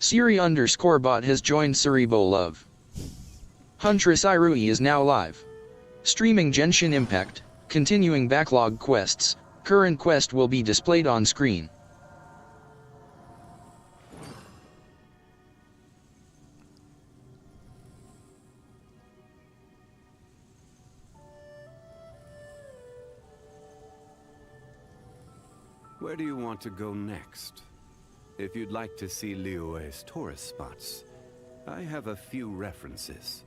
Siri_bot has joined Cerebro Love. Huntress Irui is now live. Streaming Genshin Impact, continuing backlog quests, current quest will be displayed on screen. Where do you want to go next? If you'd like to see Liyue's tourist spots, I have a few references.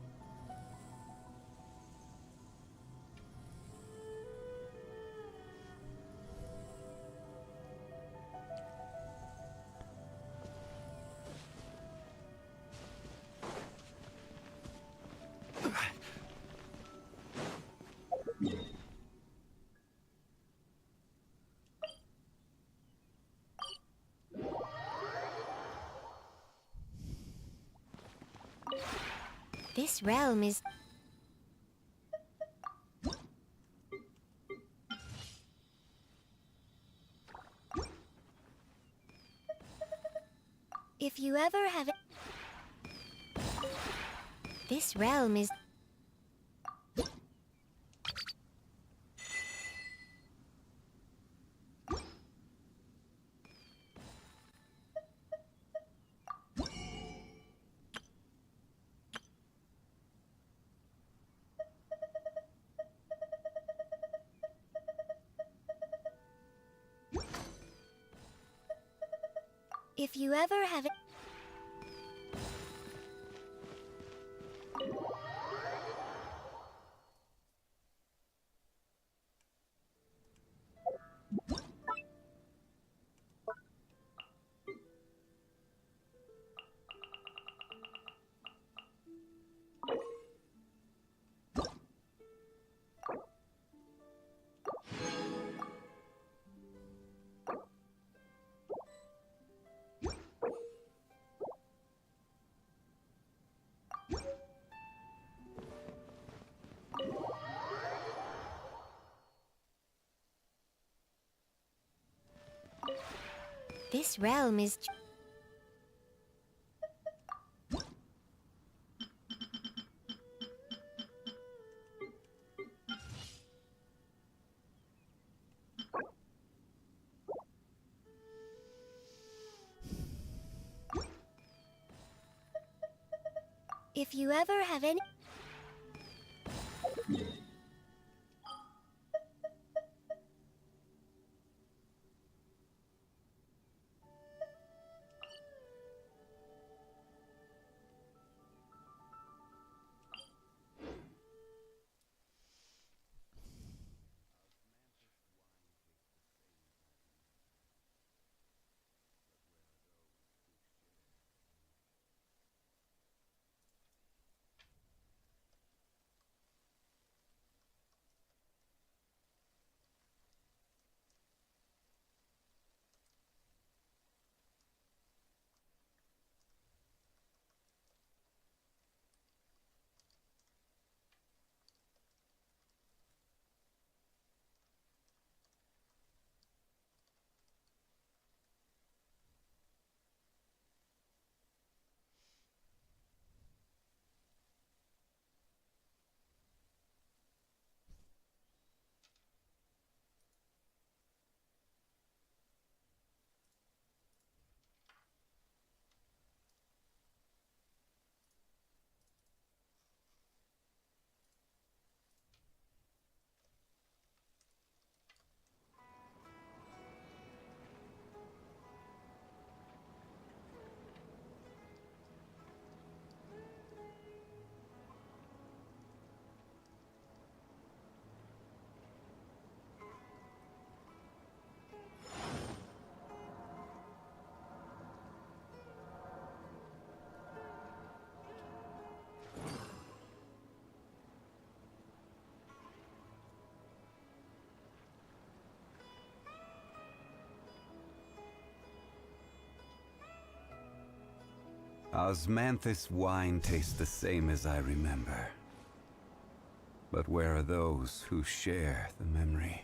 This realm is... If you ever have it... This realm is... If you ever have it... This realm is... If you ever have any... Osmanthus wine tastes the same as I remember. But where are those who share the memory?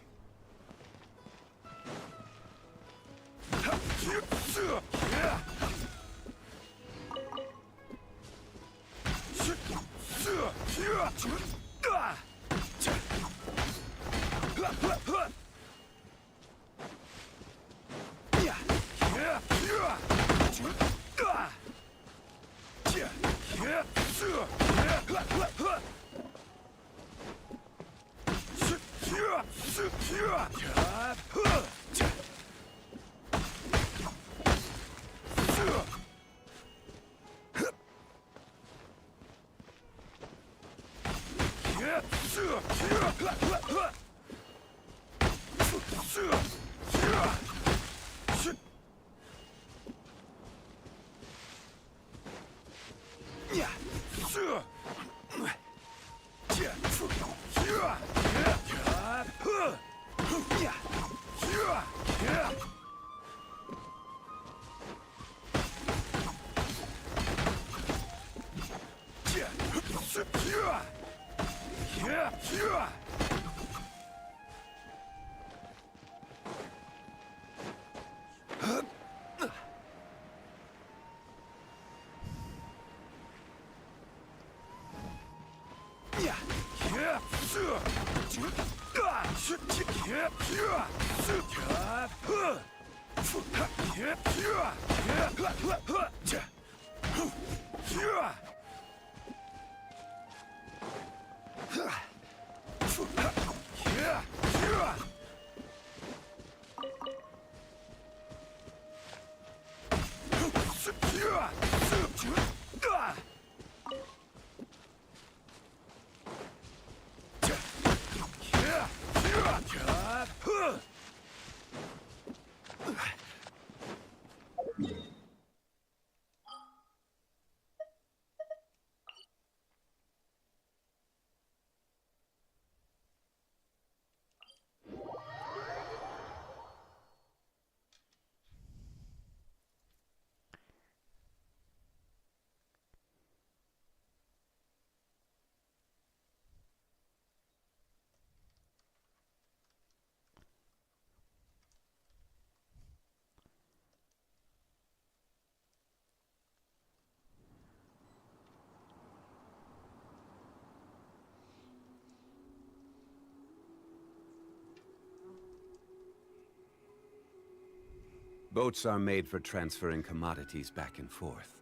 Boats are made for transferring commodities back and forth.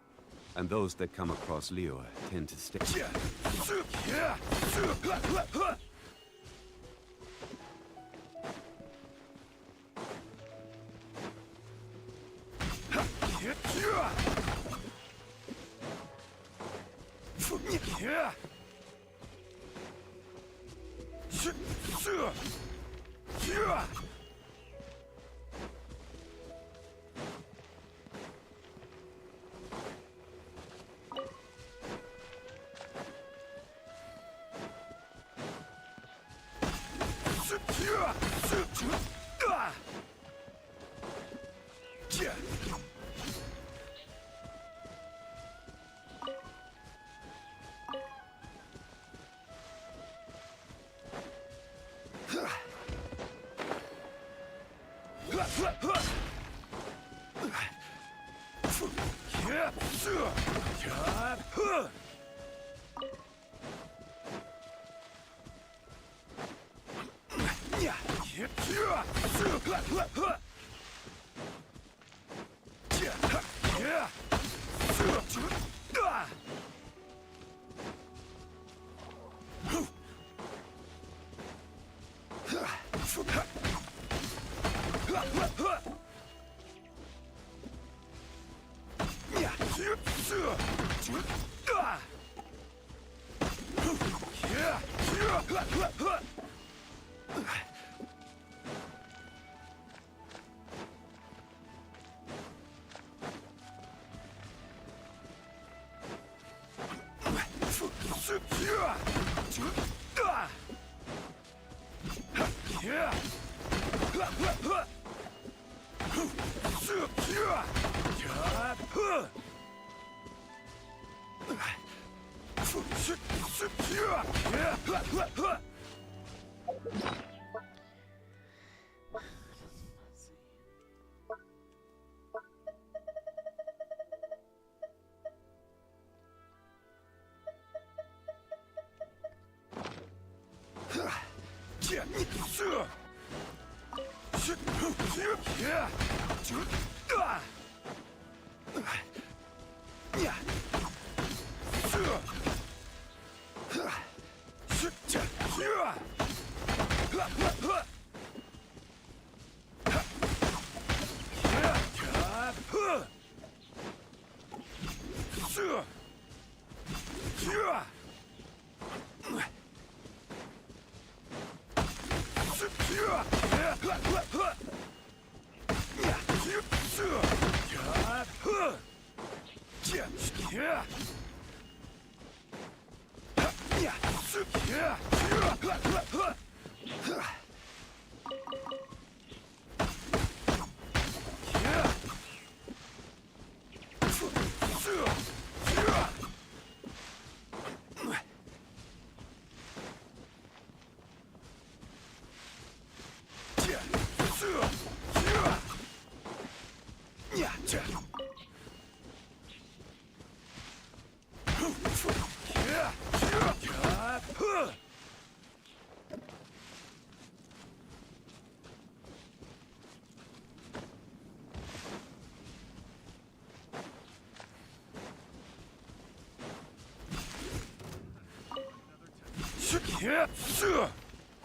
And those that come across Liyue tend to stay.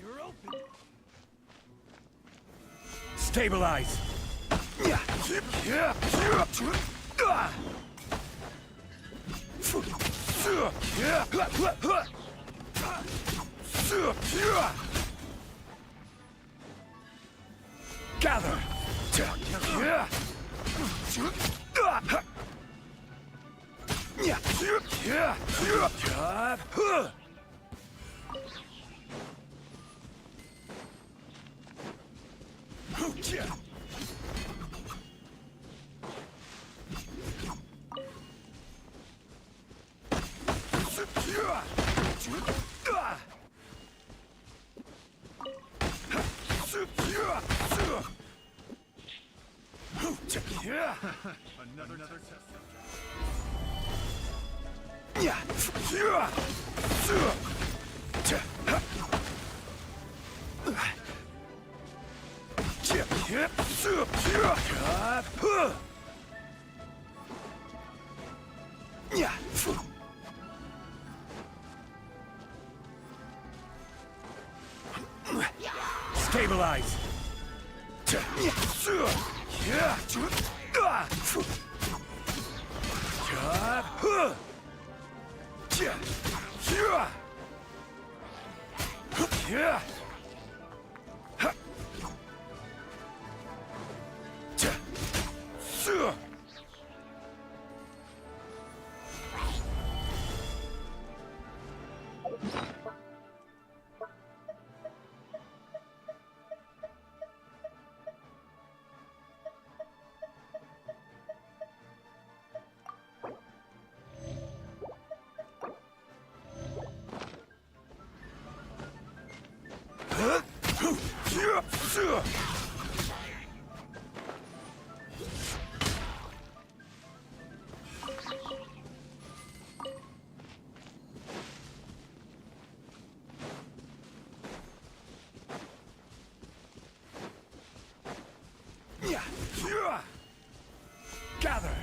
You're open. Stabilize. Gather. Another test. Stabilize. Gather.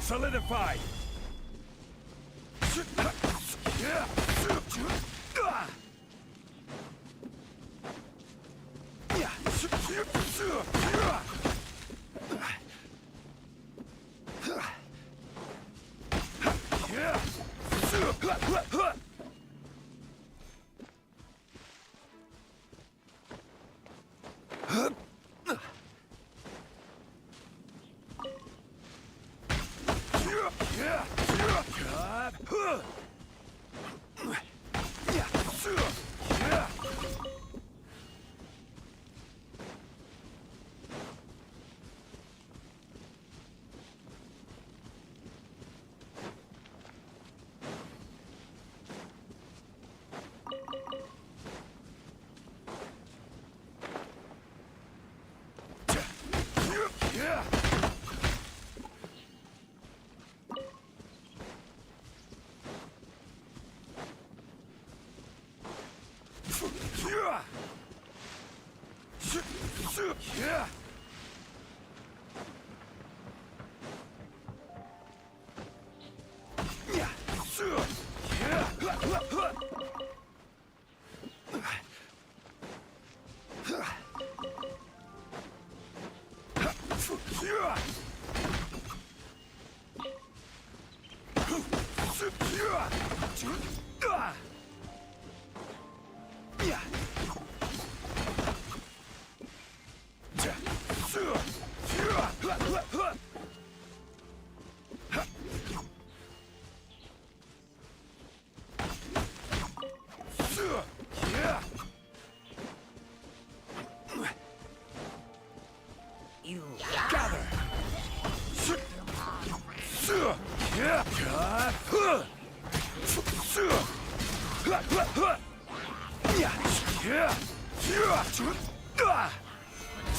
Solidified!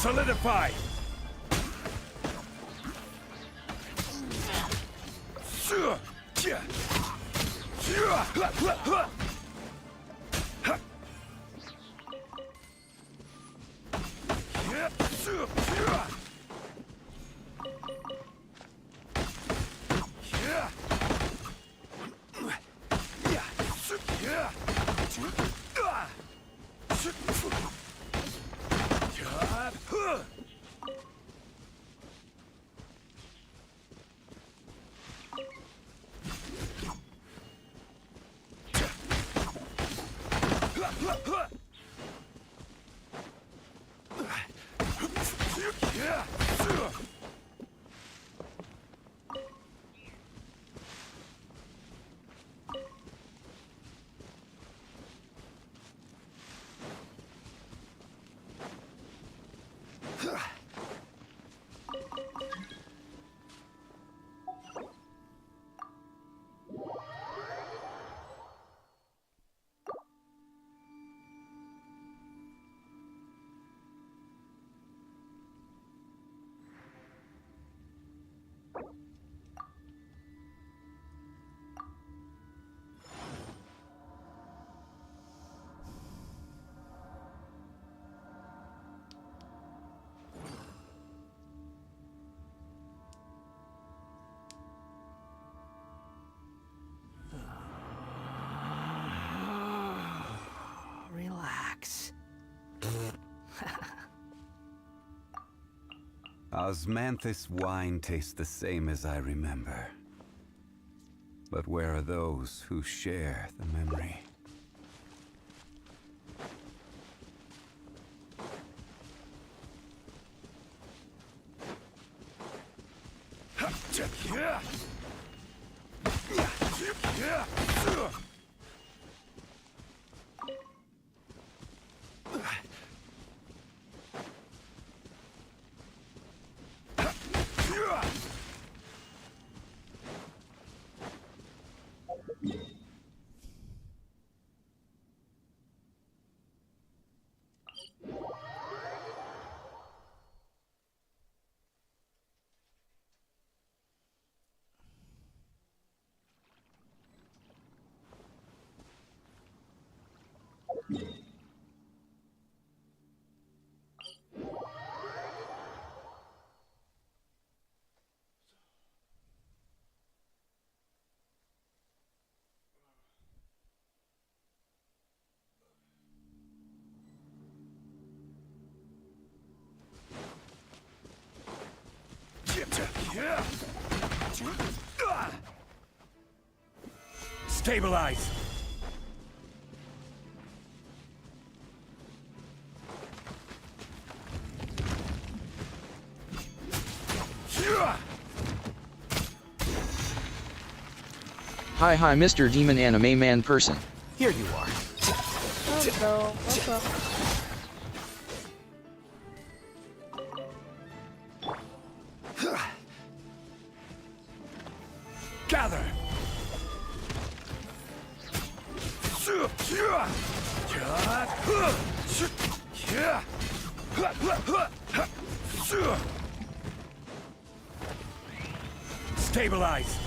Solidified! Relax. Osmanthus wine tastes the same as I remember. But where are those who share the memory? Stabilize! Hi Mr. Demon Anime Man person. Here you are. Hello, what's up? Gather! Stabilize!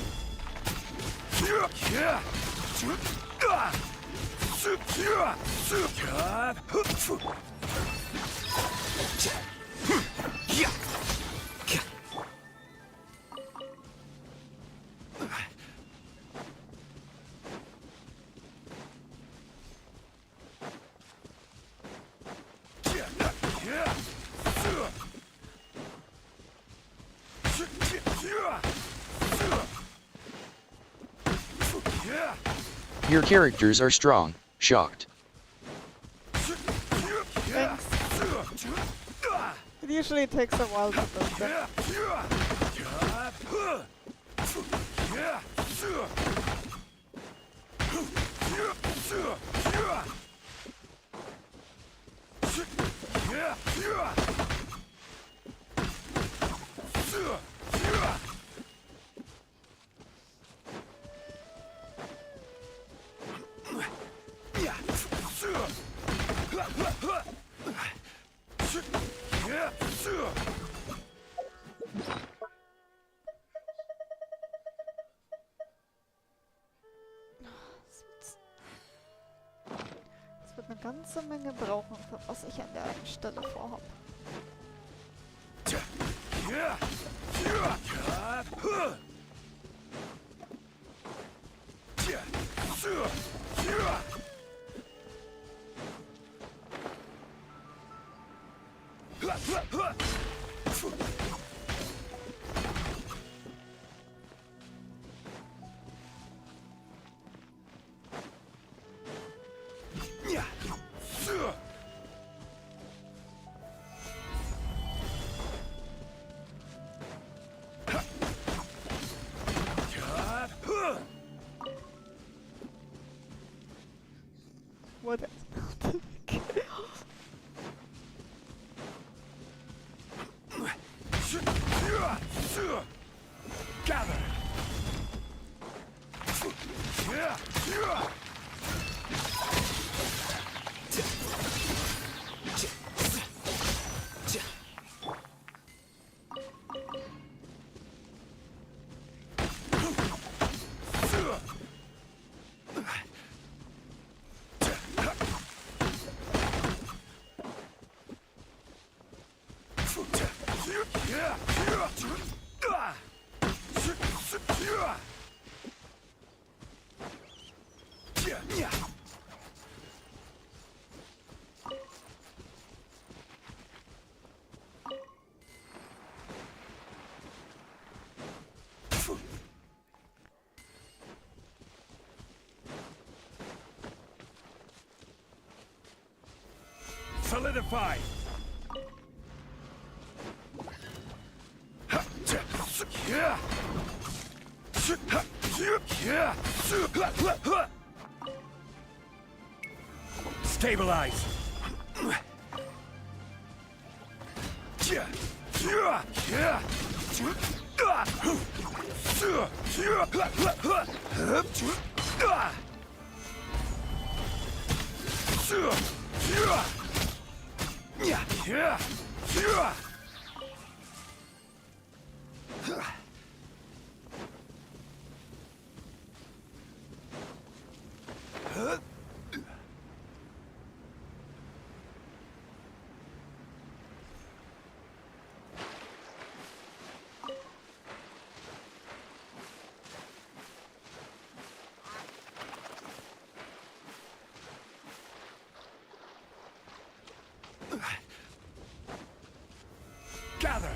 Your characters are strong, shocked. Thanks. It usually takes a while to build them. Es wird eine ganze Menge brauchen, für was ich an der einen Stelle vorhabe. What else? Gather! Solidify! Stabilize! Gather!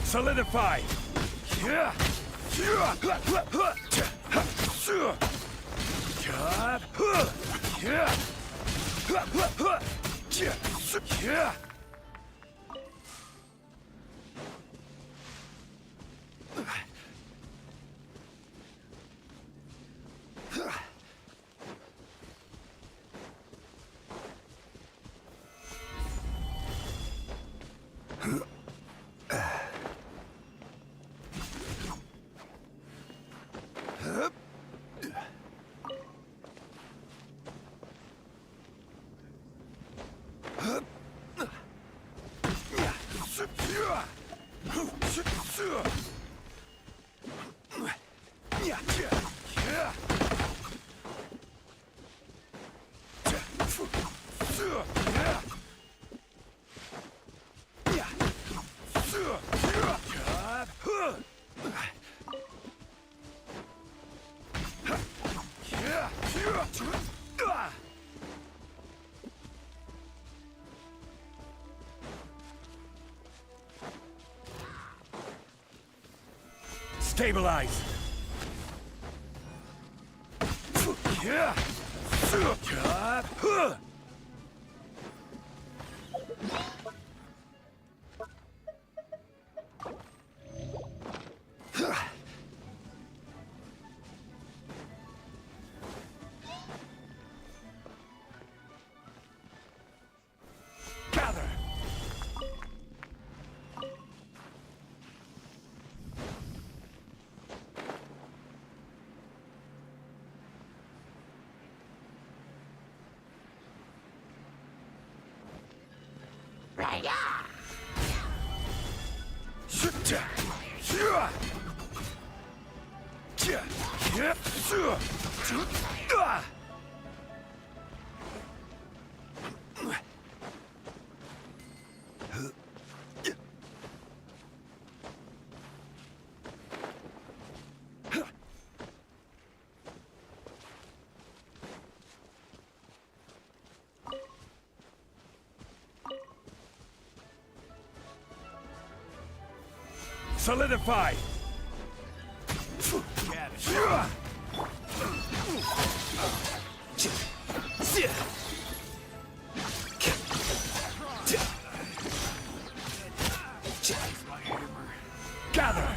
Solidify! Stabilize! Gather! Solidify! Gather!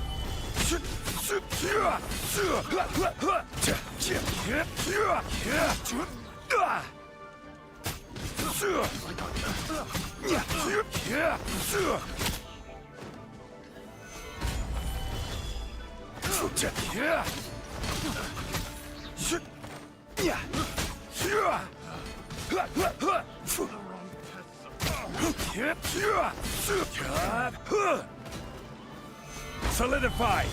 Solidify!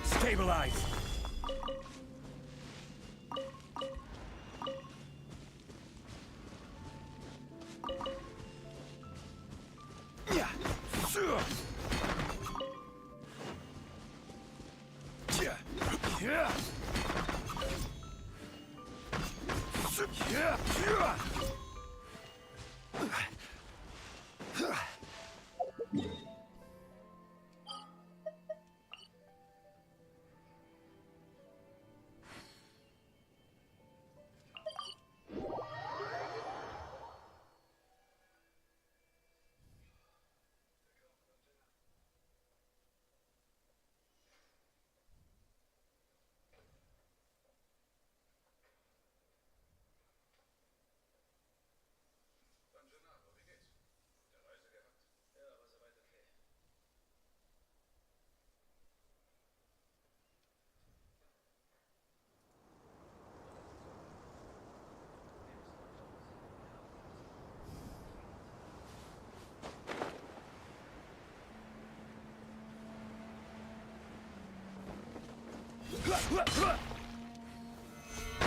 Stabilize!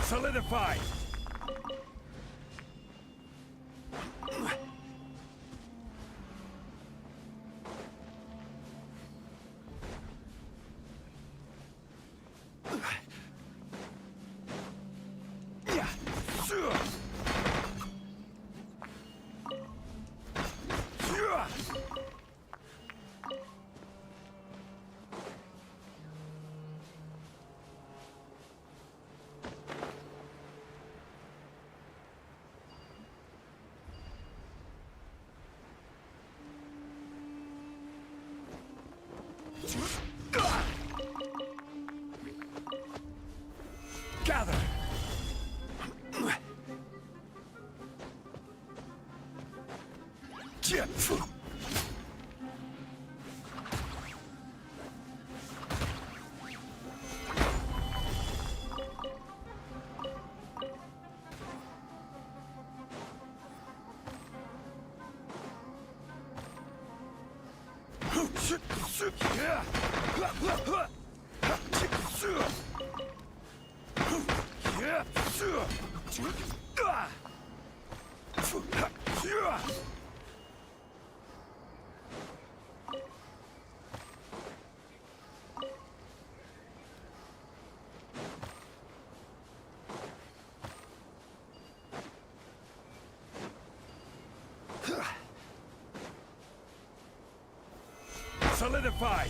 Solidify! Gather! Solidify!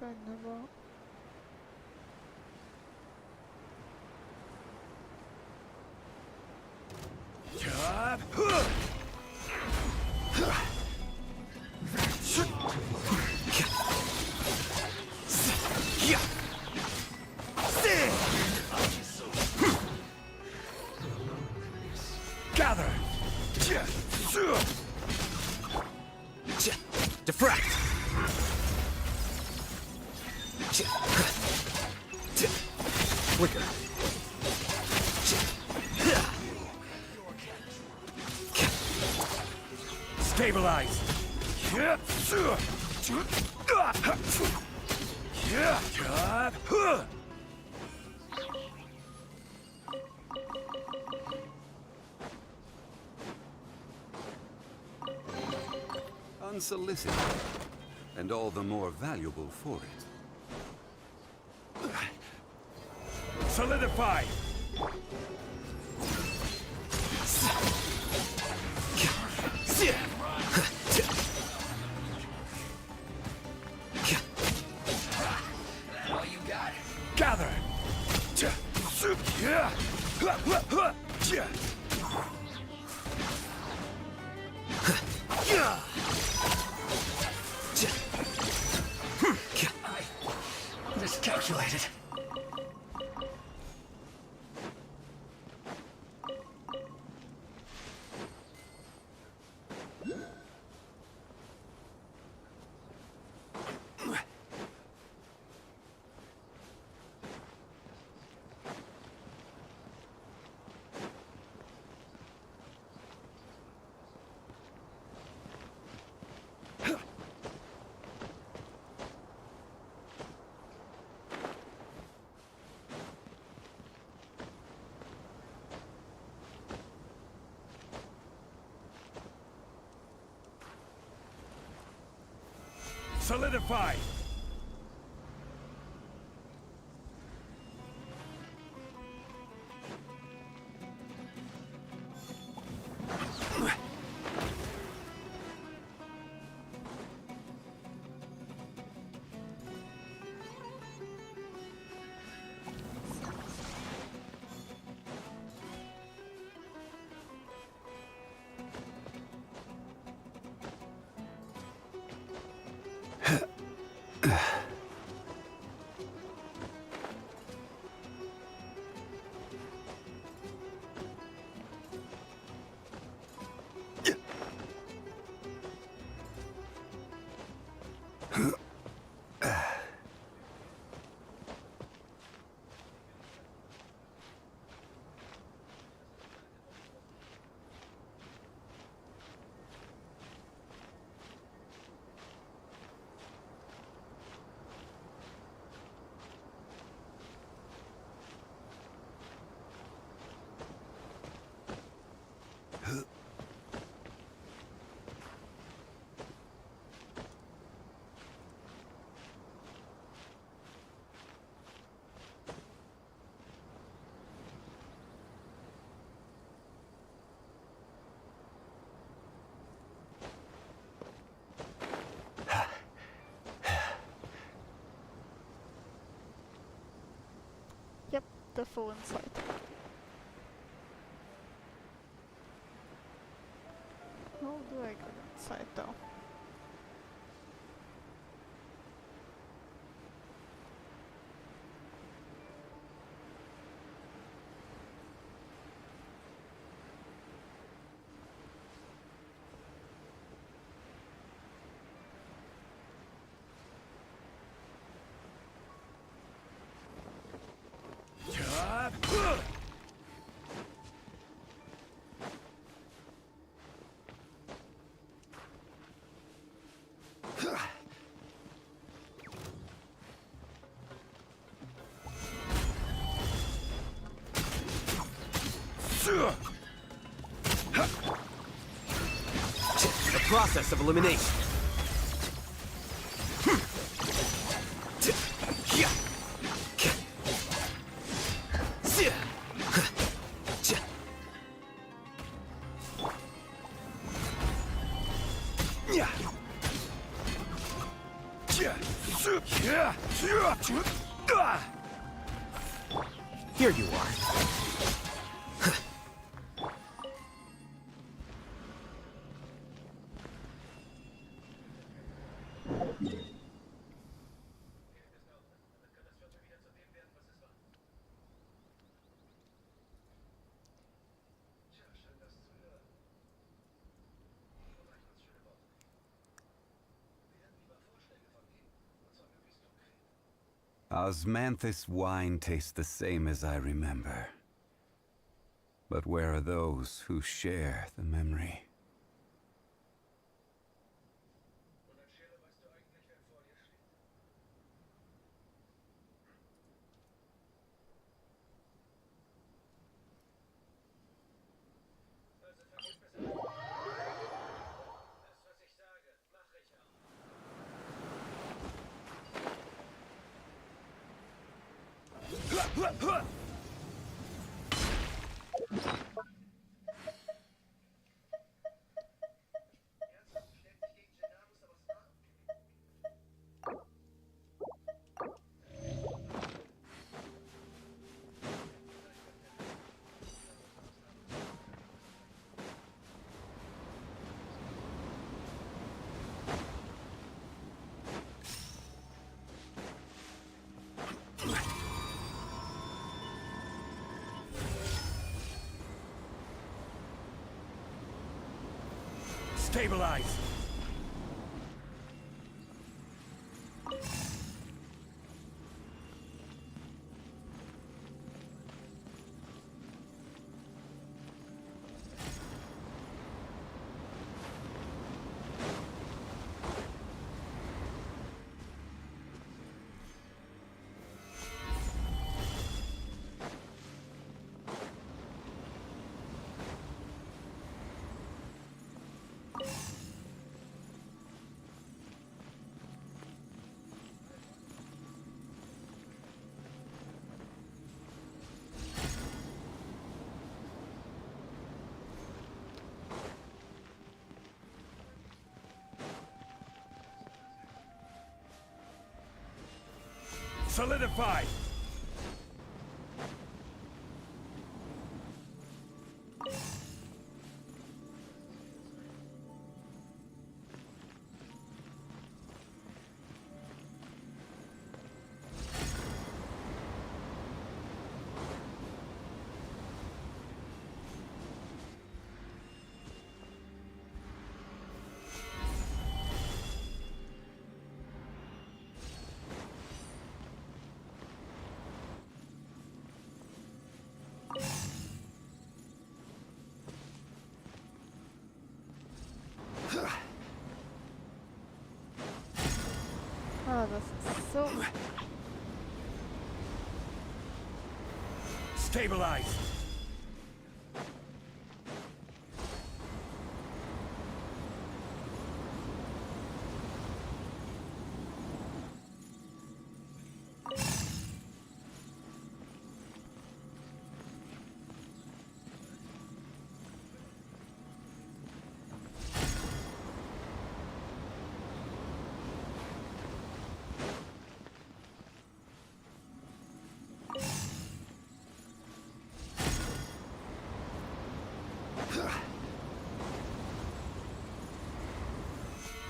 never. Gather! Diffract! Flicker! Stabilize! Unsolicited, and all the more valuable for it. Solidify! Gather! Miscalculated. Solidify! Yep, the full insight. How do I go inside though? The process of elimination. Here you are. Osmanthus wine tastes the same as I remember. But where are those who share the memory? Stabilize! Solidify! Ah, das ist so... Stabilize!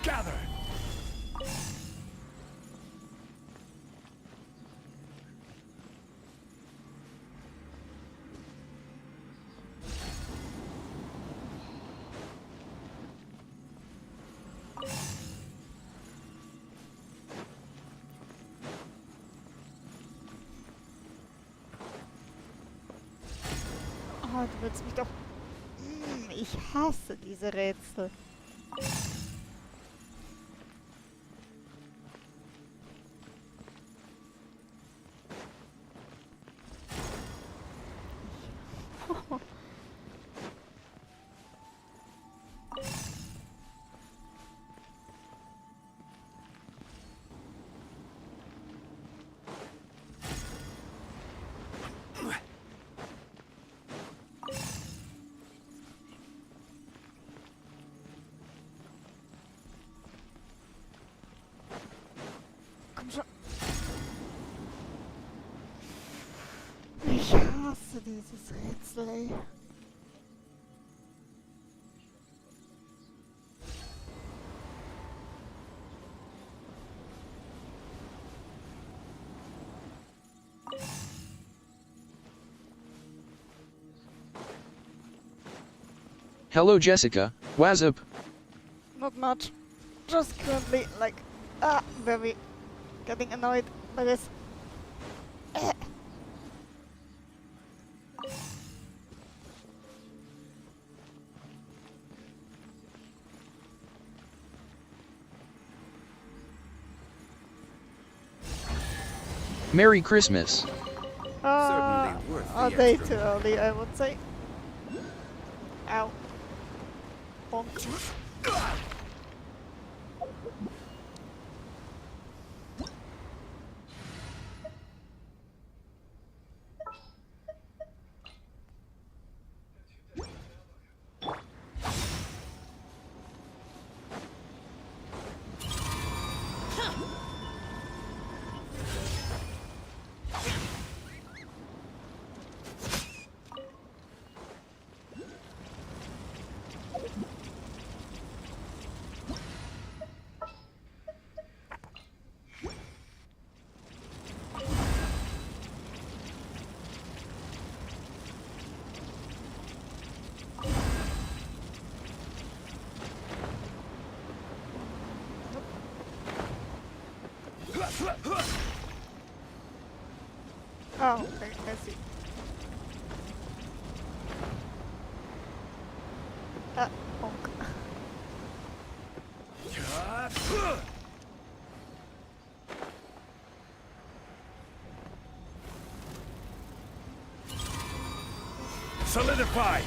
Gather! Oh, du willst mich doch... Ich hasse diese Rätsel. hasse dieses Rätsel, ey. Hello Jessica, what's up? Not much. Just currently, like, very getting annoyed by this. Merry Christmas. Certainly worth the A day extra too money. early, I would say. Ow. Bonk. Oh, okay, I see. Bonk. Solidify!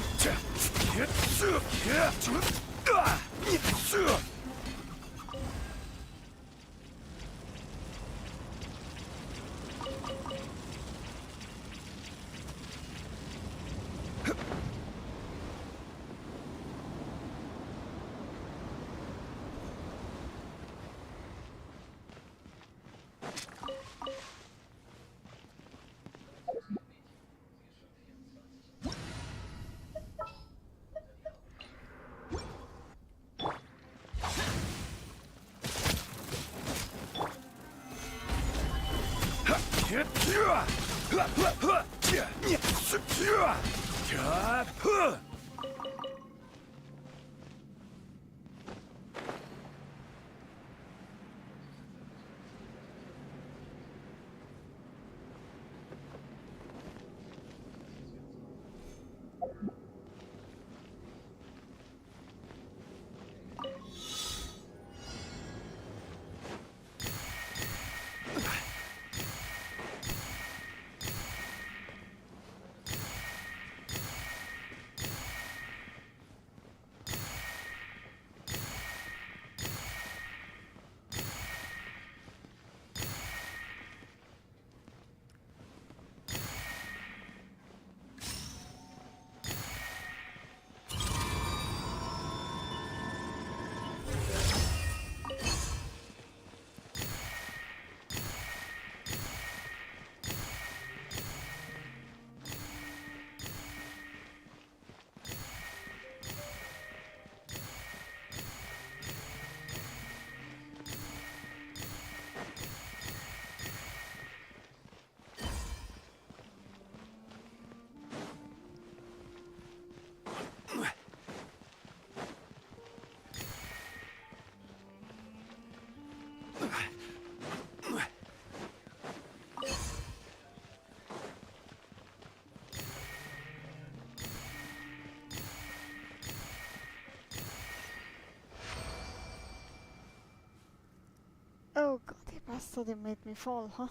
Oh god, he bastard, he made me fall, huh?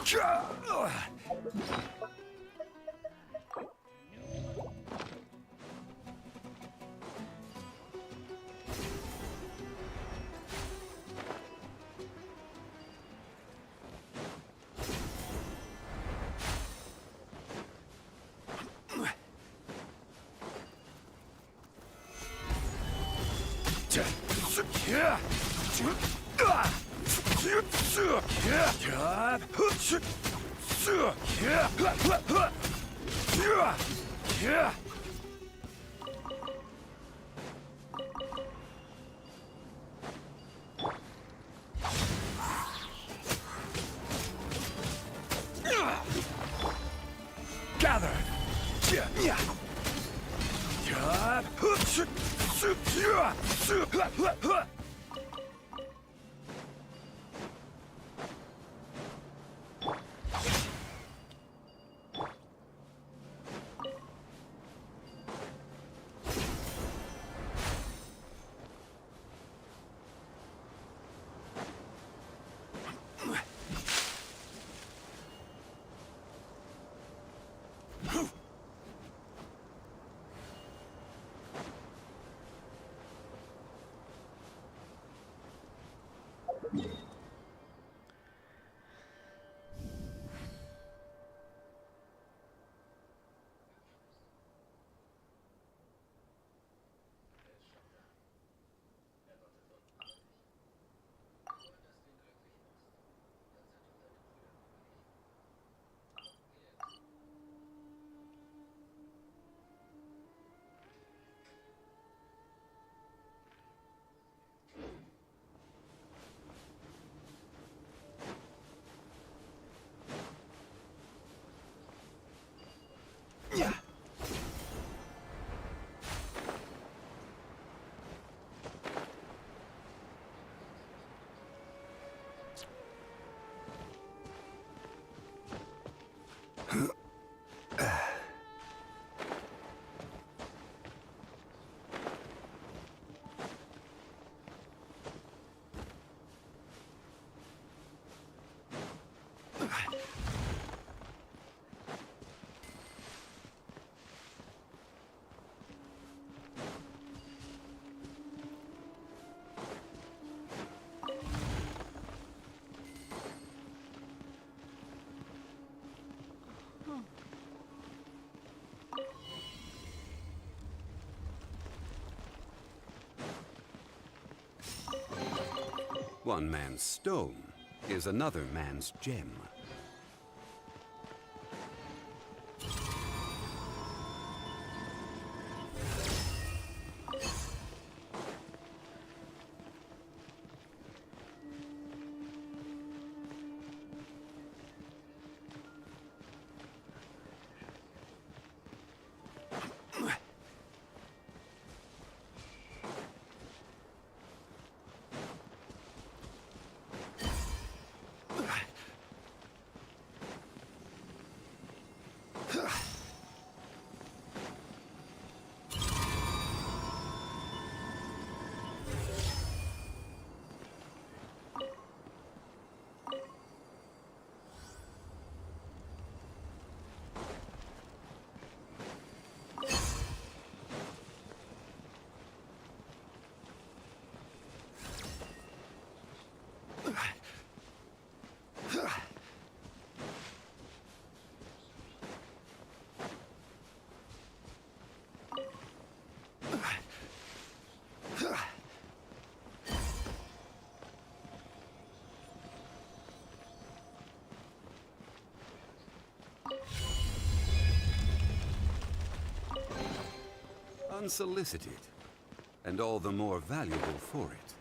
Gather! One man's stone is another man's gem. Unsolicited, and all the more valuable for it.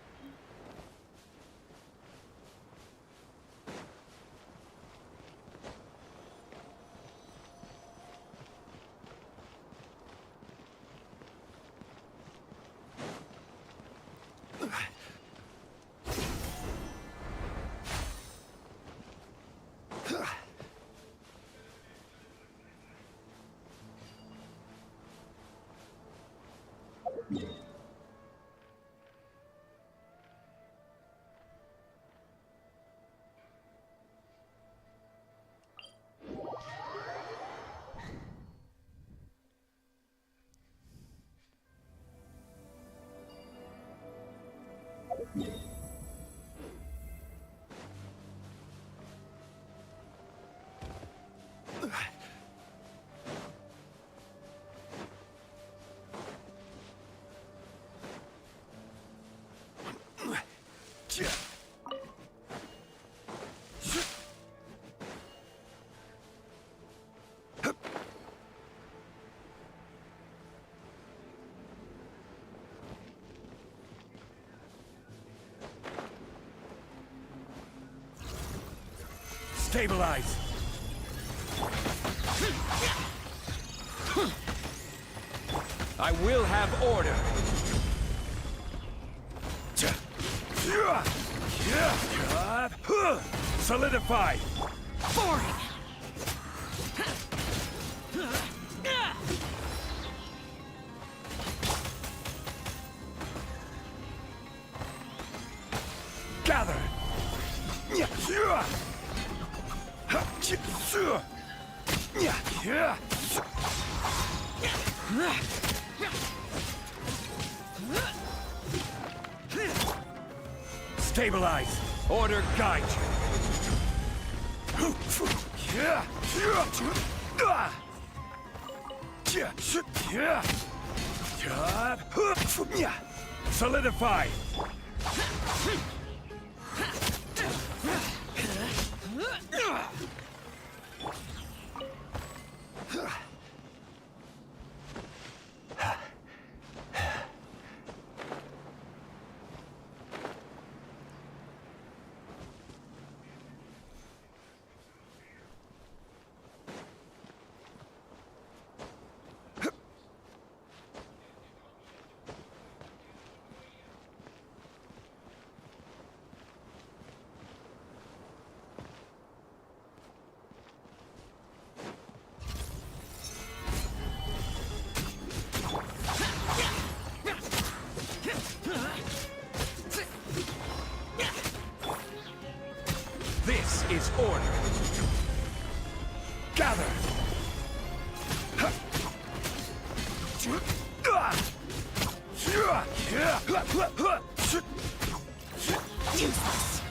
Stabilize. I will have order. Solidify. Boring. Gather. Stabilize. Order guide you. Solidify. This is order. Gather. Useless.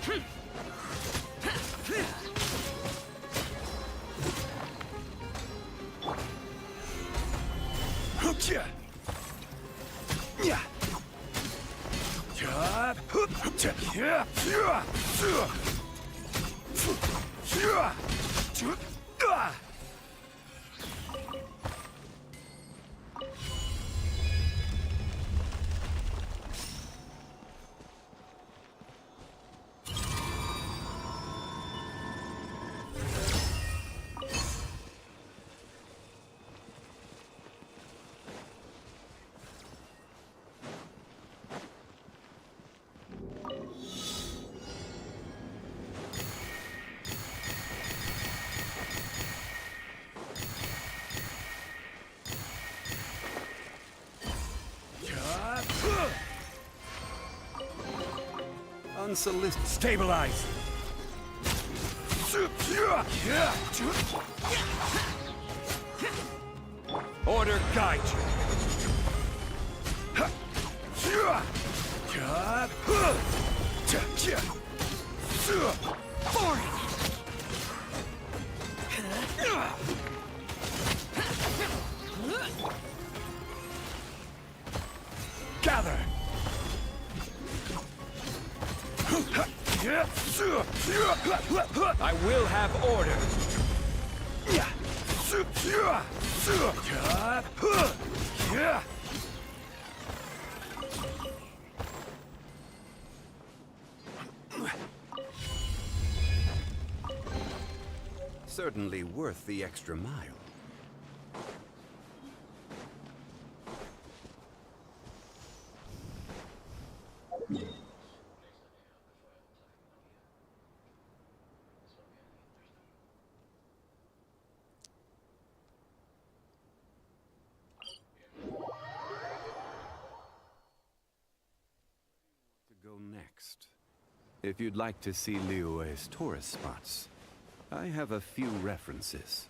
Unsolicited. Stabilize. Order guide you. Boring. Gather. I will have order. Certainly worth the extra mile. To go next. If you'd like to see Liyue's tourist spots, I have a few references.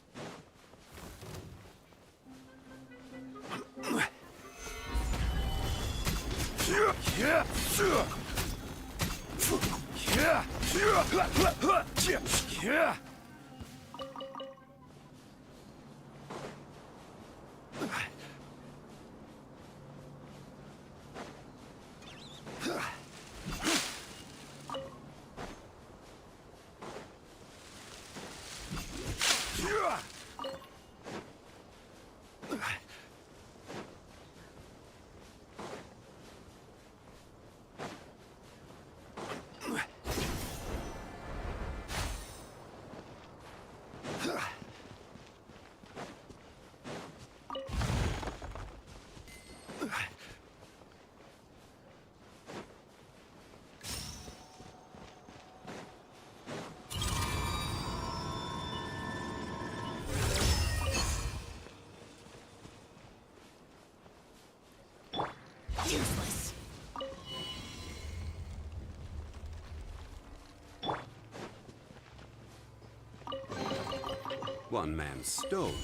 One man's stone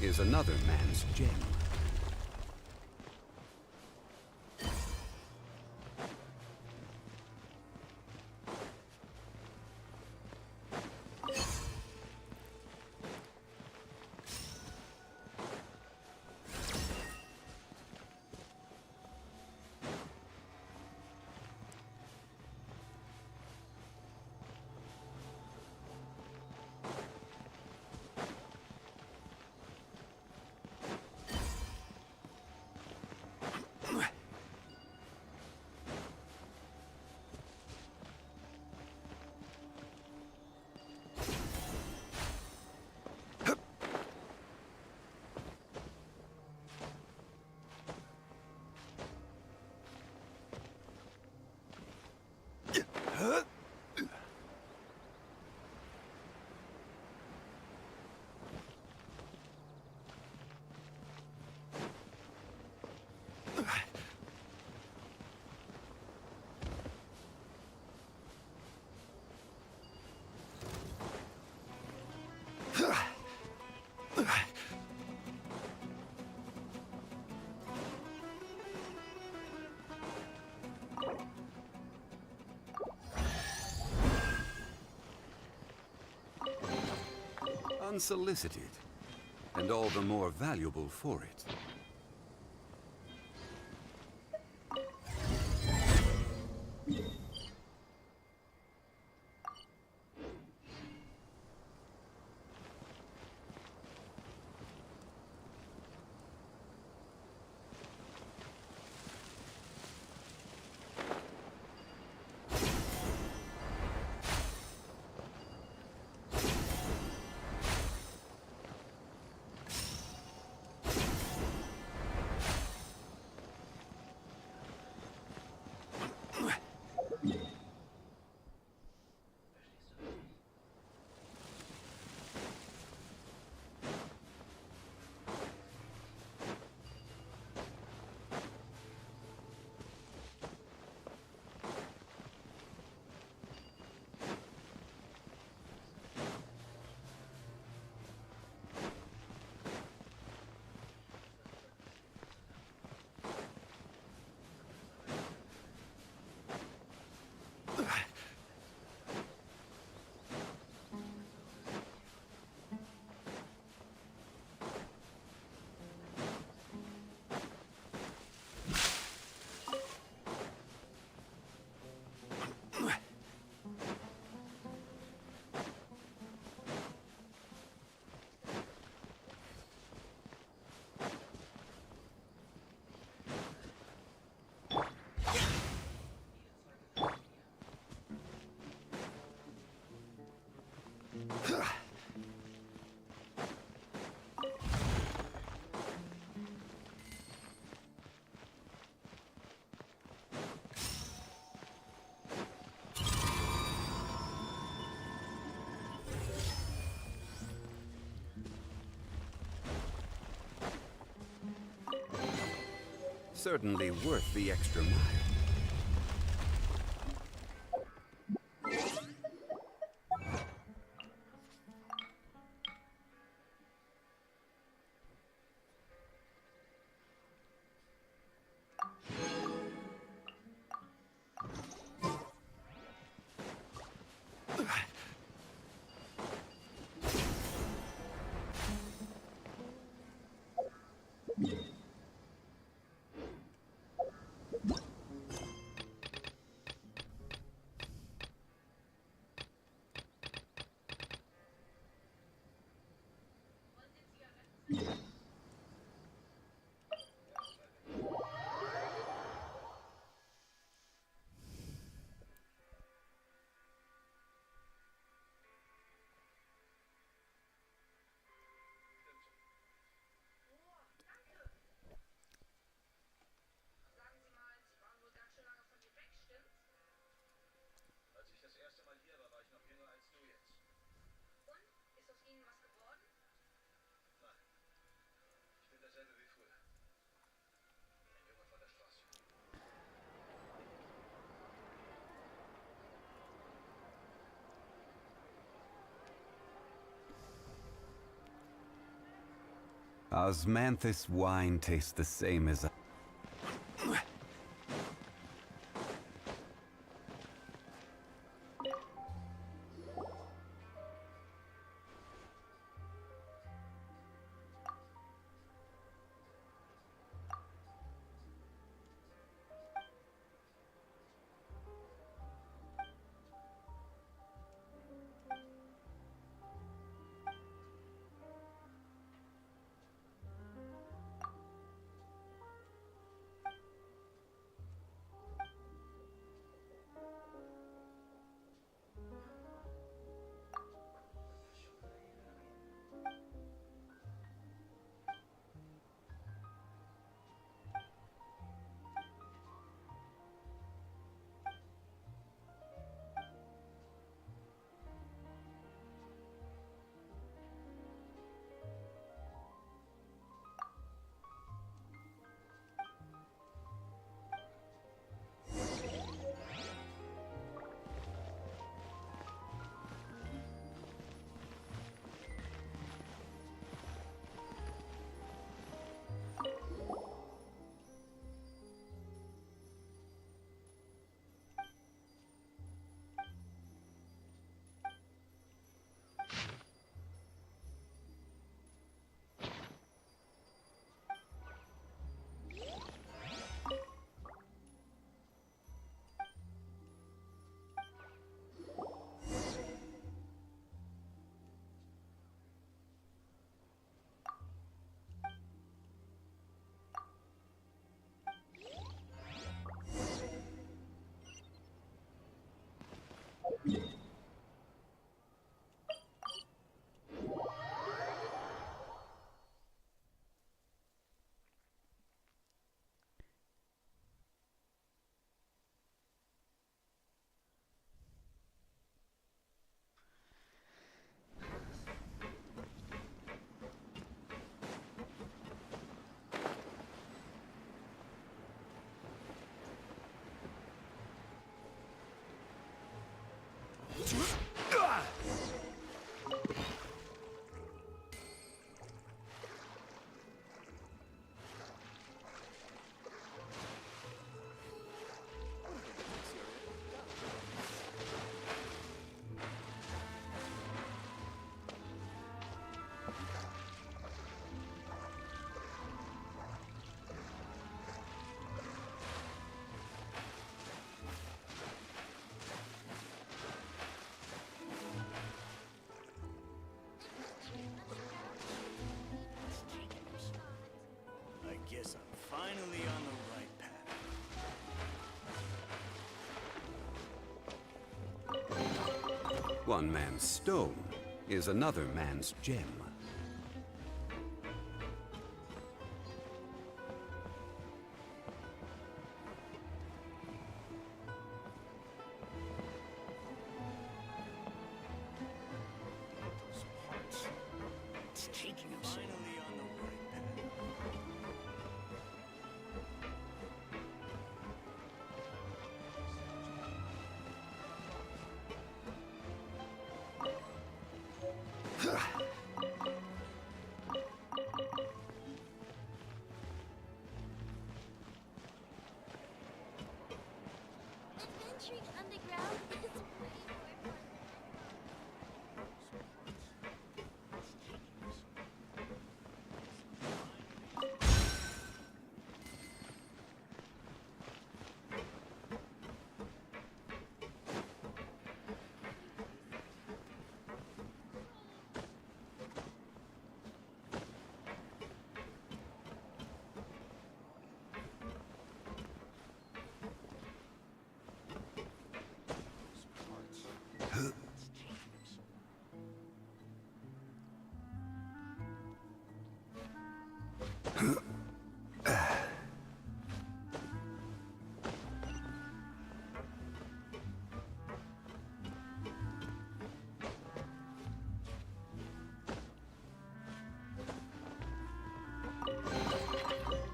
is another man's gem. Unsolicited, and all the more valuable for it. Certainly worth the extra mile. Osmanthus wine tastes the same as I... I guess I'm finally on the right path. One man's stone is another man's gem. Those parts. It's taking them finally on the right path. Adventuring underground is way more fun.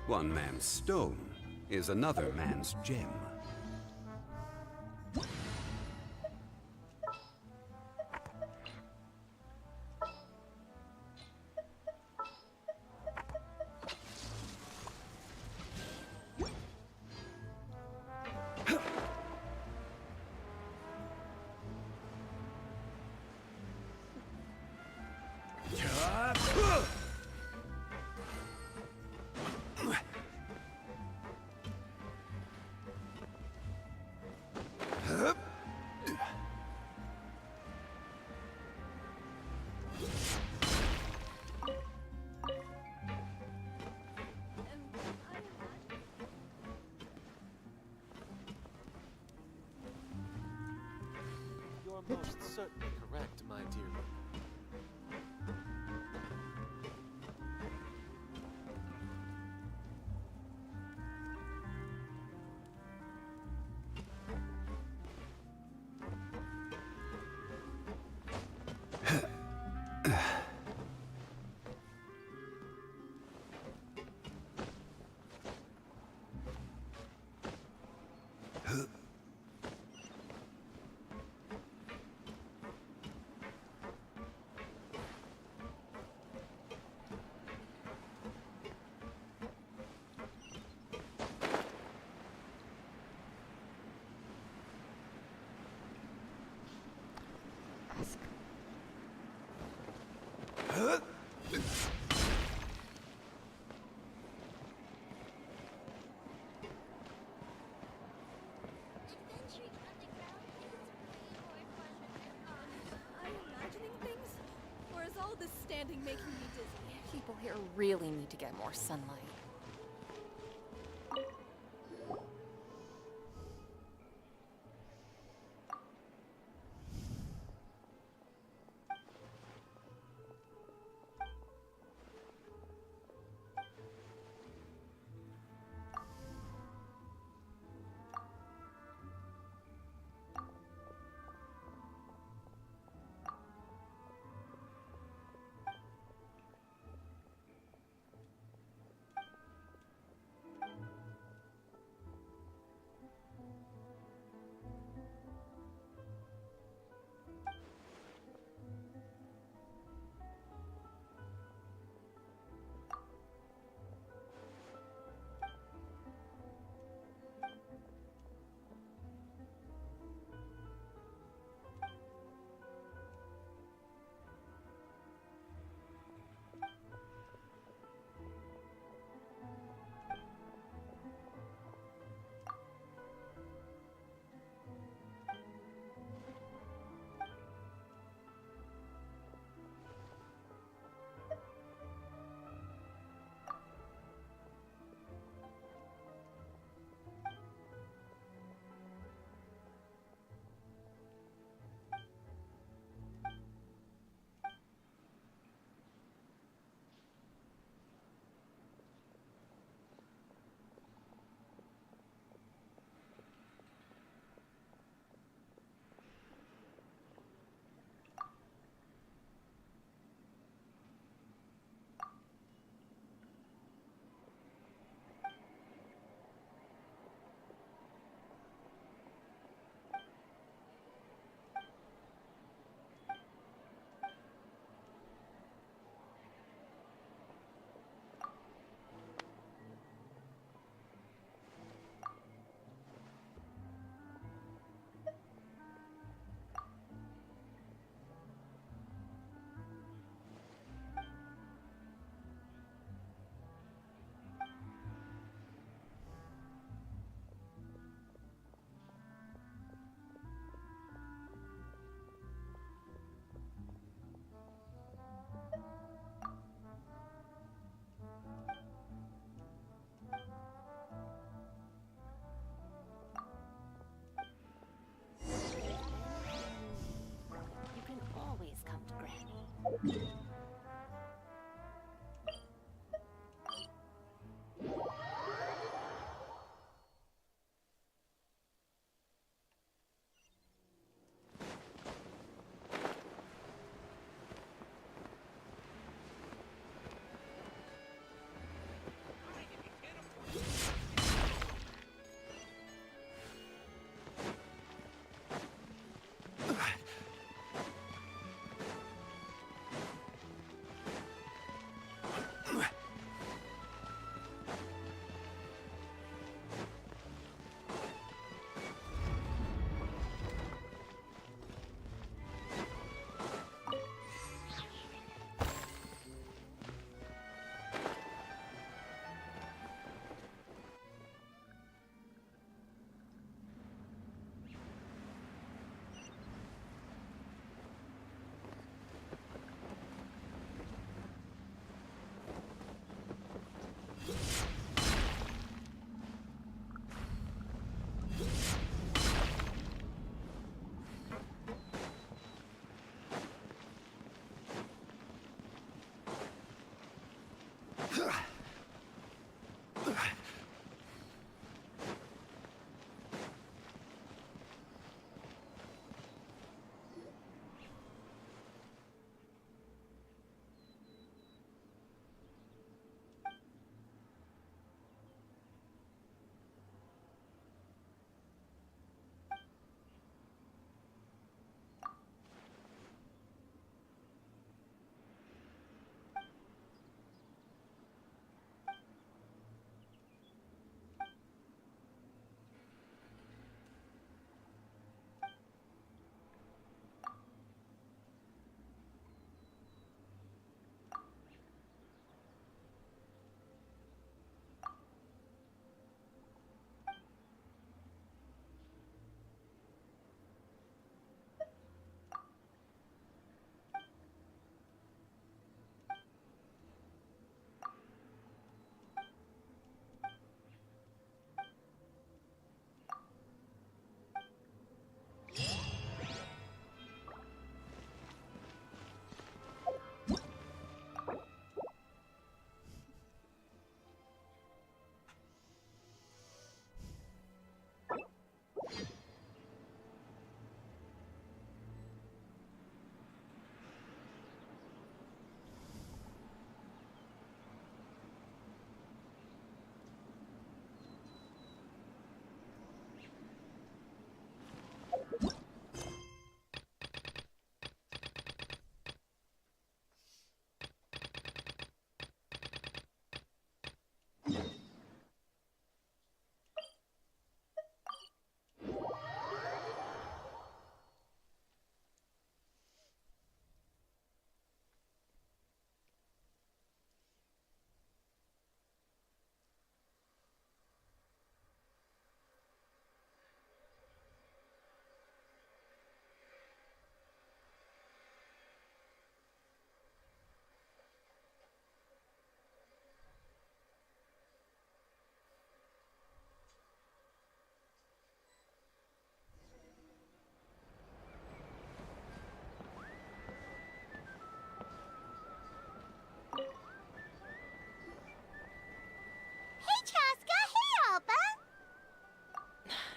One man's stone is another man's gem. it. Most certainly correct, my dear. Ask. Adventuring underground is way more fun than I thought. I'm imagining things? Or is all this standing making me dizzy? People here really need to get more sunlight.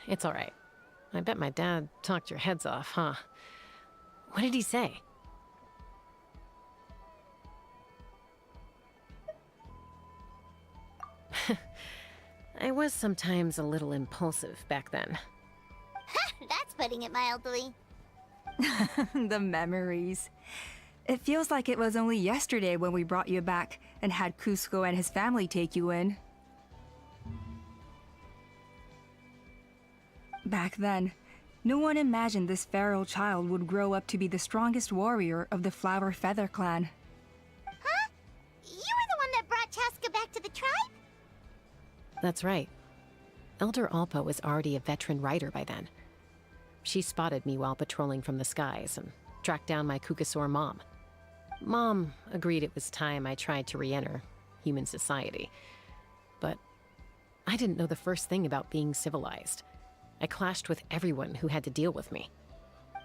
It's all right. I bet my dad talked your heads off, huh? What did he say? I was sometimes a little impulsive back then. That's putting it mildly. The memories. It feels like it was only yesterday when we brought you back and had Cusco and his family take you in. Back then, no one imagined this feral child would grow up to be the strongest warrior of the Flower Feather clan. Huh? You were the one that brought Chaska back to the tribe? That's right. Elder Alpa was already a veteran rider by then. She spotted me while patrolling from the skies and tracked down my Kukasaur mom. Mom agreed it was time I tried to re-enter human society. But I didn't know the first thing about being civilized. I clashed with everyone who had to deal with me.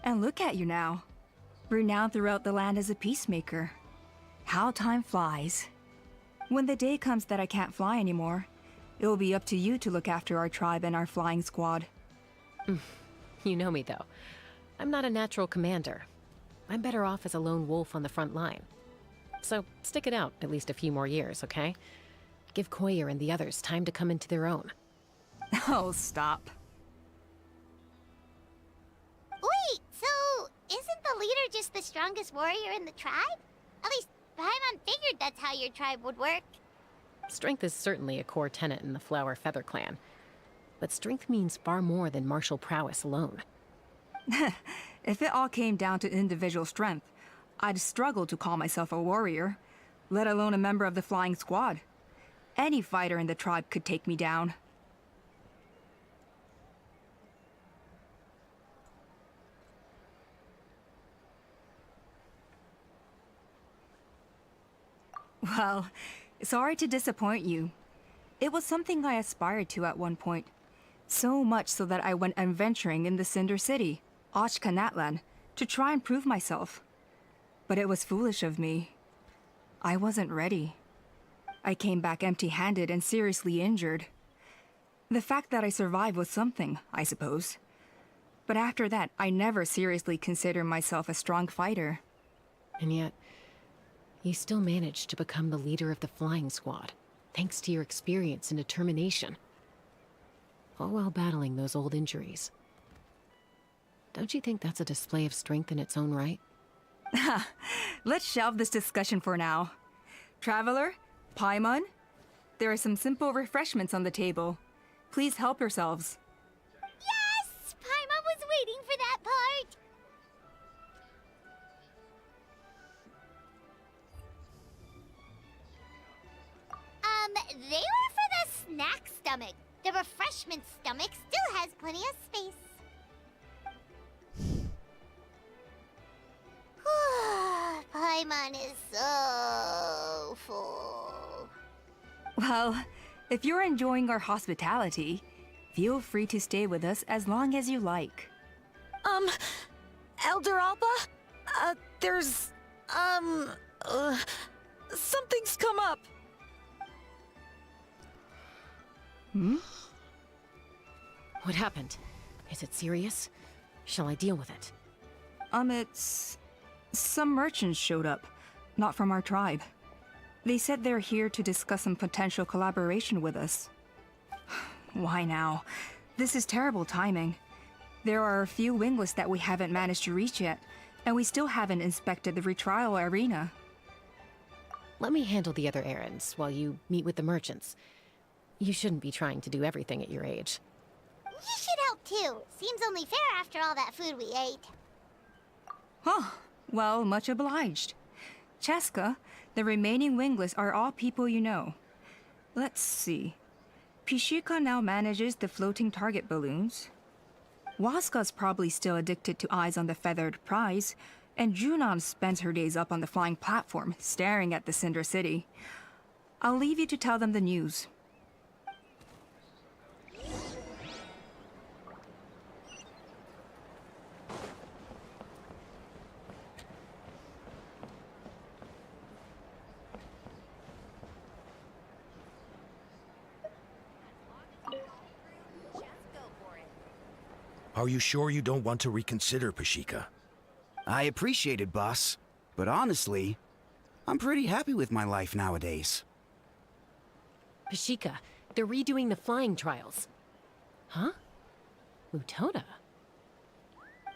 And look at you now. Renowned throughout the land as a peacemaker. How time flies. When the day comes that I can't fly anymore, it will be up to you to look after our tribe and our flying squad. You know me, though. I'm not a natural commander. I'm better off as a lone wolf on the front line. So stick it out at least a few more years, okay? Give Koyer and the others time to come into their own. Oh, stop. Wait, so isn't the leader just the strongest warrior in the tribe? At least Paimon figured that's how your tribe would work. Strength is certainly a core tenet in the Flower Feather clan. But strength means far more than martial prowess alone. If it all came down to individual strength, I'd struggle to call myself a warrior, let alone a member of the flying squad. Any fighter in the tribe could take me down. Well, sorry to disappoint you. It was something I aspired to at one point. So much so that I went adventuring in the Cinder City, Ashkanatlan, to try and prove myself. But it was foolish of me. I wasn't ready. I came back empty-handed and seriously injured. The fact that I survived was something, I suppose. But after that, I never seriously considered myself a strong fighter. And yet, you still managed to become the leader of the flying squad, thanks to your experience and determination. All while battling those old injuries. Don't you think that's a display of strength in its own right? Let's shelve this discussion for now. Traveler, Paimon, there are some simple refreshments on the table. Please help yourselves. Yes! Paimon was waiting for that part! They were for the snack stomach. The refreshment stomach still has plenty of space. Paimon is so full. Well, if you're enjoying our hospitality, feel free to stay with us as long as you like. Elder Alpa? Something's come up. Hmm? What happened? Is it serious? Shall I deal with it? It's... Some merchants showed up, not from our tribe. They said they're here to discuss some potential collaboration with us. Why now? This is terrible timing. There are a few wingless that we haven't managed to reach yet, and we still haven't inspected the retrial arena. Let me handle the other errands while you meet with the merchants. You shouldn't be trying to do everything at your age. You should help too. Seems only fair after all that food we ate. Huh. Well, much obliged. Chaska, the remaining wingless are all people you know. Let's see. Pishika now manages the floating target balloons. Waska's probably still addicted to eyes on the feathered prize, and Junon spends her days up on the flying platform, staring at the Cinder City. I'll leave you to tell them the news. Are you sure you don't want to reconsider, Pashika? I appreciate it, boss. But honestly, I'm pretty happy with my life nowadays. Pashika, they're redoing the flying trials. Huh? Utoda?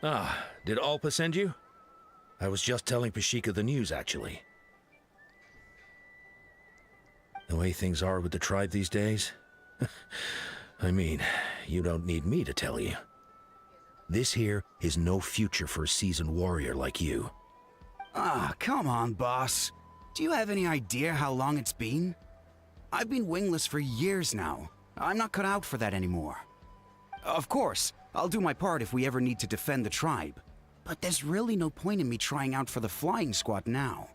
Ah, did Alpa send you? I was just telling Pashika the news, actually. The way things are with the tribe these days? I mean, you don't need me to tell you. This here is no future for a seasoned warrior like you. Ah, come on, boss. Do you have any idea how long it's been? I've been wingless for years now. I'm not cut out for that anymore. Of course, I'll do my part if we ever need to defend the tribe. But there's really no point in me trying out for the flying squad now.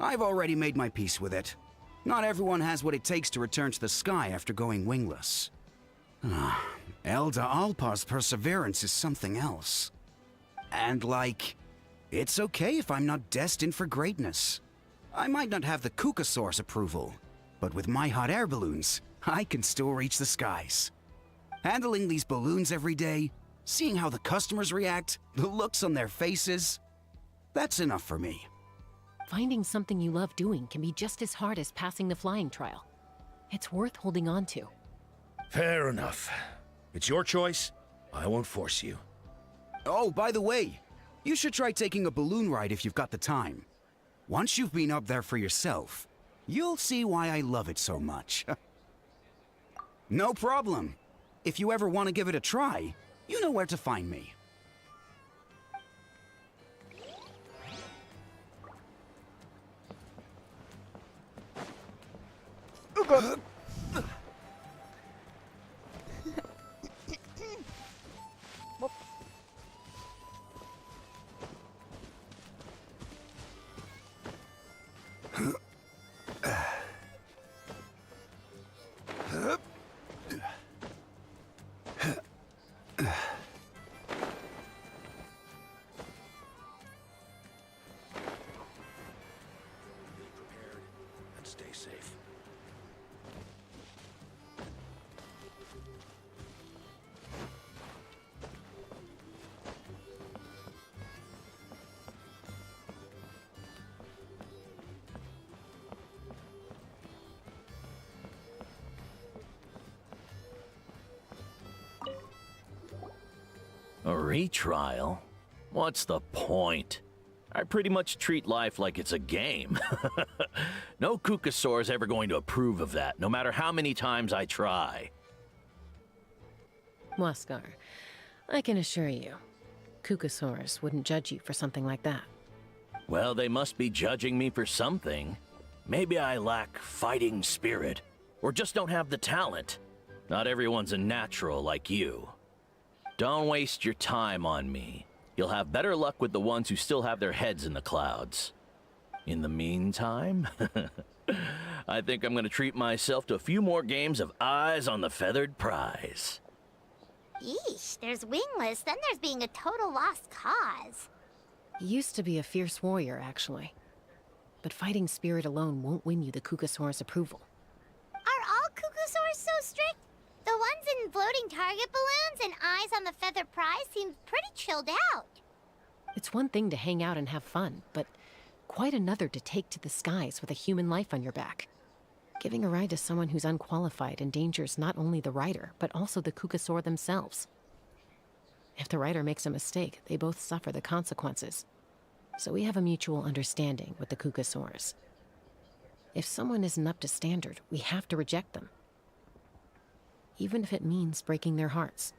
I've already made my peace with it. Not everyone has what it takes to return to the sky after going wingless. Elder Alpa's perseverance is something else. And it's okay if I'm not destined for greatness. I might not have the Kukasaur's approval, but with my hot air balloons, I can still reach the skies. Handling these balloons every day, seeing how the customers react, the looks on their faces, that's enough for me. Finding something you love doing can be just as hard as passing the flying trial. It's worth holding on to. Fair enough. It's your choice. I won't force you. Oh, by the way, you should try taking a balloon ride if you've got the time. Once you've been up there for yourself, you'll see why I love it so much. No problem. If you ever want to give it a try, you know where to find me. Oh god. And stay safe. A retrial? What's the point? I pretty much treat life like it's a game. No Kukasaur is ever going to approve of that, no matter how many times I try. Waskar, I can assure you, Kukasaurus wouldn't judge you for something like that. Well, they must be judging me for something. Maybe I lack fighting spirit, or just don't have the talent. Not everyone's a natural like you. Don't waste your time on me. You'll have better luck with the ones who still have their heads in the clouds. In the meantime, I think I'm going to treat myself to a few more games of Eyes on the Feathered Prize. Yeesh, there's wingless, then there's being a total lost cause. He used to be a fierce warrior, actually. But fighting spirit alone won't win you the Kukasaur's approval. Are all Kukasaurs so strict? The ones in floating target balloons and Eyes on the Feathered Prize seem pretty chilled out. It's one thing to hang out and have fun, but quite another to take to the skies with a human life on your back. Giving a ride to someone who's unqualified endangers not only the rider, but also the Kukasaur themselves. If the rider makes a mistake, they both suffer the consequences. So we have a mutual understanding with the Kukasaurs. If someone isn't up to standard, we have to reject them. Even if it means breaking their hearts.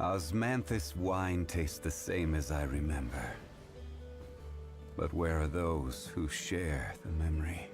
Osmanthus wine tastes the same as I remember. But where are those who share the memory?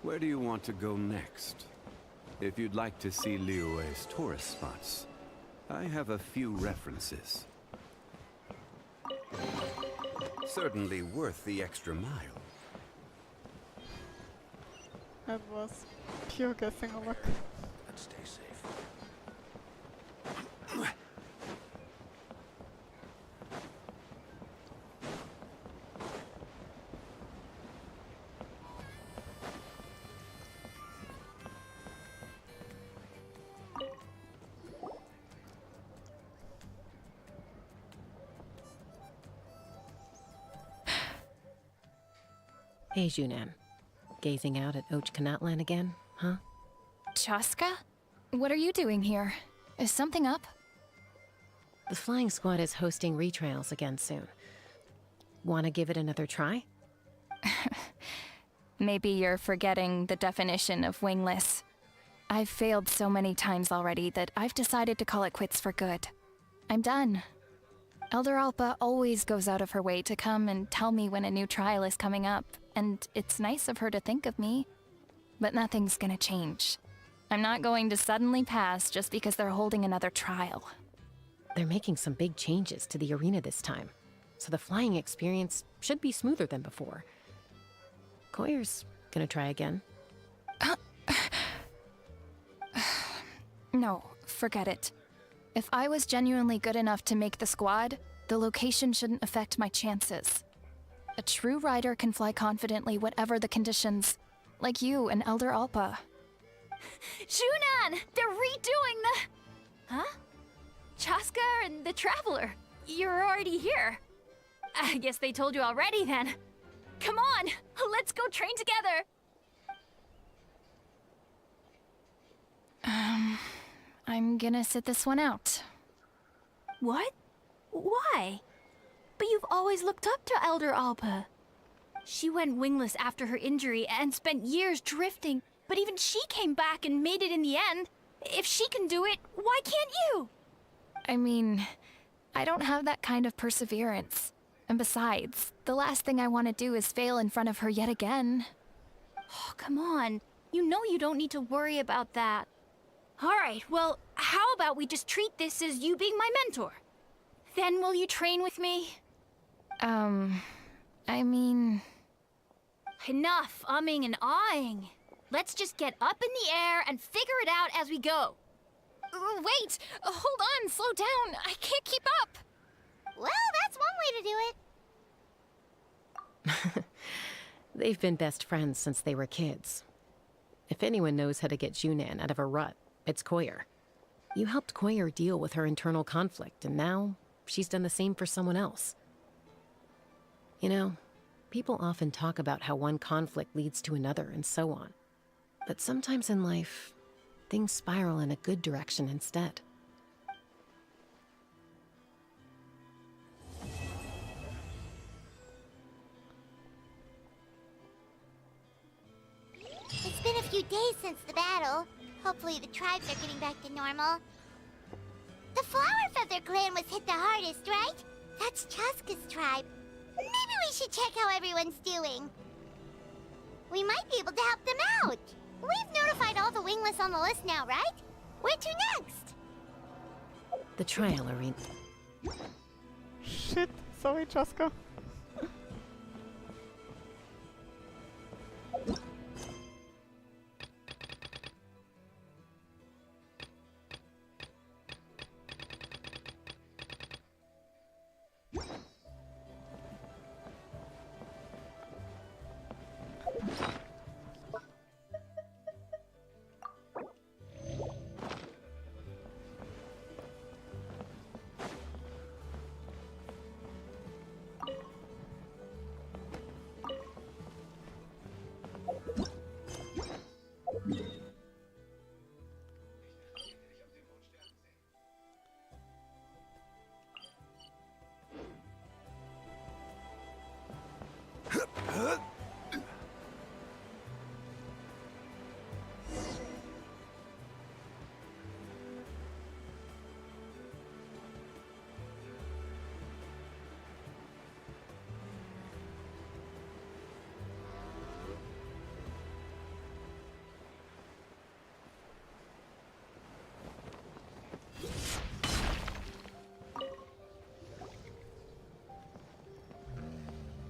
Where do you want to go next? If you'd like to see Liyue's tourist spots, I have a few references. Certainly worth the extra mile. That was pure guessing a look. Let's stay safe. Hey, Junan. Gazing out at Ochkanatlan again, huh? Chaska? What are you doing here? Is something up? The flying squad is hosting retrials again soon. Wanna give it another try? Maybe you're forgetting the definition of wingless. I've failed so many times already that I've decided to call it quits for good. I'm done. Elder Alpa always goes out of her way to come and tell me when a new trial is coming up, and it's nice of her to think of me. But nothing's gonna change. I'm not going to suddenly pass just because they're holding another trial. They're making some big changes to the arena this time, so the flying experience should be smoother than before. Koyer's gonna try again. No, forget it. If I was genuinely good enough to make the squad, the location shouldn't affect my chances. A true rider can fly confidently whatever the conditions, like you and Elder Alpa. Junan! They're redoing the... Huh? Chaska and the Traveler. You're already here. I guess they told you already then. Come on, let's go train together. I'm gonna sit this one out. What? Why? But you've always looked up to Elder Alpa. She went wingless after her injury and spent years drifting, but even she came back and made it in the end. If she can do it, why can't you? I mean, I don't have that kind of perseverance. And besides, the last thing I want to do is fail in front of her yet again. Oh, come on. You know you don't need to worry about that. Alright, well, how about we just treat this as you being my mentor? Then will you train with me? I mean... Enough umming and ahhing. Let's just get up in the air and figure it out as we go. Wait! Hold on, slow down! I can't keep up! Well, that's one way to do it. They've been best friends since they were kids. If anyone knows how to get Junan out of a rut, it's Koyer. You helped Koyer deal with her internal conflict, and now she's done the same for someone else. You know, people often talk about how one conflict leads to another and so on. But sometimes in life, things spiral in a good direction instead. It's been a few days since the battle. Hopefully the tribes are getting back to normal. The Flower Feather clan was hit the hardest, right? That's Chaska's tribe. Maybe we should check how everyone's doing. We might be able to help them out. We've notified all the wingless on the list now, right? Where to next? The trial arena. Shit, sorry, Chaska.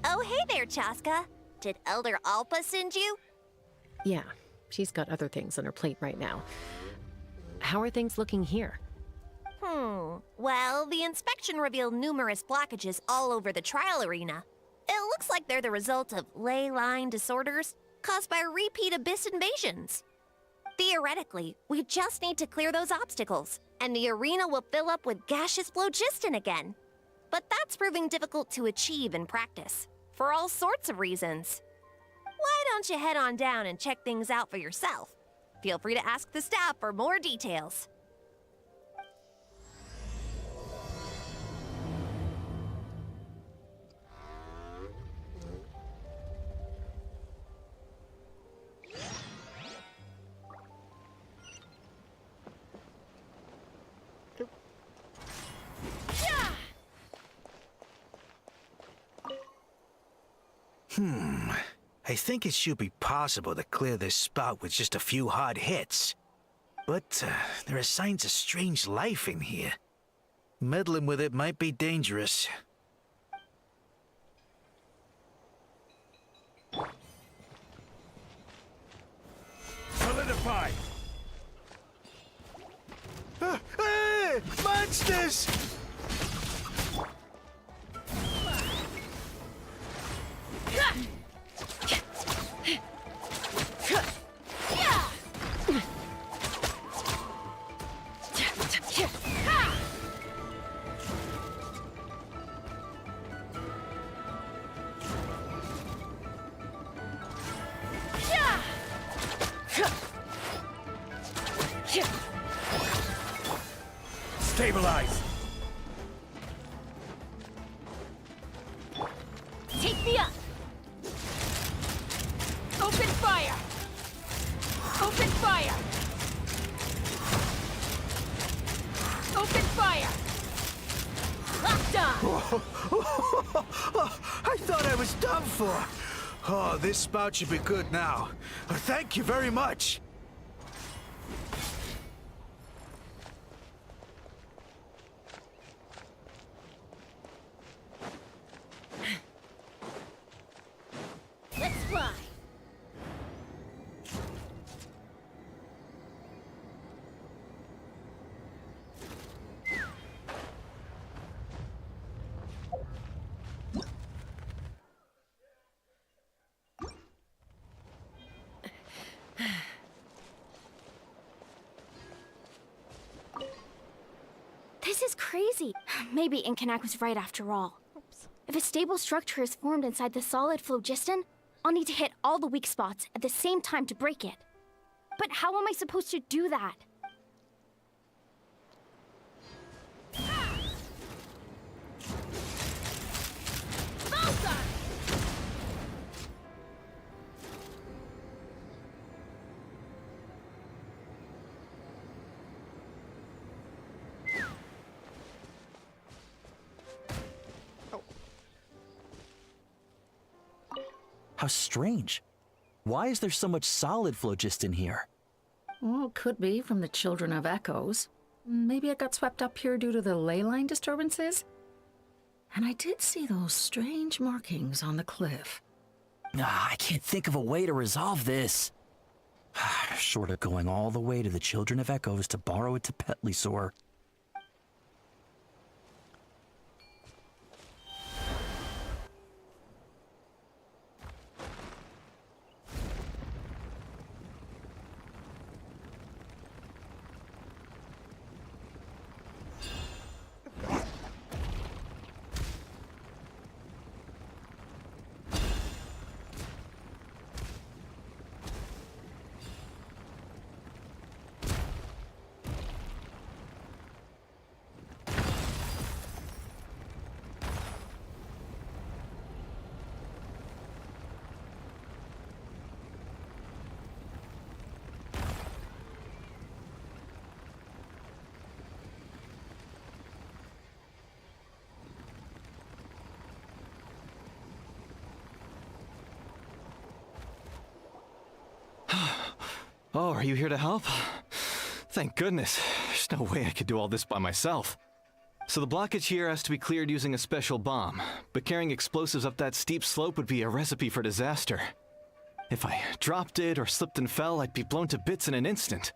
Oh, hey there, Chaska. Did Elder Alpa send you? Yeah, she's got other things on her plate right now. How are things looking here? Well, the inspection revealed numerous blockages all over the trial arena. It looks like they're the result of ley line disorders caused by repeat abyss invasions. Theoretically, we just need to clear those obstacles, and the arena will fill up with gaseous phlogiston again. But that's proving difficult to achieve in practice, for all sorts of reasons. Why don't you head on down and check things out for yourself? Feel free to ask the staff for more details. I think it should be possible to clear this spout with just a few hard hits. But there are signs of strange life in here. Meddling with it might be dangerous. Solidify! Hey! Monsters! Stabilize! Take me up! Open fire! Open fire! Open fire! Locked on! I thought I was done for. Oh, this spout should be good now. Thank you very much. Let's fly! This is crazy. Maybe Inkanak was right after all. If a stable structure is formed inside the solid phlogiston, I'll need to hit all the weak spots at the same time to break it. But how am I supposed to do that? How strange. Why is there so much solid flow just in here? Well, could be from the Children of Echoes. Maybe it got swept up here due to the ley line disturbances? And I did see those strange markings on the cliff. I can't think of a way to resolve this. Short of going all the way to the Children of Echoes to borrow it to Petlisaur. Oh, are you here to help? Thank goodness. There's no way I could do all this by myself. So the blockage here has to be cleared using a special bomb, but carrying explosives up that steep slope would be a recipe for disaster. If I dropped it or slipped and fell, I'd be blown to bits in an instant.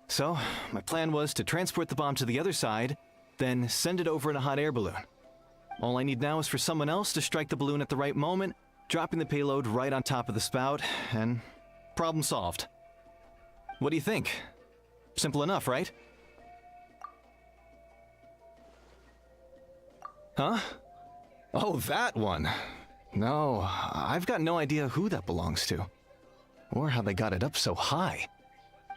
So, my plan was to transport the bomb to the other side, then send it over in a hot air balloon. All I need now is for someone else to strike the balloon at the right moment, dropping the payload right on top of the spout, and problem solved. What do you think? Simple enough, right? Huh? Oh, that one. No, I've got no idea who that belongs to. Or how they got it up so high.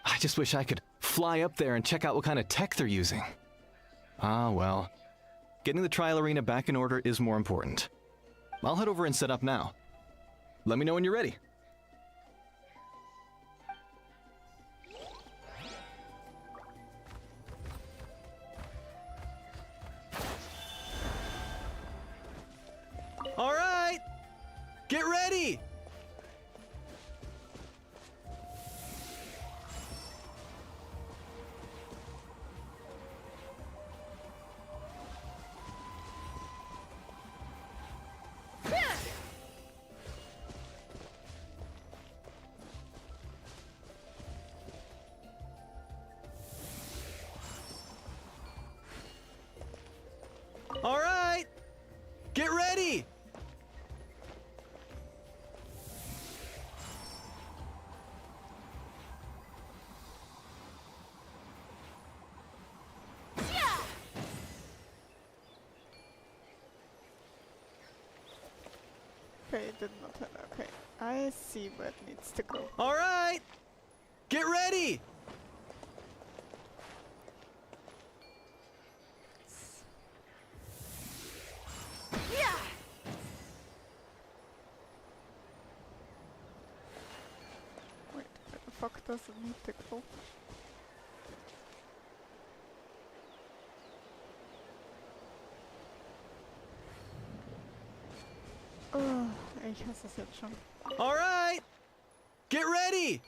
I just wish I could fly up there and check out what kind of tech they're using. Ah, well. Getting the trial arena back in order is more important. I'll head over and set up now. Let me know when you're ready. All right, get ready. All right, get ready. Okay, it did not hit. Okay, I see where it needs to go. All right, get ready. Wait, where the fuck does it need to go? Oh, ich hasse es jetzt schon. All right, get ready.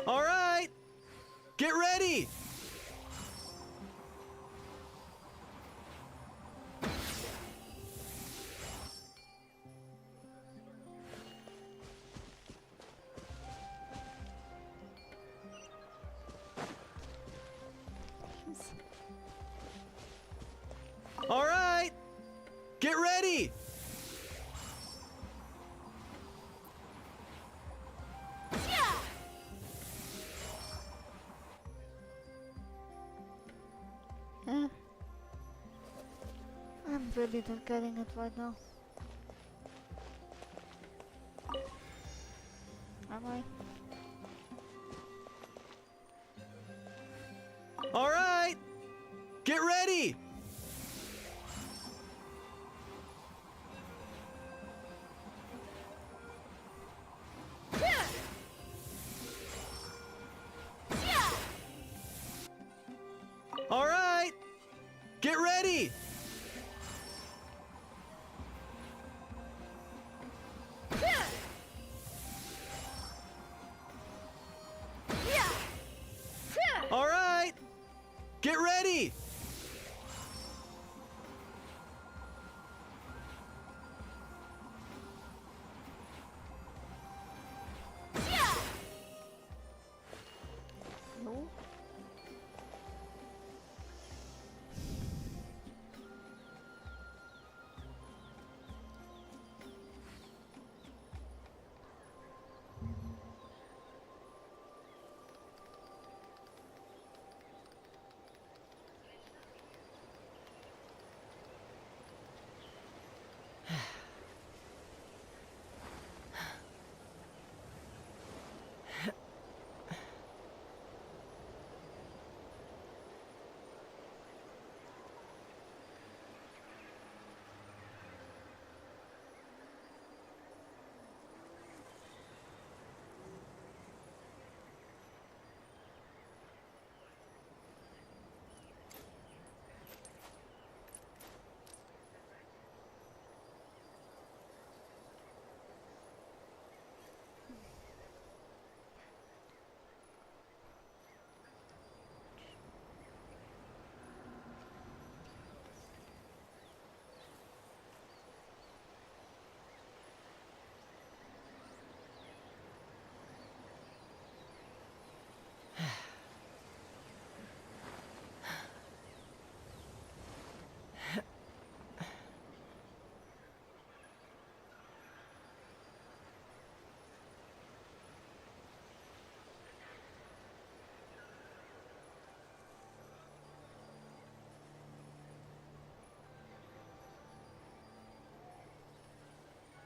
All right, get ready. All right, get ready. I'm really not getting it right now. am I? All right! Get ready! All right! Get ready! All right! Get ready! No.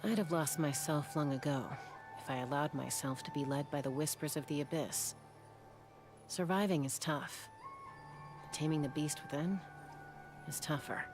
I'd have lost myself long ago if I allowed myself to be led by the whispers of the abyss. Surviving is tough. Taming the beast within is tougher.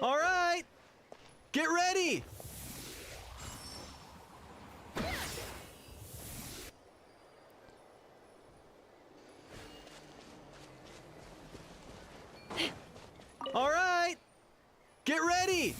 All right! Get ready! All right! Get ready!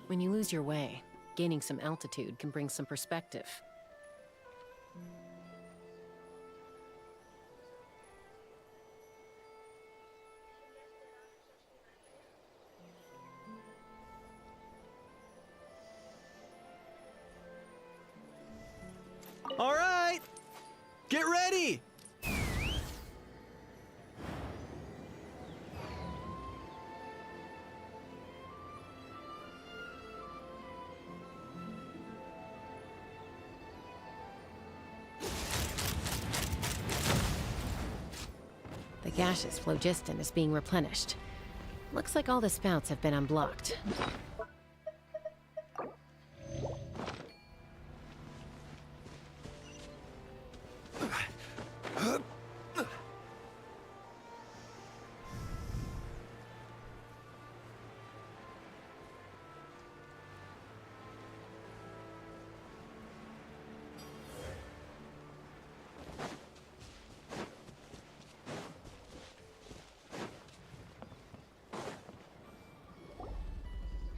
When you lose your way, gaining some altitude can bring some perspective. Get ready! The gaseous phlogiston is being replenished. Looks like all the spouts have been unblocked.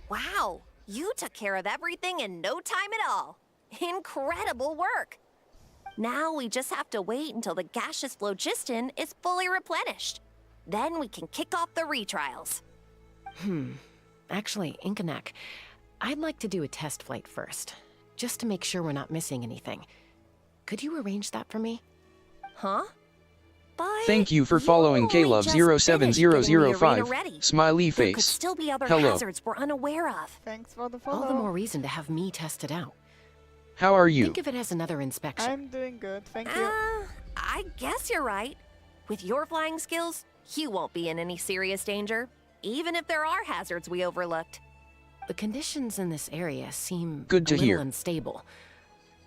Wow, you took care of everything in no time at all. Incredible work. Now we just have to wait until the gaseous phlogiston is fully replenished. Then we can kick off the retrials. Actually, Inkanek, I'd like to do a test flight first, just to make sure we're not missing anything. Could you arrange that for me? Huh? Thank you for following Caleb07005. Smiley There could face. still be other Hello. hazards we're unaware of. Thanks for the follow. All the more reason to have me test it out. How are you? Think of it as another inspection. I'm doing good, thank you. I guess you're right. With your flying skills, you won't be in any serious danger, even if there are hazards we overlooked. The conditions in this area seem Good to a little hear. unstable.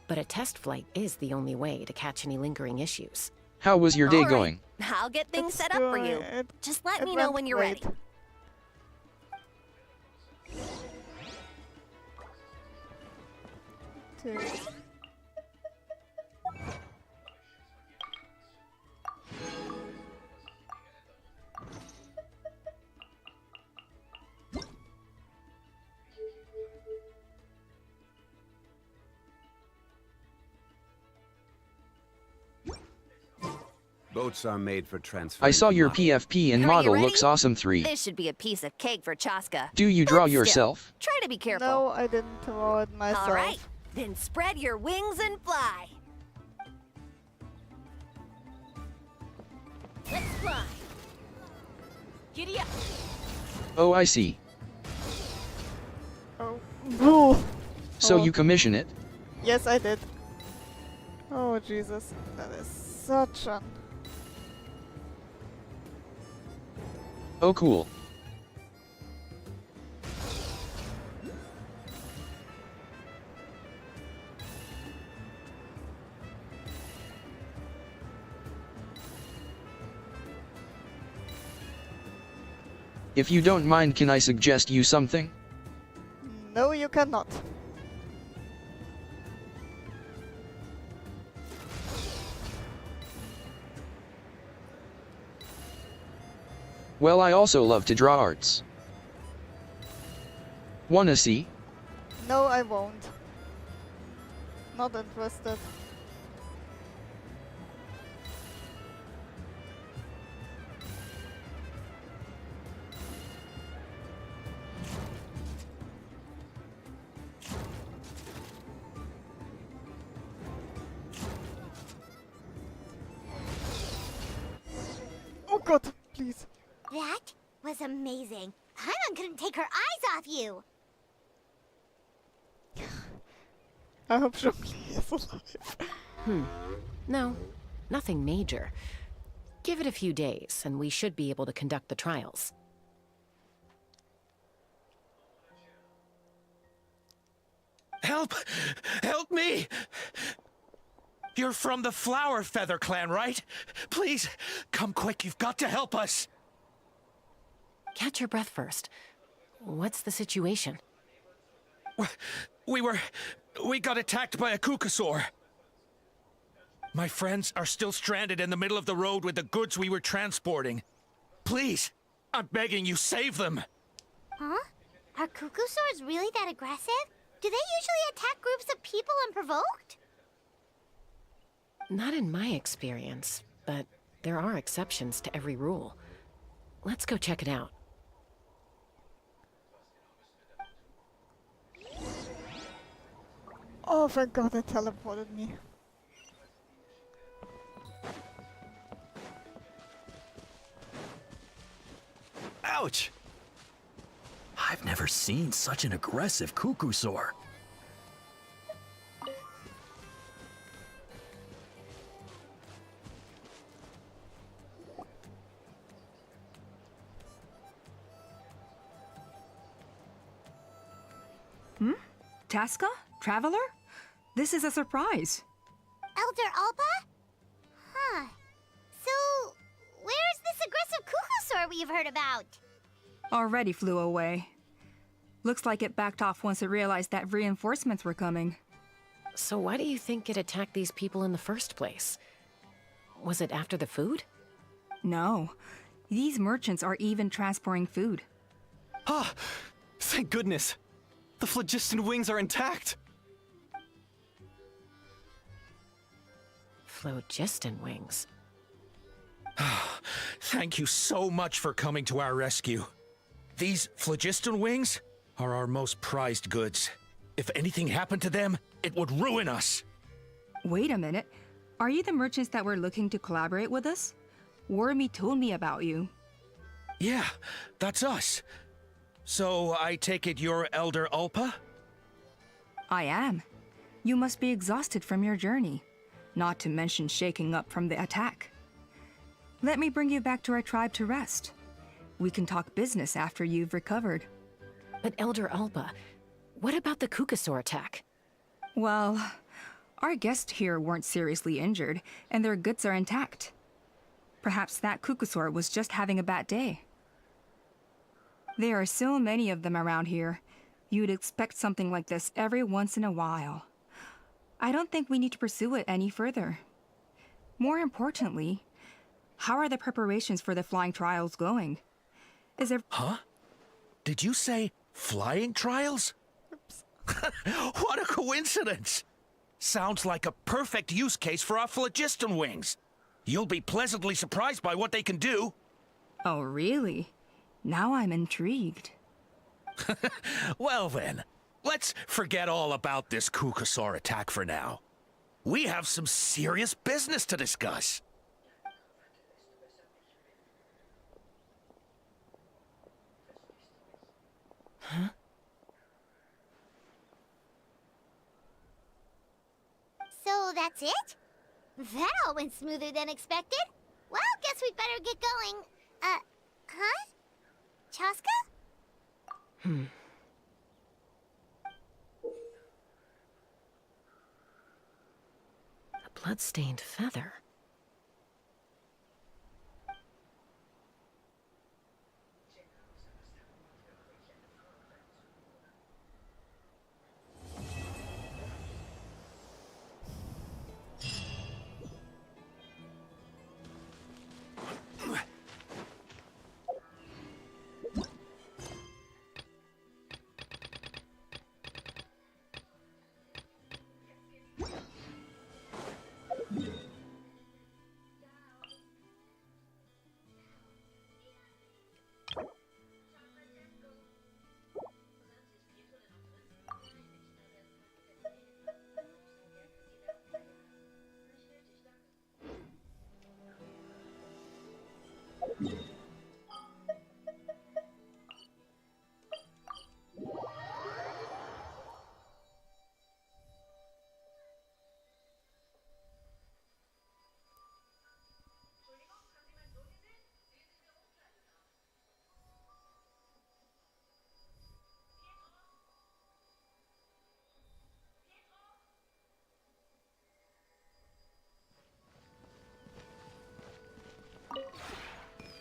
But a test flight is the only way to catch any lingering issues. How was your day All right, going? I'll get things set up for you. Just let me know when you're ready. Boats are made for transfer. I saw your PFP and Are you model ready? looks awesome 3. This should be a piece of cake for Chaska. Do you draw But still, yourself? Try to be careful. No, I didn't draw it myself. All right, then spread your wings and fly. Let's fly. Giddy up. Oh, I see. Oh, boo. So Oh. you commission it? Yes, I did. Oh, Jesus. That is such an... Oh, cool. If you don't mind, can I suggest you something? No, you cannot. Well, I also love to draw arts. Wanna see? No, I won't. Not interested. Oh God, please. That was amazing. Paimon couldn't take her eyes off you. I hope Zhongli is alive. No, nothing major. Give it a few days, and we should be able to conduct the trials. Help! Help me! You're from the Flower Feather clan, right? Please, come quick, you've got to help us! Catch your breath first. What's the situation? We got attacked by a Kukasaur. My friends are still stranded in the middle of the road with the goods we were transporting. Please, I'm begging you, save them! Huh? Are Kukusaurs really that aggressive? Do they usually attack groups of people unprovoked? Not in my experience, but there are exceptions to every rule. Let's go check it out. Oh, thank God, it teleported me. Ouch! I've never seen such an aggressive Kukusaur. Tasca? Traveler? This is a surprise. Elder Alpa? Huh. So, where's this aggressive Kukusaur we've heard about? Already flew away. Looks like it backed off once it realized that reinforcements were coming. So why do you think it attacked these people in the first place? Was it after the food? No. These merchants are even transporting food. Ah! Thank goodness! The phlogiston wings are intact! Phlogiston wings. Thank you so much for coming to our rescue. These phlogiston wings are our most prized goods. If anything happened to them, it would ruin us. Wait a minute. Are you the merchants that were looking to collaborate with us? Wormy told me about you. Yeah, that's us. So I take it you're Elder Ulpa? I am. You must be exhausted from your journey, not to mention shaking up from the attack. Let me bring you back to our tribe to rest. We can talk business after you've recovered. But Elder Alpa, what about the Kukusaur attack? Well, our guests here weren't seriously injured, and their goods are intact. Perhaps that Kukusaur was just having a bad day. There are so many of them around here. You'd expect something like this every once in a while. I don't think we need to pursue it any further. More importantly, how are the preparations for the flying trials going? Is there— Huh? Did you say flying trials? What a coincidence! Sounds like a perfect use case for our phlogiston wings. You'll be pleasantly surprised by what they can do. Oh, really? Now I'm intrigued. Well then, let's forget all about this Kukusaur attack for now. We have some serious business to discuss. Huh? So that's it? That all went smoother than expected. Well, guess we'd better get going. Huh? Chaska? A blood-stained feather.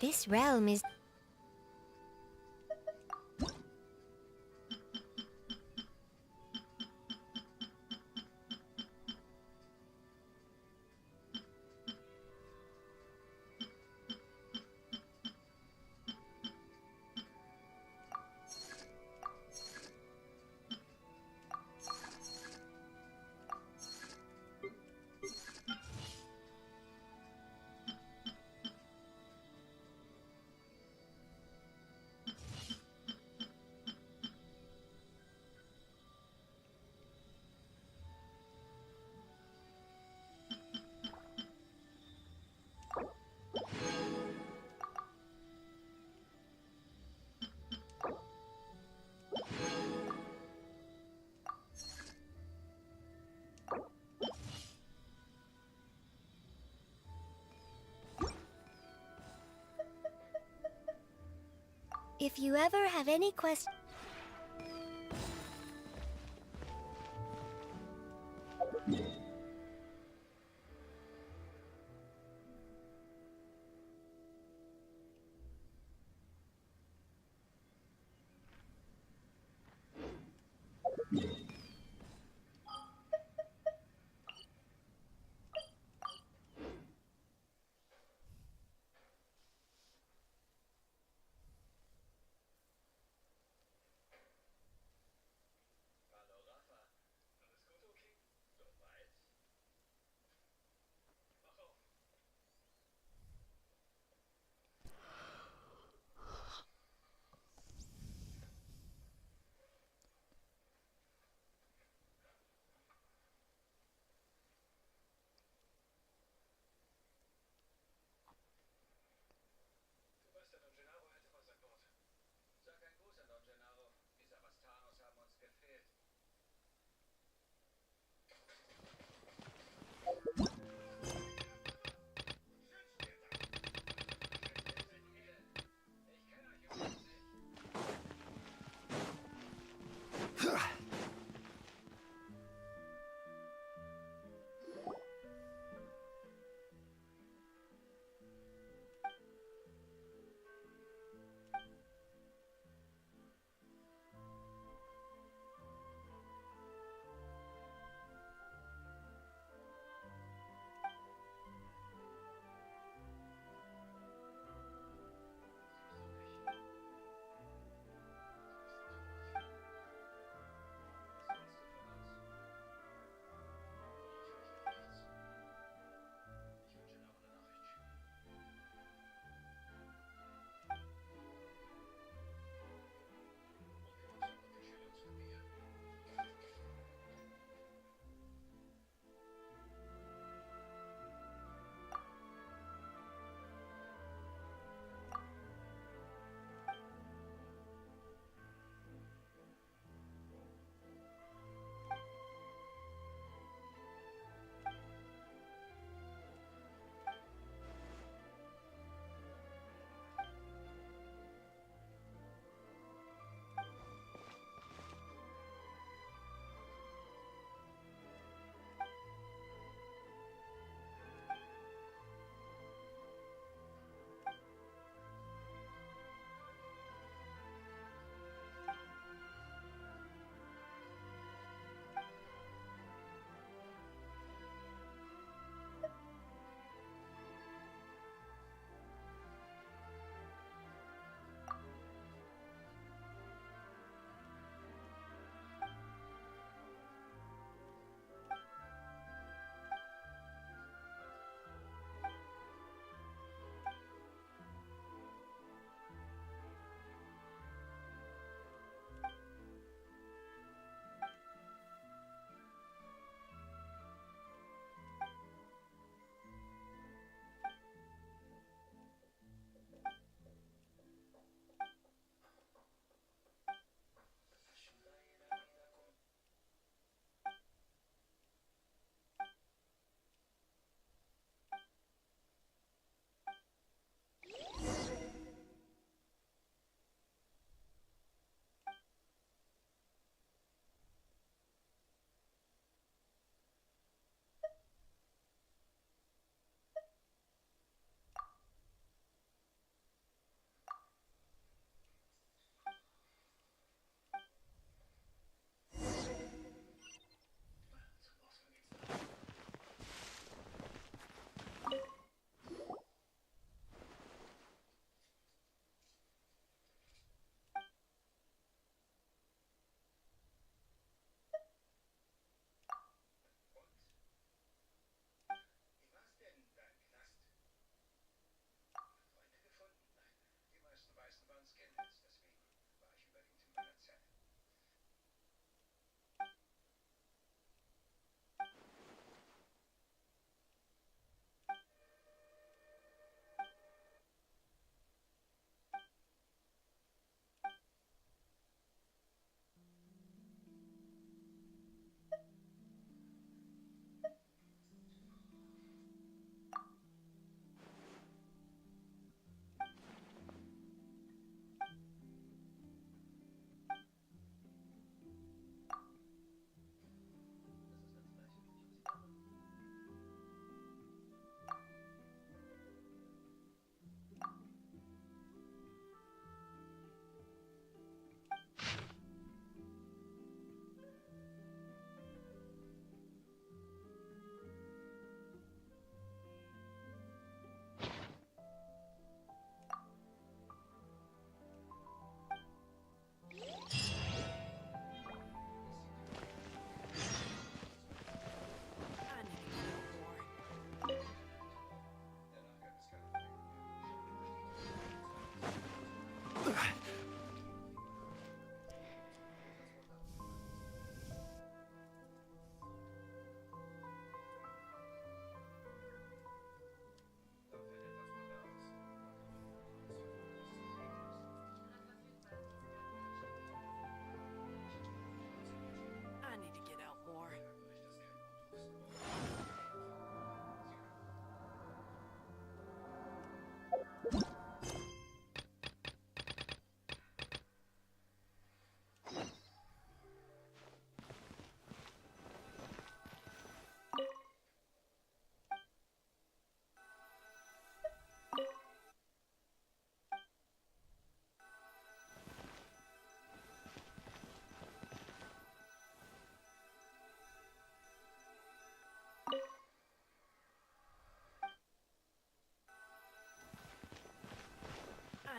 This realm is... If you ever have any questions...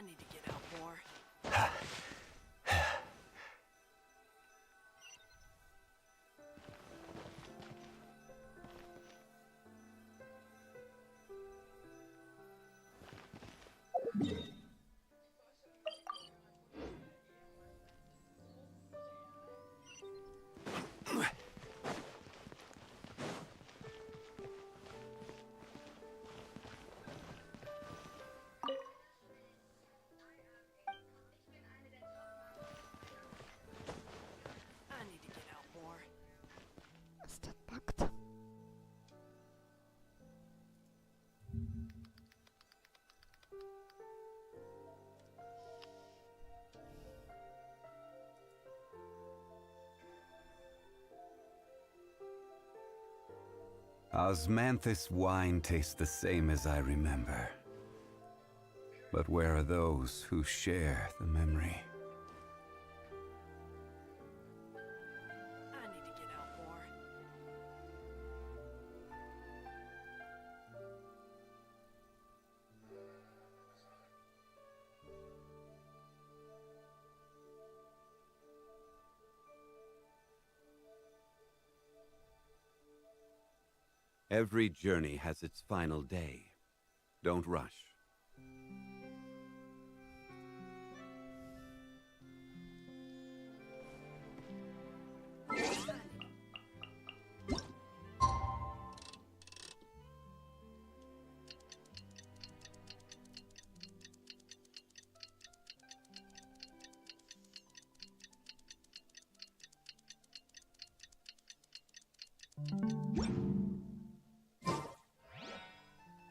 I need to get out more. I need to get out more. Is that bugged? Osmanthus wine tastes the same as I remember. But where are those who share the memory? I need to get out more. Every journey has its final day. Don't rush.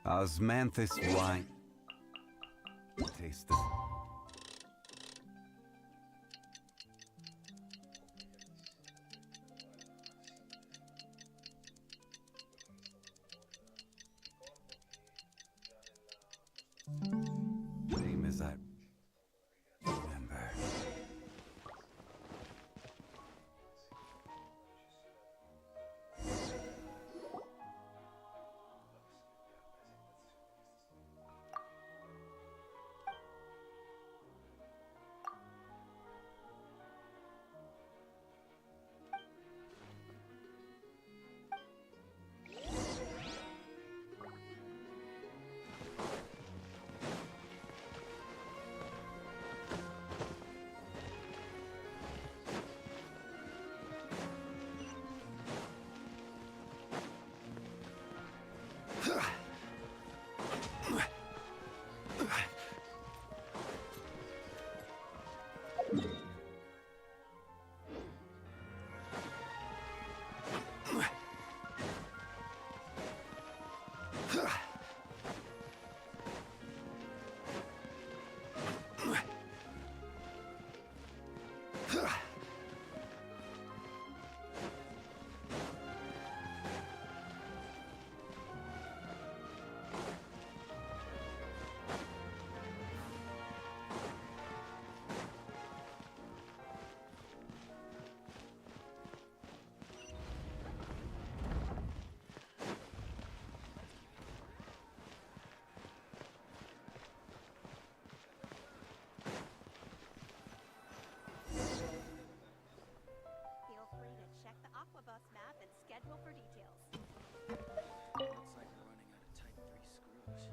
Osmanthus wine tastes the same as I remember. Feel free to check the Aquabus map and schedule for details. Looks like we're running out of Type 3 screws.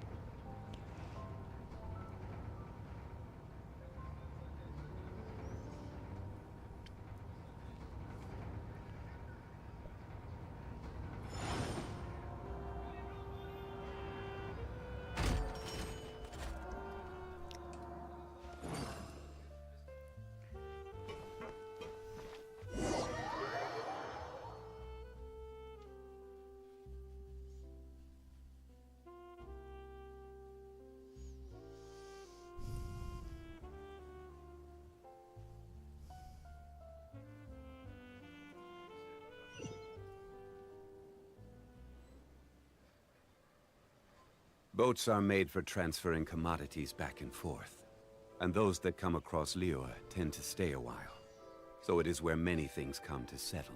Boats are made for transferring commodities back and forth, and those that come across Liyue tend to stay a while. So it is where many things come to settle.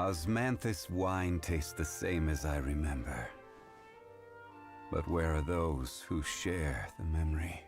Osmanthus wine tastes the same as I remember. But where are those who share the memory?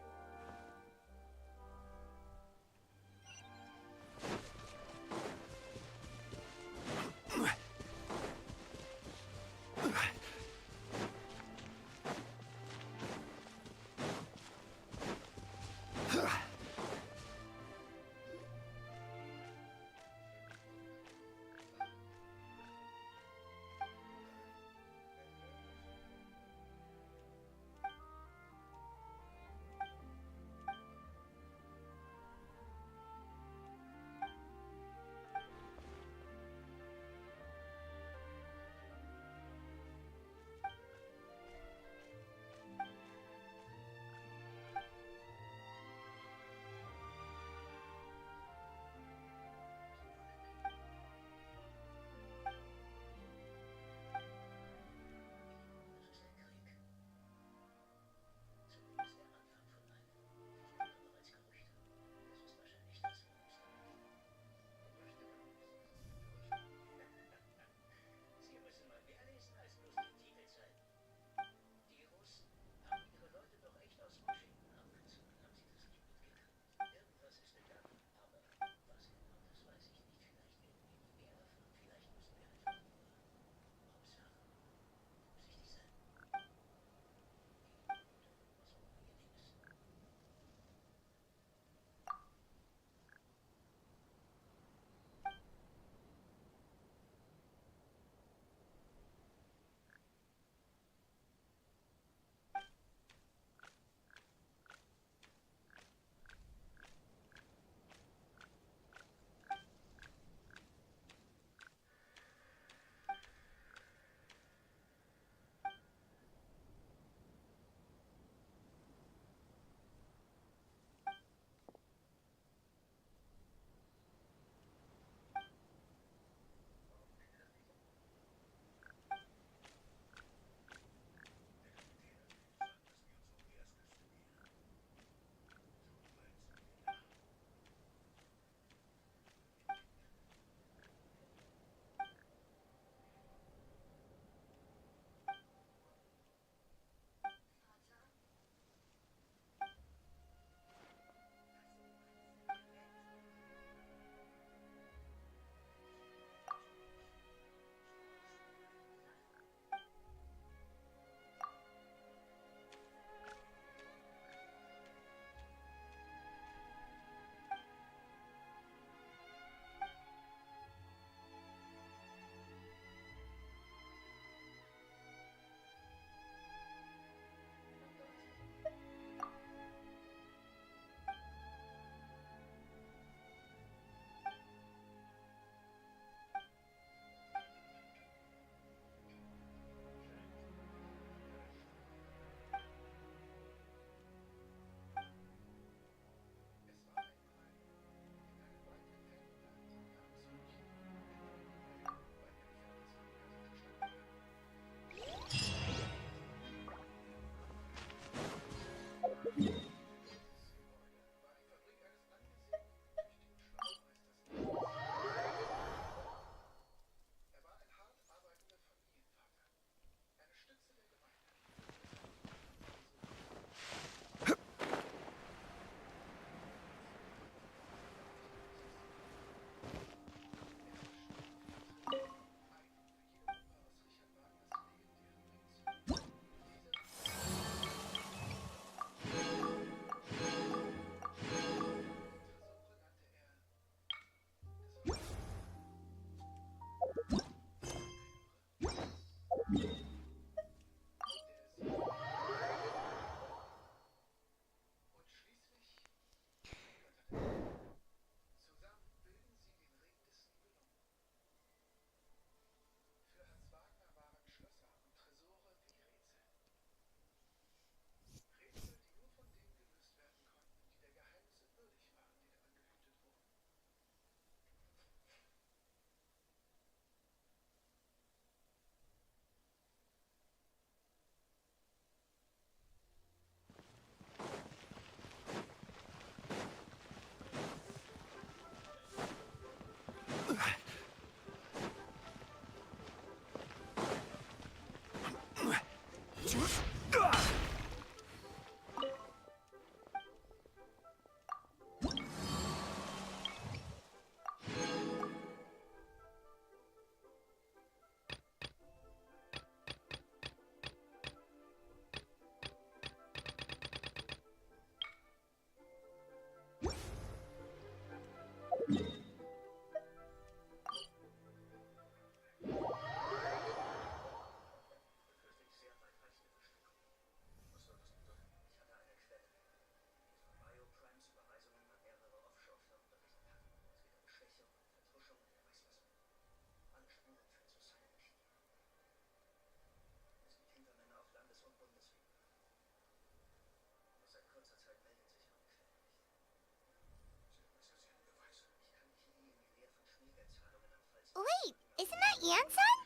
Wait, isn't that Yansan?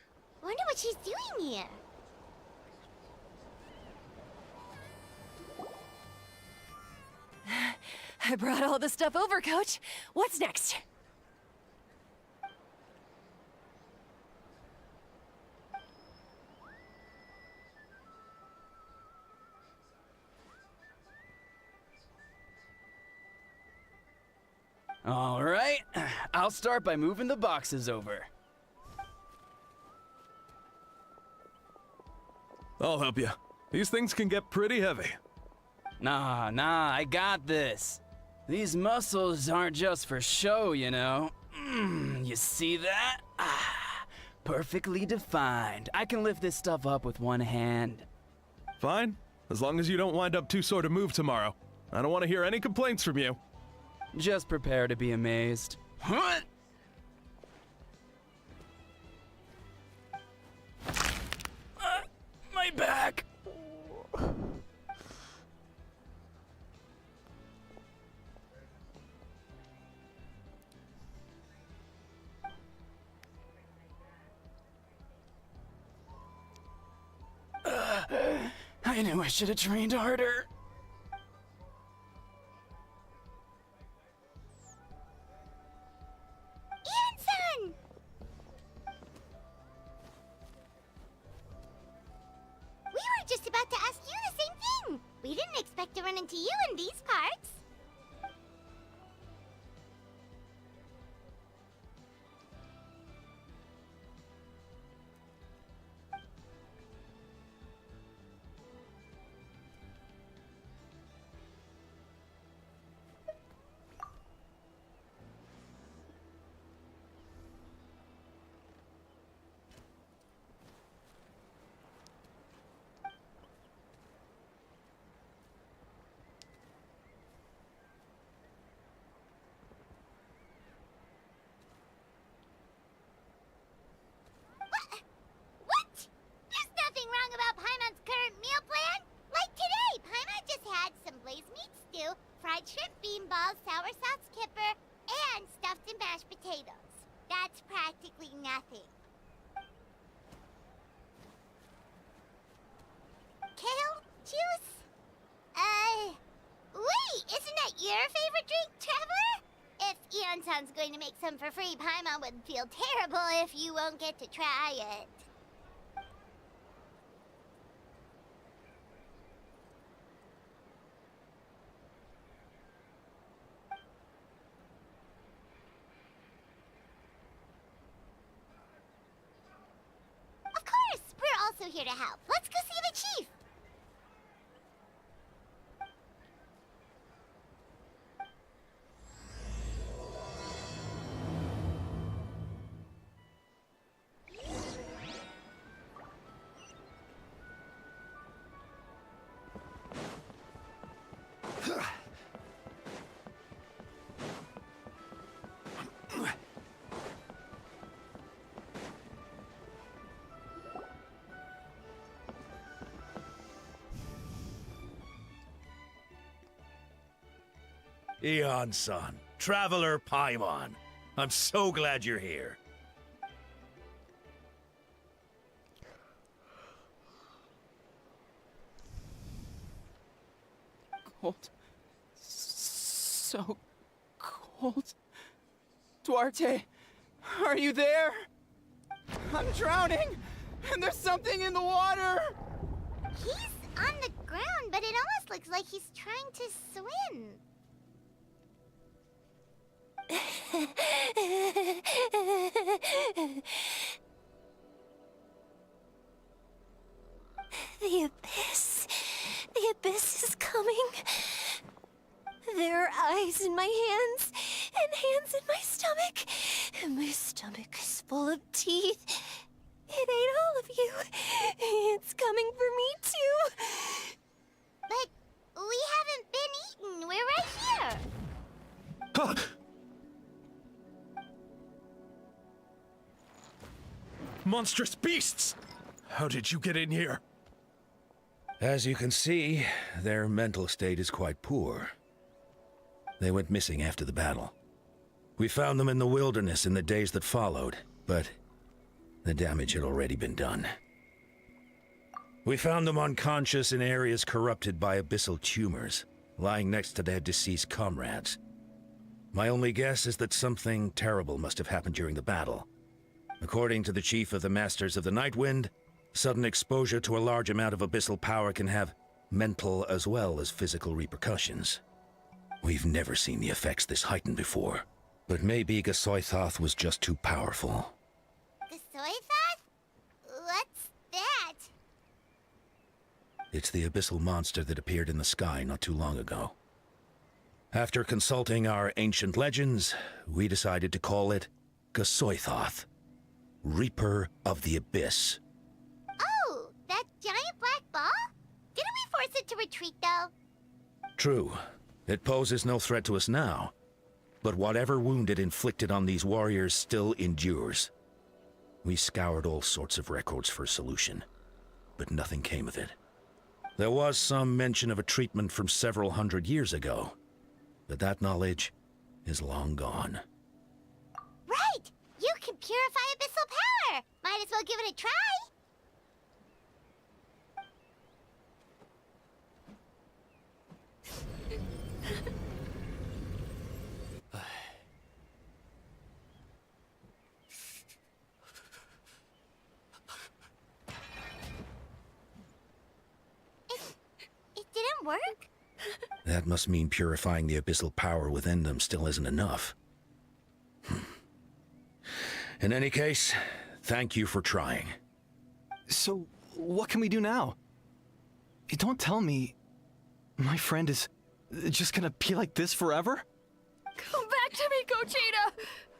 Wonder what she's doing here. I brought all the stuff over, Coach. What's next? All right, I'll start by moving the boxes over. I'll help you. These things can get pretty heavy. Nah, I got this. These muscles aren't just for show, you know. You see that? Perfectly defined. I can lift this stuff up with one hand. Fine, as long as you don't wind up too sore to move tomorrow. I don't want to hear any complaints from you. Just prepare to be amazed. My back! I knew I should have trained harder. Yansan! We were just about to ask you the same thing. We didn't expect to run into you in these parts. What? There's nothing wrong about Paimon's current meal plan. Like today, Paimon just had some blaze meat stew, fried shrimp bean balls, sour sauce kipper, and stuffed and mashed potatoes. That's practically nothing. Kale juice? Wait, isn't that your favorite drink, Traveler? If Eonsan's going to make some for free, Paimon would feel terrible if you won't get to try it. Of course, we're also here to help. Let's go see the chief. Eon-san, Traveler Paimon. I'm so glad you're here. Cold. So cold. Duarte, are you there? I'm drowning, and there's something in the water. He's on the ground, but it almost looks like he's trying to swim. The abyss. The abyss is coming. There are eyes in my hands, and hands in my stomach. And my stomach is full of teeth. It ate all of you. It's coming for me, too. But we haven't been eaten. We're right here. Monstrous beasts! How did you get in here? As you can see, their mental state is quite poor. They went missing after the battle. We found them in the wilderness in the days that followed, but the damage had already been done. We found them unconscious in areas corrupted by abyssal tumors, lying next to their deceased comrades. My only guess is that something terrible must have happened during the battle. According to the chief of the Masters of the Nightwind, sudden exposure to a large amount of abyssal power can have mental as well as physical repercussions. We've never seen the effects this heightened before, but maybe Gasoithoth was just too powerful. Gasoithoth? What's that? It's the abyssal monster that appeared in the sky not too long ago. After consulting our ancient legends, we decided to call it Gasoithoth, Reaper of the Abyss. Oh, that giant black ball? Didn't we force it to retreat, though? True. It poses no threat to us now, but whatever wound it inflicted on these warriors still endures. We scoured all sorts of records for a solution, but nothing came of it. There was some mention of a treatment from several hundred years ago, but that knowledge is long gone. Right! You can purify abyssal power! Might as well give it a try! It didn't work? That must mean purifying the abyssal power within them still isn't enough. In any case, thank you for trying. So, what can we do now? Don't tell me my friend is just gonna be like this forever? Come back to me, Gogeta!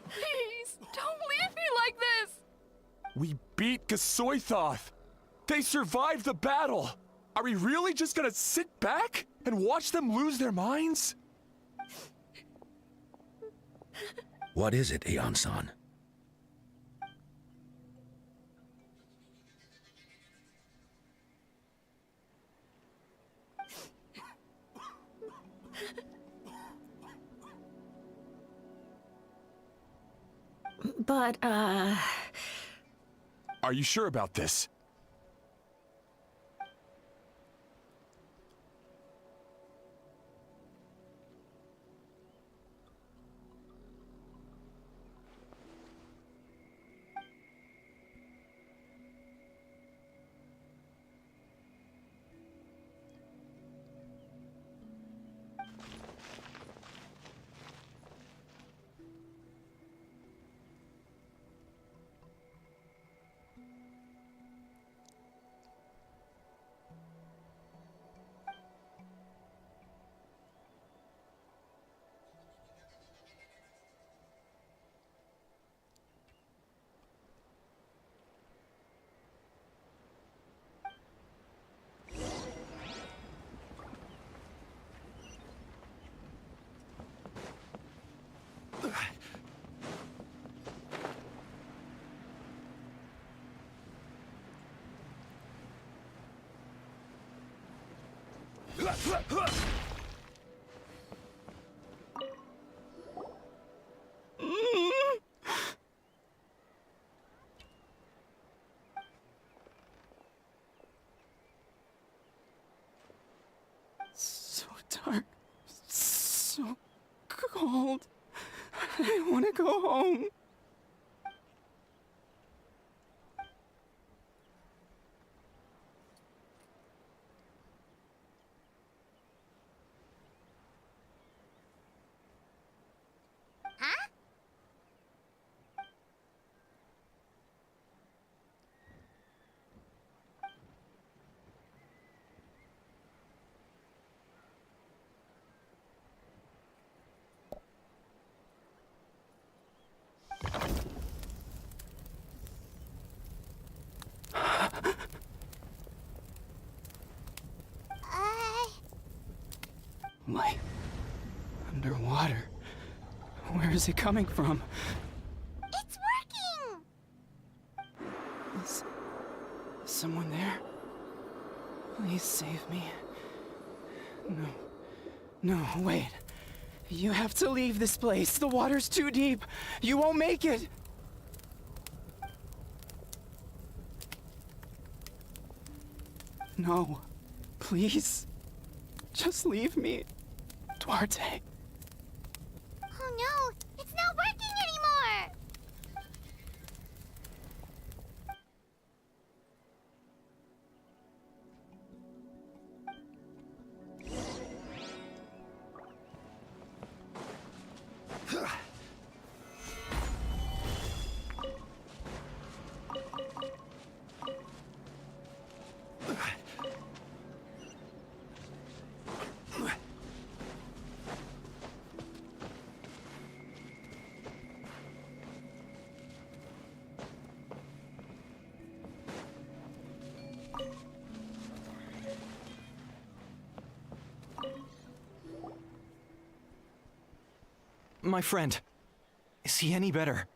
Please, don't leave me like this! We beat Gasoithoth! They survived the battle! Are we really just gonna sit back and watch them lose their minds? What is it, Aeon-san? But, Are you sure about this? So dark, so cold. I want to go home. Where is it coming from? It's working! Is someone there? Please save me. No. No, wait. You have to leave this place. The water's too deep. You won't make it. No. Please. Just leave me. Duarte. Oh no, it's not working anymore! My friend, is he any better?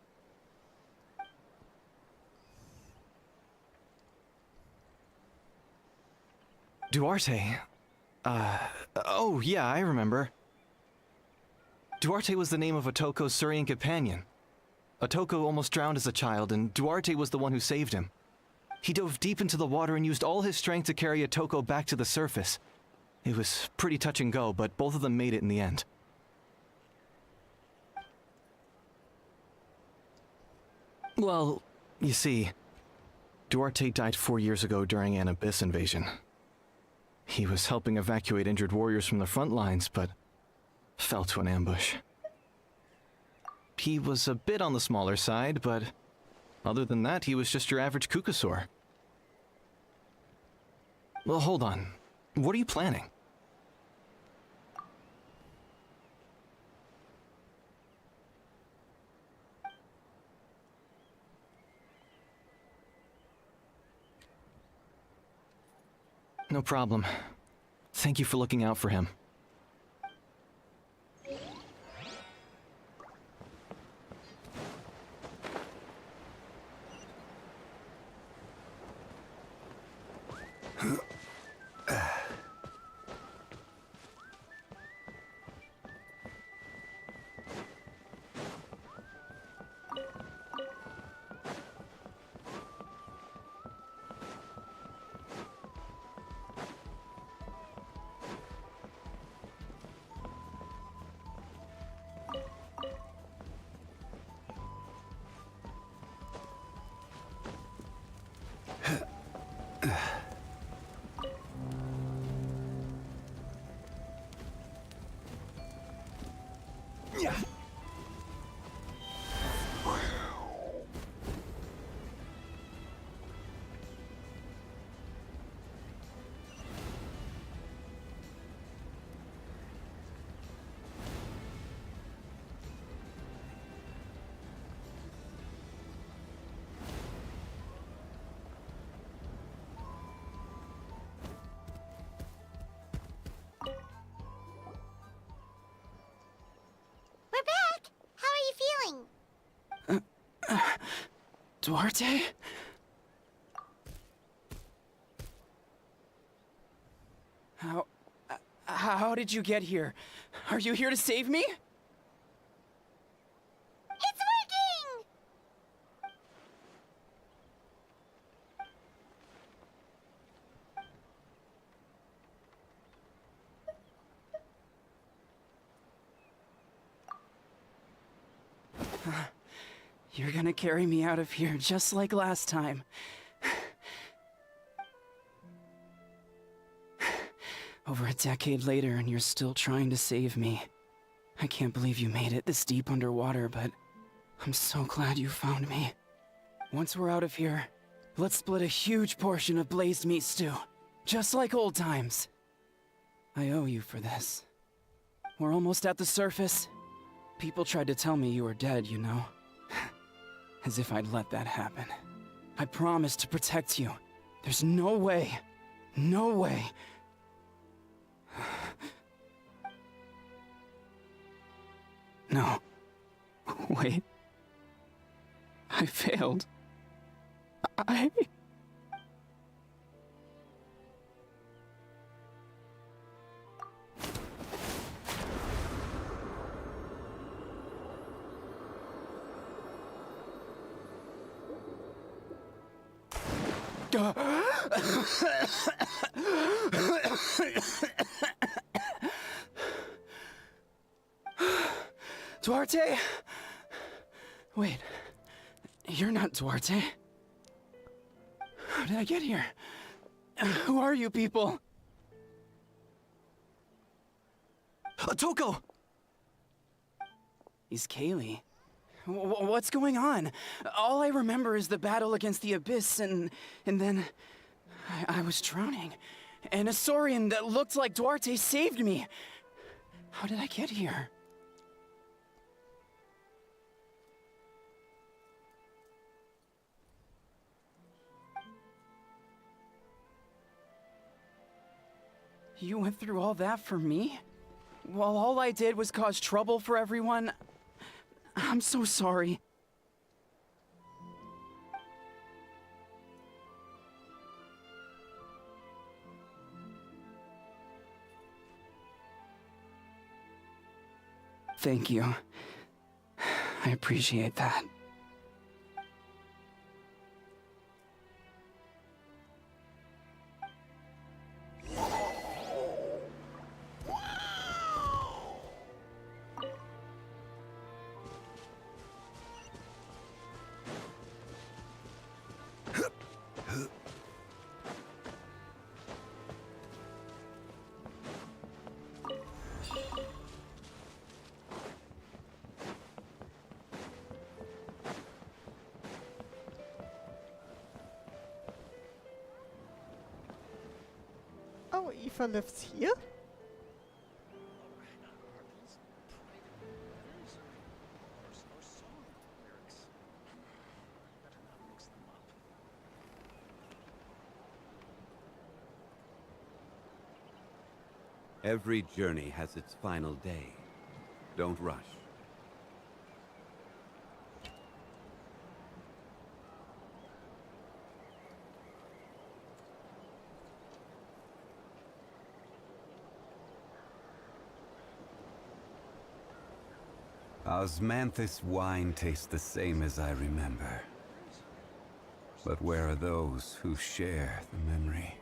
Duarte? Oh yeah, I remember. Duarte was the name of Otoko's Surian companion. Otoko almost drowned as a child, and Duarte was the one who saved him. He dove deep into the water and used all his strength to carry Otoko back to the surface. It was pretty touch and go, but both of them made it in the end. Well, you see, Duarte died 4 years ago during an Abyss invasion. He was helping evacuate injured warriors from the front lines, but fell to an ambush. He was a bit on the smaller side, but other than that, he was just your average Kukasaur. Well, hold on. What are you planning? No problem. Thank you for looking out for him. We're back! How are you feeling? Duarte? How did you get here? Are you here to save me? It's working! You're gonna carry me out of here just like last time. Over a decade later, and you're still trying to save me. I can't believe you made it this deep underwater, but I'm so glad you found me. Once we're out of here, let's split a huge portion of blazed meat stew, just like old times. I owe you for this. We're almost at the surface. People tried to tell me you were dead, you know. As if I'd let that happen. I promised to protect you. There's no way. No way. No. Wait. I failed. I... Duarte? Wait, you're not Duarte. How did I get here? Who are you people? Toko! He's Kaylee. What's going on? All I remember is the battle against the Abyss, and then I was drowning. And a Saurian that looked like Duarte saved me. How did I get here? You went through all that for me? While all I did was cause trouble for everyone? I'm so sorry. Thank you. I appreciate that. Oh, Eva lives here? Every journey has its final day. Don't rush. Osmanthus wine tastes the same as I remember. But where are those who share the memory?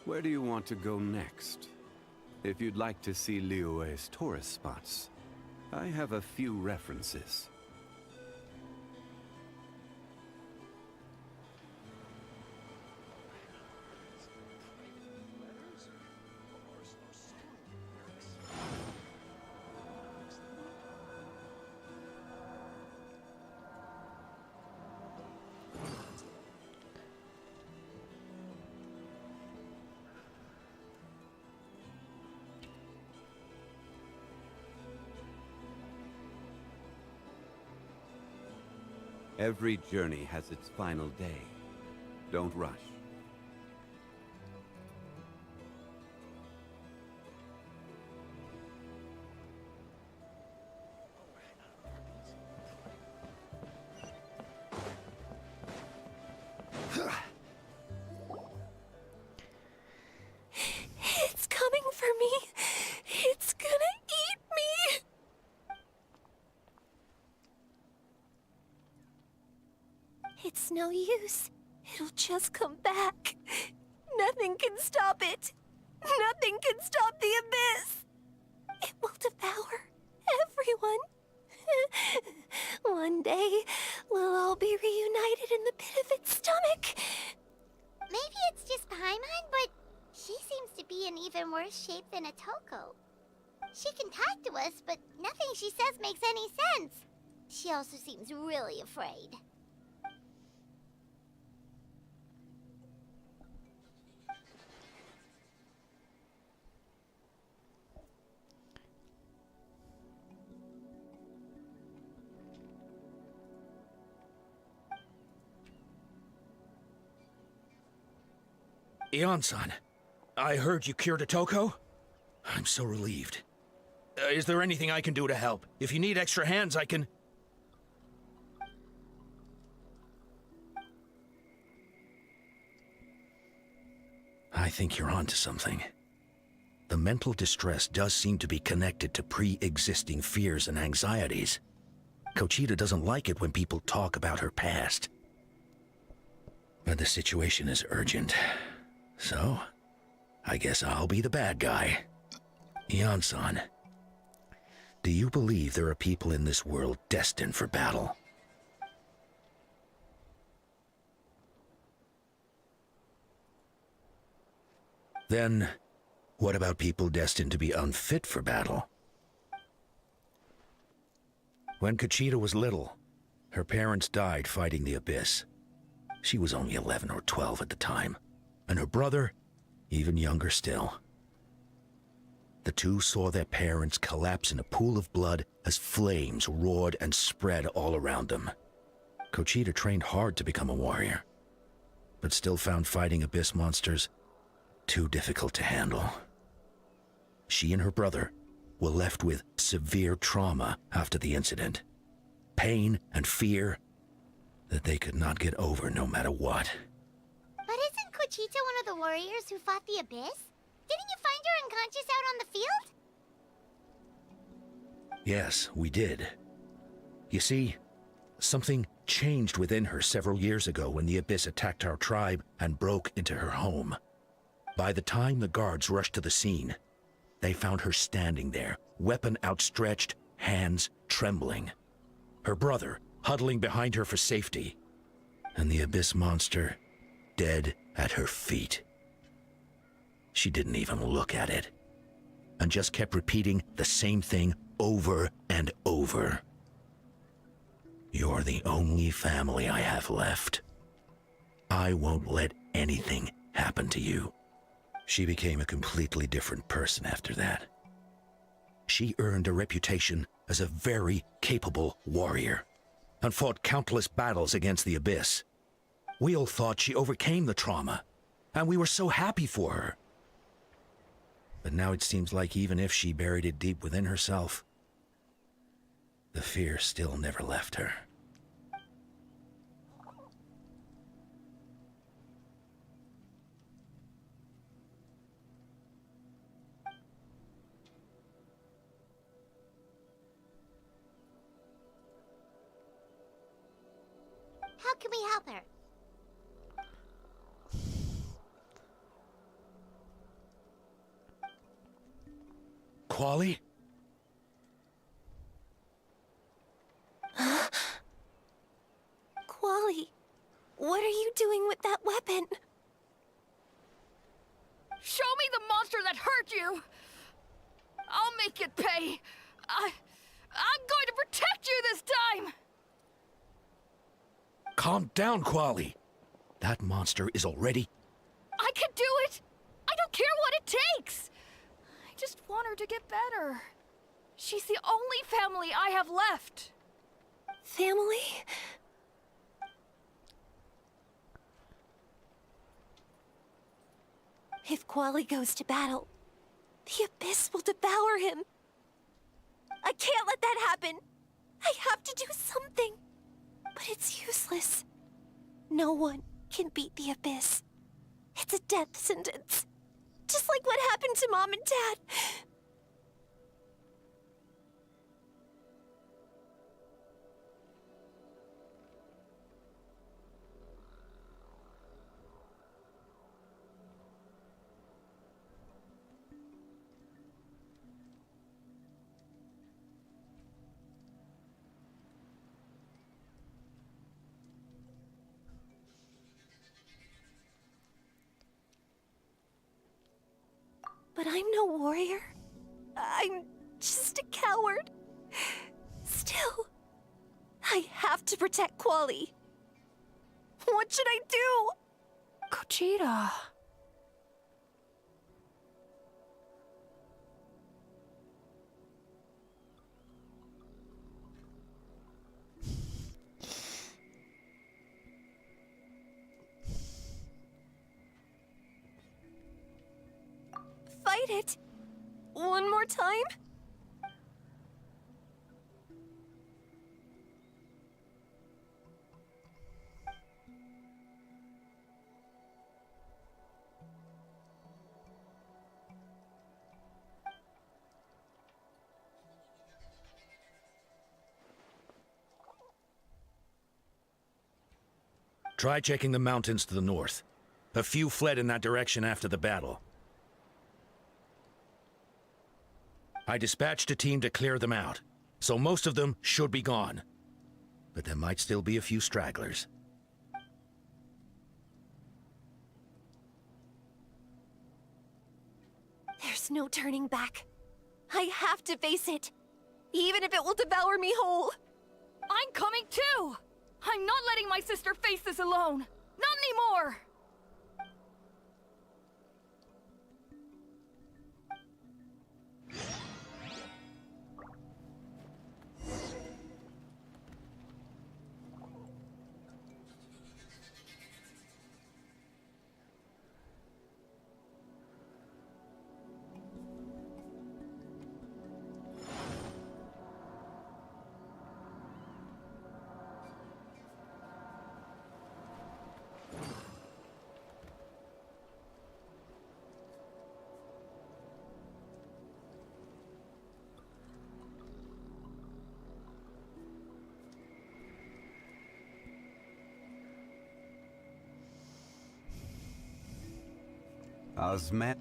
Where do you want to go next? If you'd like to see Liyue's tourist spots, I have a few references. Every journey has its final day. Don't rush. It's coming for me. It's gonna eat me. It's no use. It'll just come back. Nothing can stop it. Nothing can stop the abyss. It will devour everyone. One day, we'll all be reunited in the pit of its stomach. Maybe it's just Paimon, but she seems to be in even worse shape than Atoko. She can talk to us, but nothing she says makes any sense. She also seems really afraid. Ion-san, I heard you cured Otoko? I'm so relieved. Is there anything I can do to help? If you need extra hands, I can... I think you're onto something. The mental distress does seem to be connected to pre-existing fears and anxieties. Kochita doesn't like it when people talk about her past. But the situation is urgent. So, I guess I'll be the bad guy. Ion-san, do you believe there are people in this world destined for battle? Then, what about people destined to be unfit for battle? When Kochita was little, her parents died fighting the Abyss. She was only 11 or 12 at the time, and her brother, even younger still. The two saw their parents collapse in a pool of blood as flames roared and spread all around them. Kochita trained hard to become a warrior, but still found fighting Abyss monsters too difficult to handle. She and her brother were left with severe trauma after the incident. Pain and fear that they could not get over no matter what. But isn't Kochita one of the warriors who fought the Abyss? Didn't you find her unconscious out on the field? Yes, we did. You see, something changed within her several years ago when the Abyss attacked our tribe and broke into her home. By the time the guards rushed to the scene, they found her standing there, weapon outstretched, hands trembling. Her brother huddling behind her for safety, and the Abyss monster dead at her feet. She didn't even look at it, and just kept repeating the same thing over and over. You're the only family I have left. I won't let anything happen to you. She became a completely different person after that. She earned a reputation as a very capable warrior, and fought countless battles against the Abyss. We all thought she overcame the trauma, and we were so happy for her. But now it seems like even if she buried it deep within herself, the fear still never left her. How can we help her? Quali? Quali, what are you doing with that weapon? Show me the monster that hurt you! I'll make it pay! I'm going to protect you this time! Calm down, Quali. That monster is already... I can do it! I don't care what it takes! I just want her to get better. She's the only family I have left. Family? If Quali goes to battle, the Abyss will devour him. I can't let that happen. I have to do something. But it's useless. No one can beat the Abyss. It's a death sentence. Just like what happened to Mom and Dad. But I'm no warrior. I'm just a coward. Still, I have to protect Quali. What should I do? Kochita. did it. One more time? Try checking the mountains to the north. A few fled in that direction after the battle. I dispatched a team to clear them out, so most of them should be gone. But there might still be a few stragglers. There's no turning back. I have to face it, even if it will devour me whole. I'm coming too! I'm not letting my sister face this alone! Not anymore! Osmet.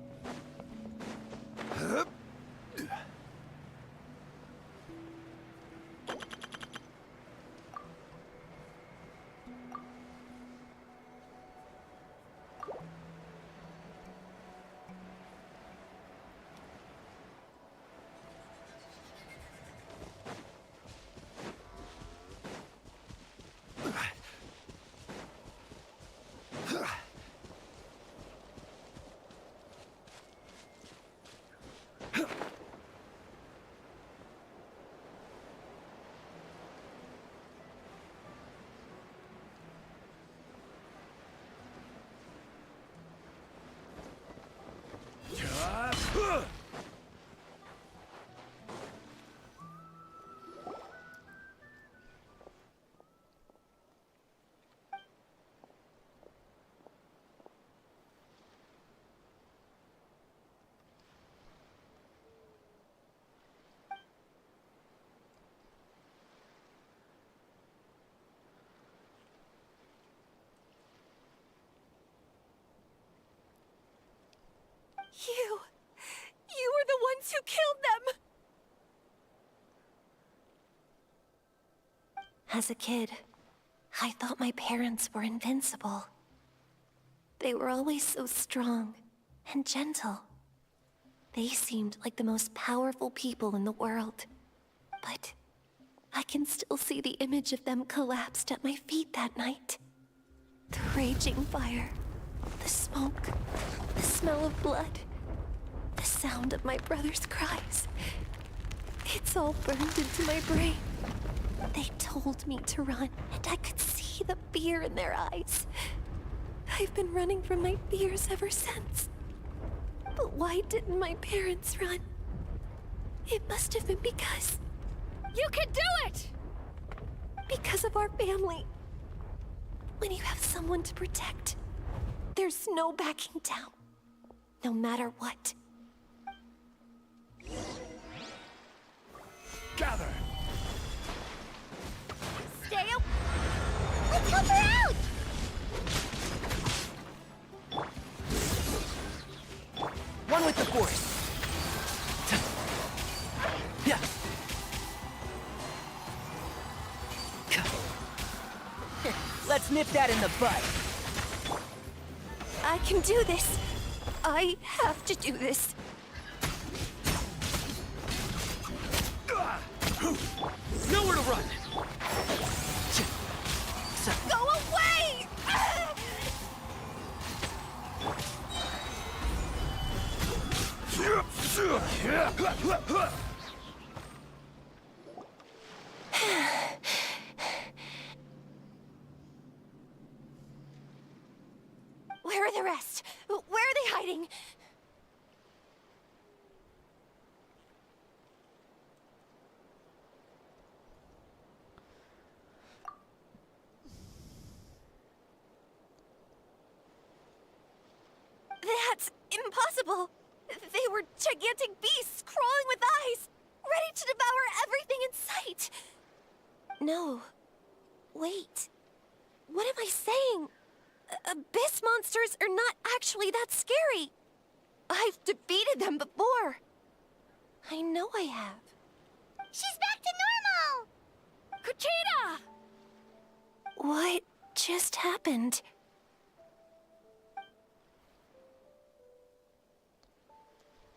You were the ones who killed them! As a kid, I thought my parents were invincible. They were always so strong and gentle. They seemed like the most powerful people in the world. But I can still see the image of them collapsed at my feet that night. The raging fire, the smoke, the smell of blood, the sound of my brother's cries. It's all burned into my brain. They told me to run, and I could see the fear in their eyes. I've been running from my fears ever since. But why didn't my parents run? It must have been because... You can do it! Because of our family. When you have someone to protect, there's no backing down. No matter what. Gather! Stay up! Let's help her out! One with the force. Yeah. Let's nip that in the bud. I can do this. I have to do this. Nowhere to run. Go away! Where are the rest? Where are they hiding? impossible. They were gigantic beasts crawling with eyes, ready to devour everything in sight. No. Wait. What am I saying? Abyss monsters are not actually that scary. I've defeated them before. I know I have. She's back to normal! Kuchita! What just happened?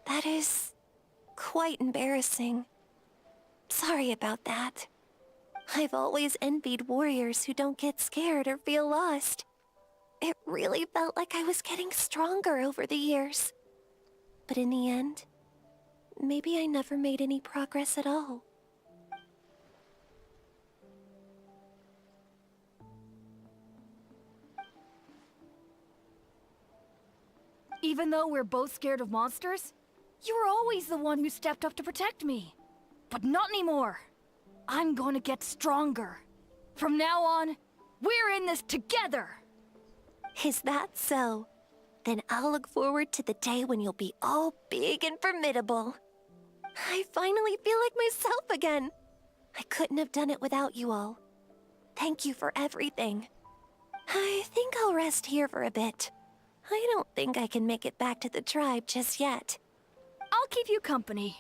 That is quite embarrassing. Sorry about that. I've always envied warriors who don't get scared or feel lost. It really felt like I was getting stronger over the years. But in the end, maybe I never made any progress at all. Even though we're both scared of monsters, you were always the one who stepped up to protect me. But not anymore. I'm going to get stronger. From now on, we're in this together. Is that so? Then I'll look forward to the day when you'll be all big and formidable. I finally feel like myself again. I couldn't have done it without you all. Thank you for everything. I think I'll rest here for a bit. I don't think I can make it back to the tribe just yet. I'll keep you company.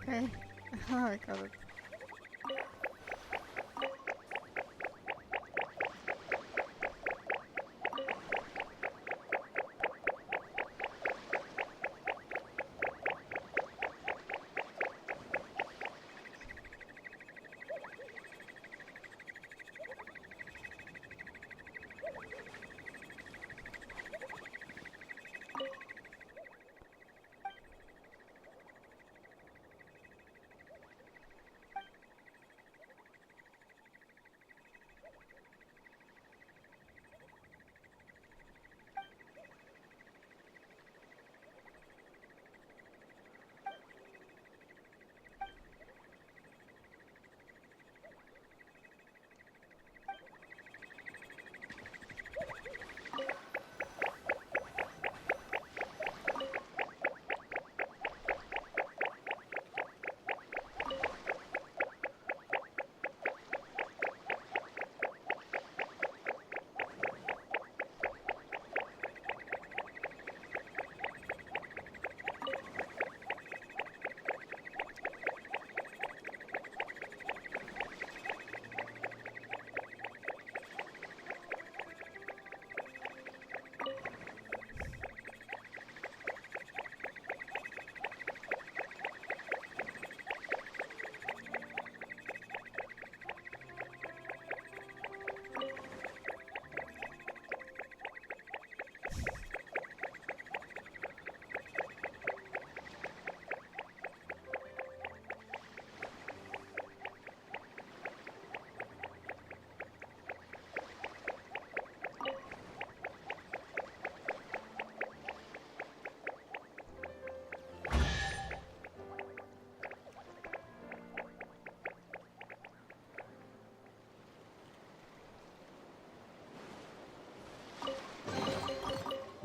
Okay. Oh, I got it.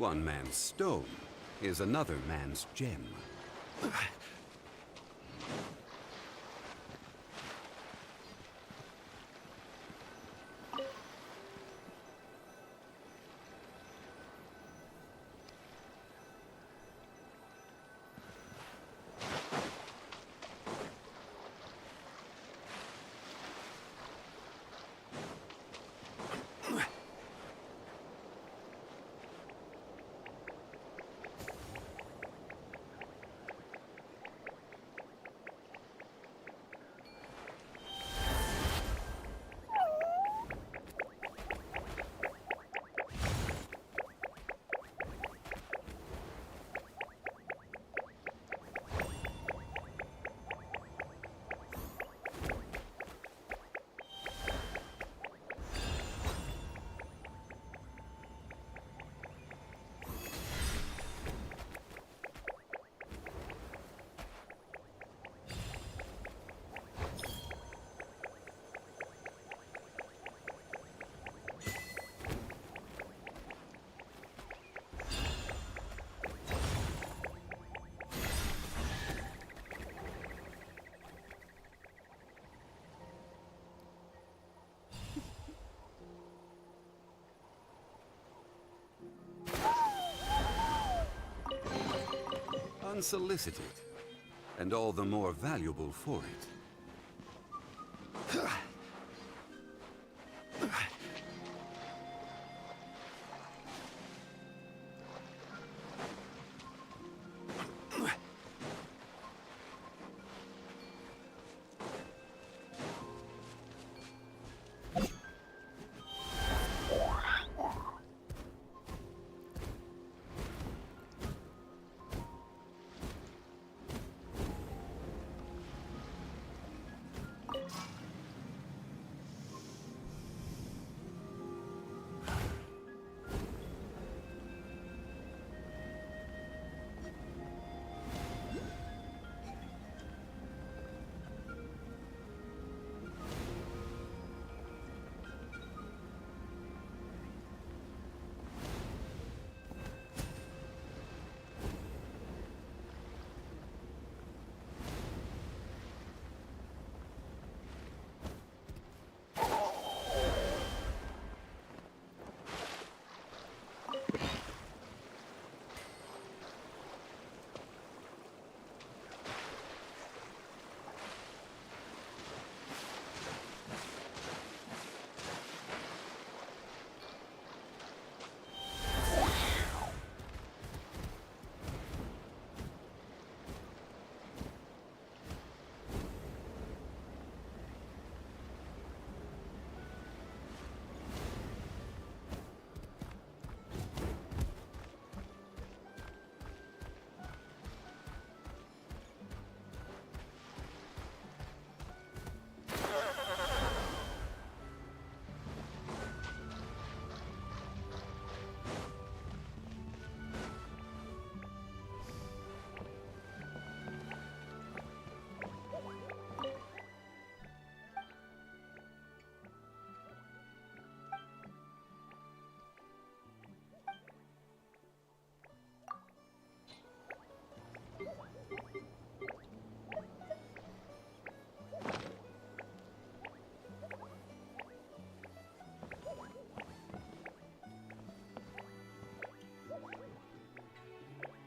One man's stone is another man's gem. Unsolicited, and all the more valuable for it.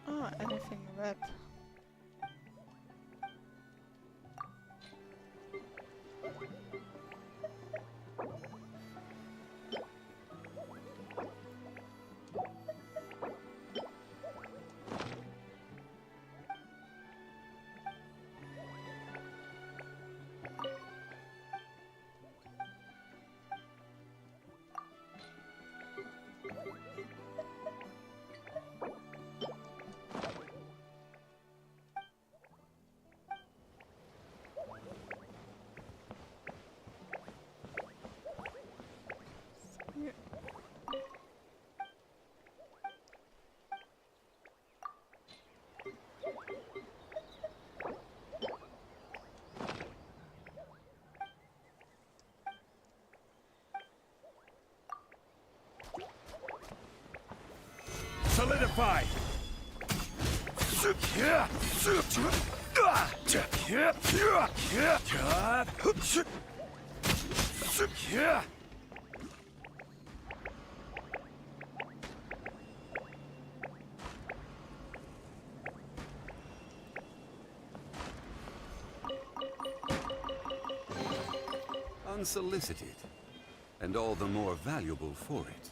Oh, anything red. Solidify! Unsolicited, and all the more valuable for it.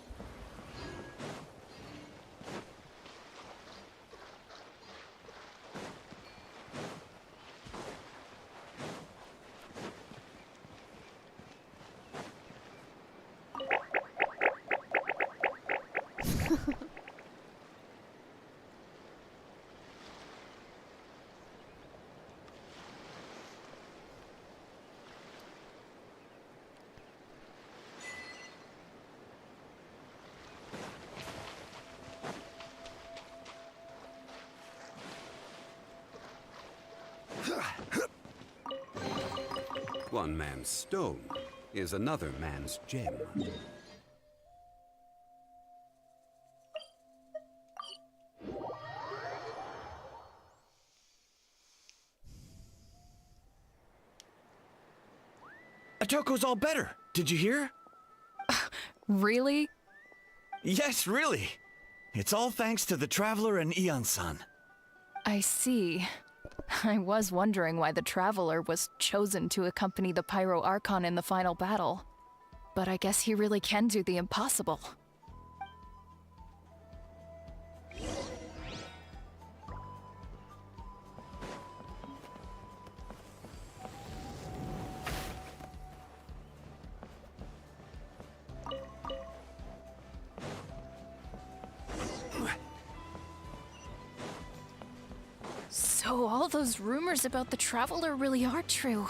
One man's stone is another man's gem. Atoko's all better. Did you hear? Really? Yes, really. It's all thanks to the Traveler and Ian-san. I see. I was wondering why the Traveler was chosen to accompany the Pyro Archon in the final battle. But I guess he really can do the impossible. So all those rumors about the Traveler really are true.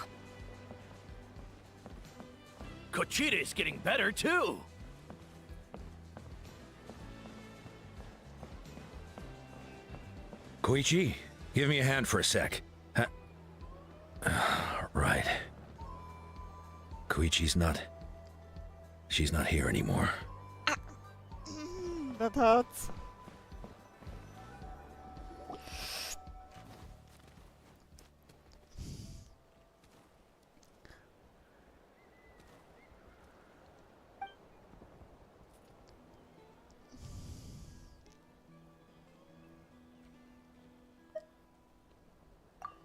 Kochide's getting better, too! Koichi, give me a hand for a sec. Right. Koichi's not... She's not here anymore. That hurts.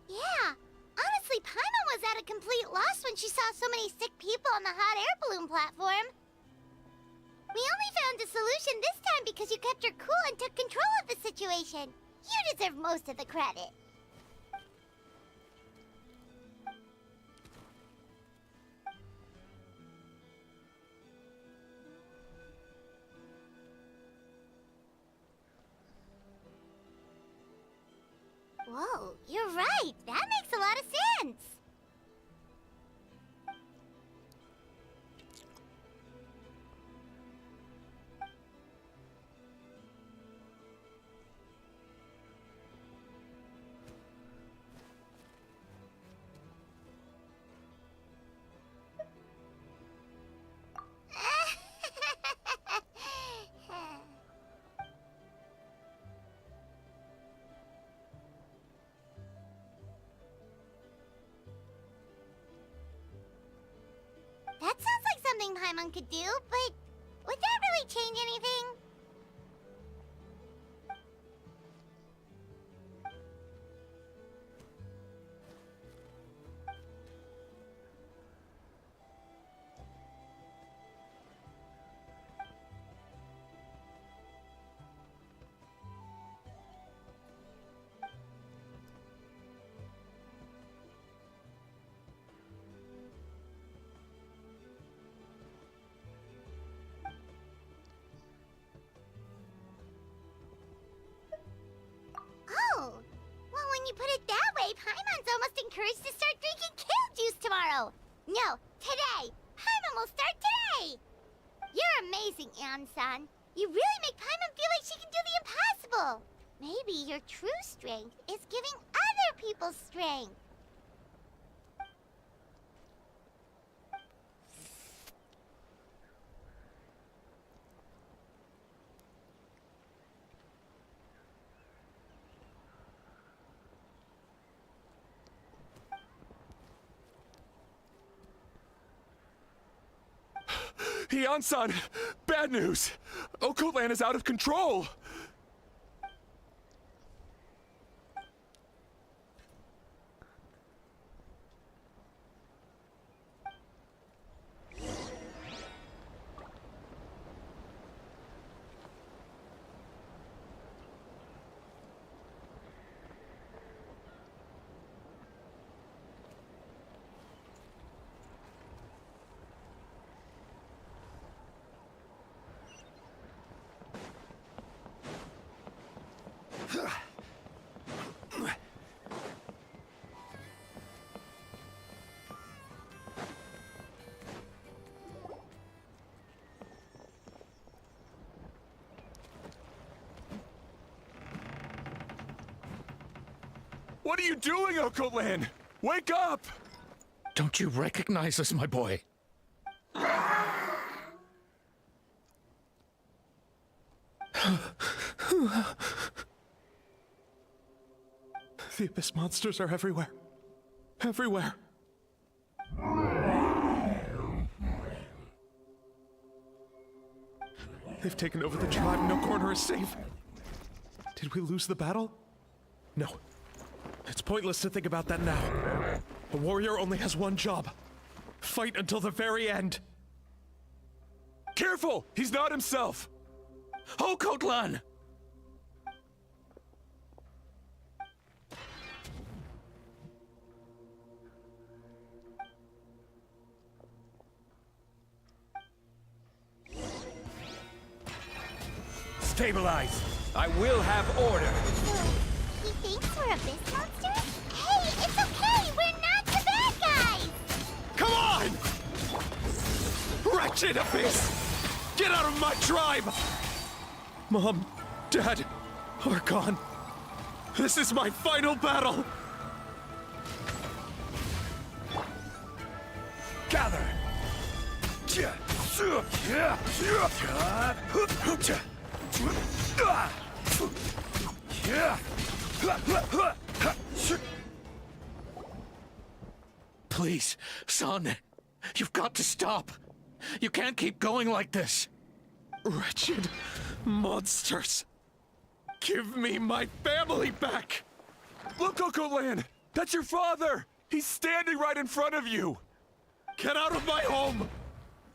Yeah, honestly, Paimon was at a complete loss when she saw so many sick people on the hot air balloon platform. We only found a solution this time because you kept your cool and took control of the situation. You deserve most of the credit. Whoa, you're right. That makes a lot of sense. That sounds like something Paimon could do, but would that really change anything? Oh, well, when you put it that way, Paimon's almost encouraged to start drinking kale juice tomorrow. No, today. Paimon will start today. You're amazing, Ann-san. You really make Paimon feel like she can do the impossible. Maybe your true strength is giving other people strength. Hyun-san, bad news! Occult Land is out of control! What are you doing, Occult Land? Wake up! Don't you recognize us, my boy? The Abyss monsters are everywhere. Everywhere. They've taken over the tribe. No corner is safe. Did we lose the battle? No. It's pointless to think about that now. A warrior only has one job. Fight until the very end. Careful! He's not himself! Occult Land! Stabilize! I will have order! He thinks we're Abyss monsters? Hey, it's okay! We're not the bad guys! Come on! Wretched Abyss! Get out of my tribe! Mom, Dad, are gone. This is my final battle! Gather! Please, son, you've got to stop. You can't keep going like this. Wretched monsters! Give me my family back! Look, Occult Land! That's your father! He's standing right in front of you! Get out of my home!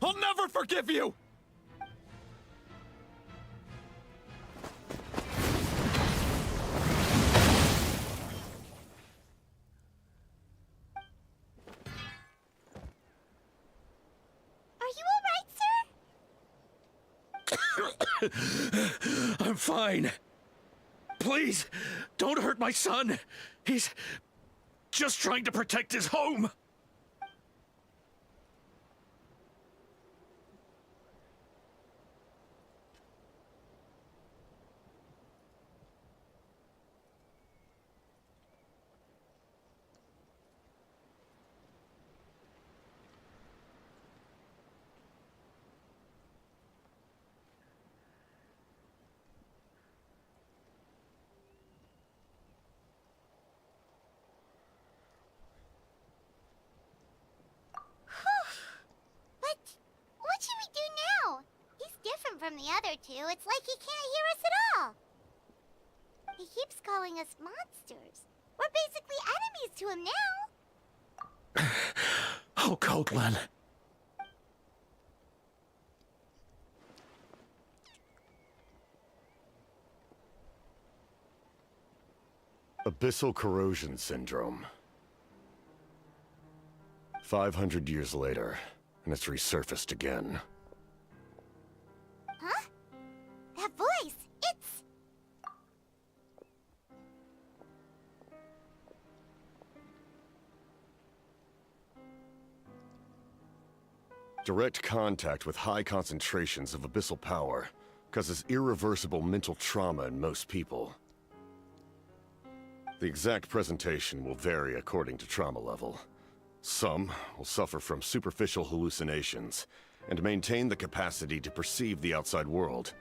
I'll never forgive you! I'm fine. Please, don't hurt my son. He's just trying to protect his home. From the other two, it's like he can't hear us at all. He keeps calling us monsters. We're basically enemies to him now. Occult Land. Abyssal corrosion syndrome. 500 years later, and it's resurfaced again. Huh? That voice, it's... Direct contact with high concentrations of abyssal power causes irreversible mental trauma in most people. The exact presentation will vary according to trauma level. Some will suffer from superficial hallucinations and maintain the capacity to perceive the outside world.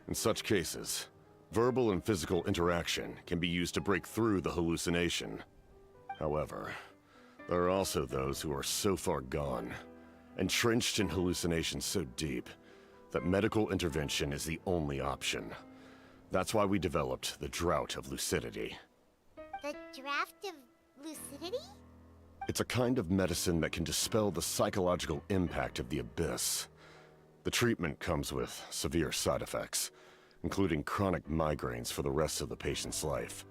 In such cases, verbal and physical interaction can be used to break through the hallucination. However, there are also those who are so far gone, entrenched in hallucinations so deep that medical intervention is the only option. That's why we developed the Drought of Lucidity. The draft of lucidity? It's a kind of medicine that can dispel the psychological impact of the Abyss. The treatment comes with severe side effects, including chronic migraines for the rest of the patient's life.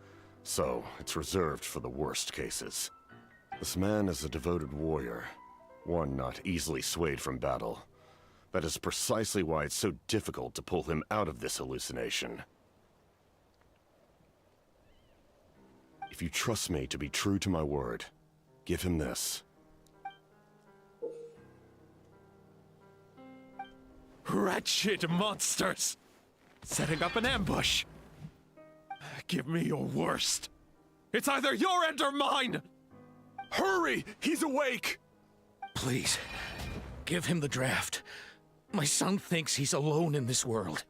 So, it's reserved for the worst cases. This man is a devoted warrior, one not easily swayed from battle. That is precisely why it's so difficult to pull him out of this hallucination. If you trust me to be true to my word, give him this. Wretched monsters! Setting up an ambush! Give me your worst. It's either your end or mine! Hurry! He's awake! Please, give him the draft. My son thinks he's alone in this world.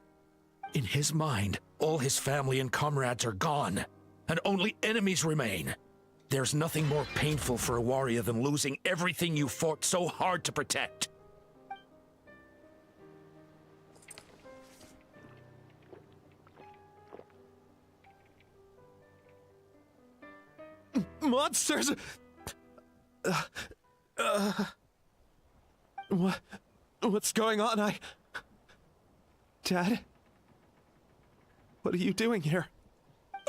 In his mind, all his family and comrades are gone, and only enemies remain. There's nothing more painful for a warrior than losing everything you fought so hard to protect. Monsters! What's going on? Dad? What are you doing here?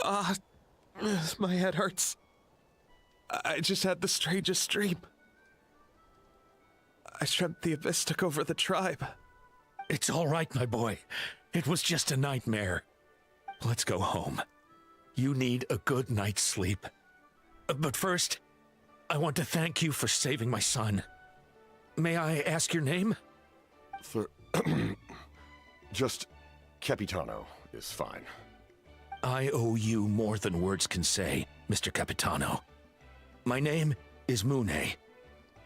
My head hurts. I just had the strangest dream. I dreamt the Abyss took over the tribe. It's all right, my boy. It was just a nightmare. Let's go home. You need a good night's sleep. But first, I want to thank you for saving my son. May I ask your name? Just Capitano is fine. I owe you more than words can say, Mr. Capitano. My name is Mune.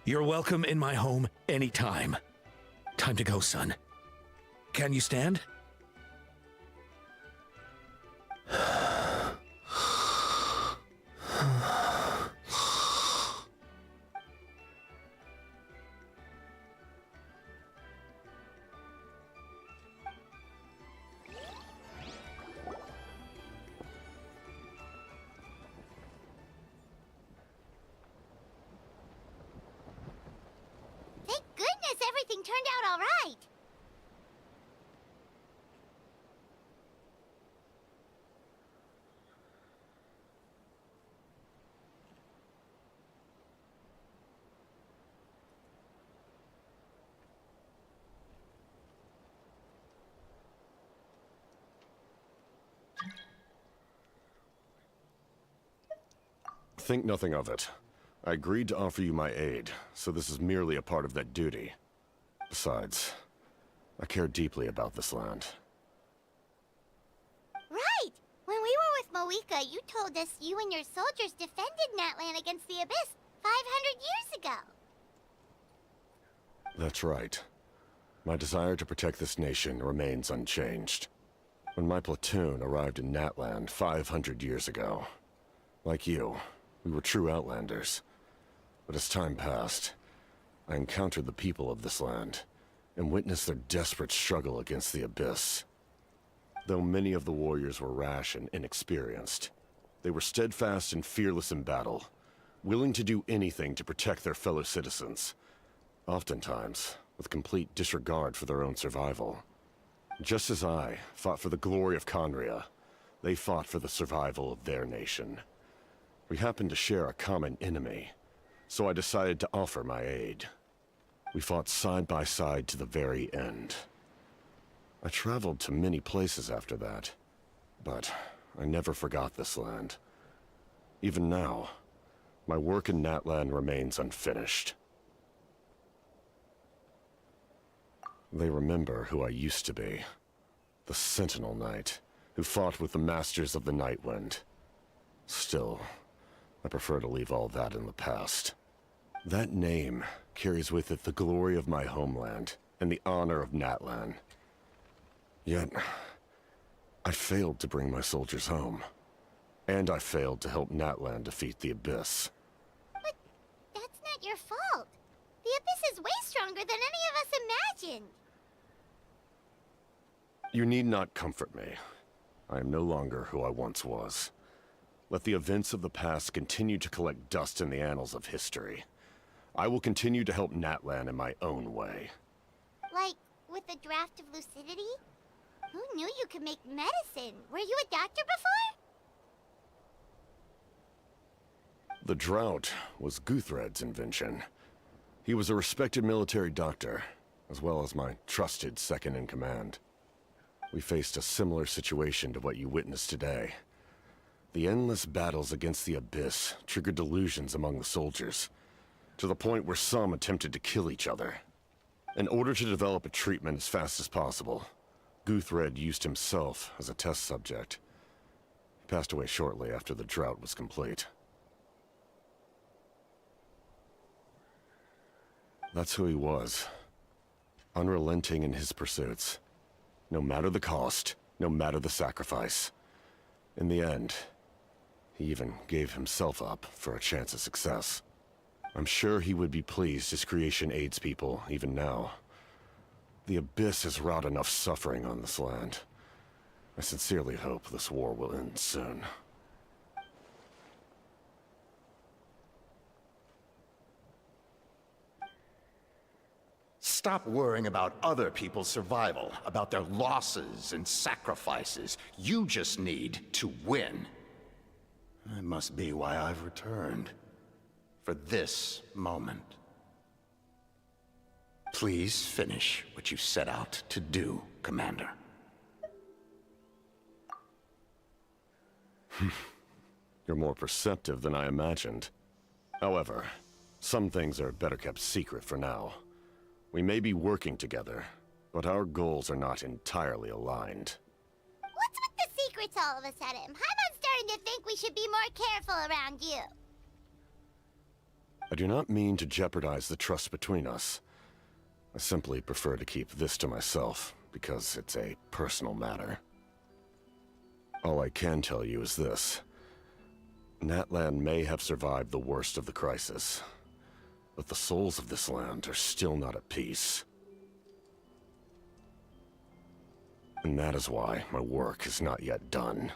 You're welcome in my home anytime. Time to go, son. Can you stand? Thank goodness everything turned out all right. Think nothing of it. I agreed to offer you my aid, so this is merely a part of that duty. Besides, I care deeply about this land. Right! When we were with Moika, you told us you and your soldiers defended Natlan against the Abyss 500 years ago. That's right. My desire to protect this nation remains unchanged. When my platoon arrived in Natlan 500 years ago, like you, we were true outlanders. But as time passed, I encountered the people of this land and witnessed their desperate struggle against the Abyss. Though many of the warriors were rash and inexperienced, they were steadfast and fearless in battle, willing to do anything to protect their fellow citizens, oftentimes with complete disregard for their own survival. Just as I fought for the glory of Conria, they fought for the survival of their nation. We happened to share a common enemy, so I decided to offer my aid. We fought side by side to the very end. I traveled to many places after that, but I never forgot this land. Even now, my work in Natlan remains unfinished. They remember who I used to be. The Sentinel Knight, who fought with the Masters of the Nightwind. Still, I prefer to leave all that in the past. That name carries with it the glory of my homeland and the honor of Natlan. Yet, I failed to bring my soldiers home. And I failed to help Natlan defeat the Abyss. But that's not your fault. The Abyss is way stronger than any of us imagined. You need not comfort me. I am no longer who I once was. Let the events of the past continue to collect dust in the annals of history. I will continue to help Natlan in my own way. Like, with the draft of lucidity? Who knew you could make medicine? Were you a doctor before? The drought was Guthred's invention. He was a respected military doctor, as well as my trusted second-in-command. We faced a similar situation to what you witnessed today. The endless battles against the Abyss triggered delusions among the soldiers, to the point where some attempted to kill each other. In order to develop a treatment as fast as possible, Guthred used himself as a test subject. He passed away shortly after the drought was complete. That's who he was. Unrelenting in his pursuits. No matter the cost, no matter the sacrifice. In the end, he even gave himself up for a chance at success. I'm sure he would be pleased his creation aids people, even now. The Abyss has wrought enough suffering on this land. I sincerely hope this war will end soon. Stop worrying about other people's survival, about their losses and sacrifices. You just need to win. That must be why I've returned. For this moment. Please finish what you set out to do, Commander. You're more perceptive than I imagined. However, some things are better kept secret for now. We may be working together, but our goals are not entirely aligned. What's with the secrets all of a sudden? I'm starting to think we should be more careful around you. I do not mean to jeopardize the trust between us. I simply prefer to keep this to myself, because it's a personal matter. All I can tell you is this. Natlan may have survived the worst of the crisis, but the souls of this land are still not at peace. And that is why my work is not yet done.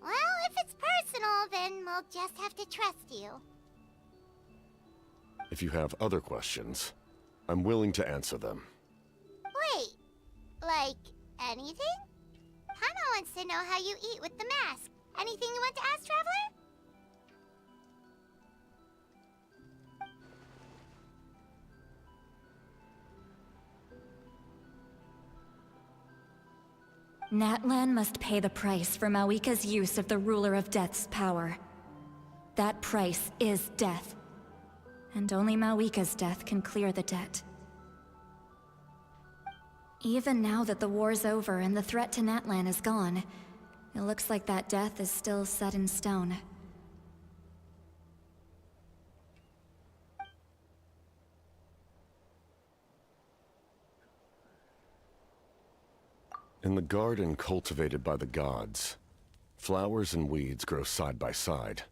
Well, if it's personal, then we'll just have to trust you. If you have other questions, I'm willing to answer them. Wait, like anything? Hana wants to know how you eat with the mask. Anything you want to ask, Traveler? Natlan must pay the price for Mawika's use of the Ruler of Death's power. That price is death. And only Mawika's death can clear the debt. Even now that the war's over and the threat to Natlan is gone, it looks like that death is still set in stone. In the garden cultivated by the gods, flowers and weeds grow side by side.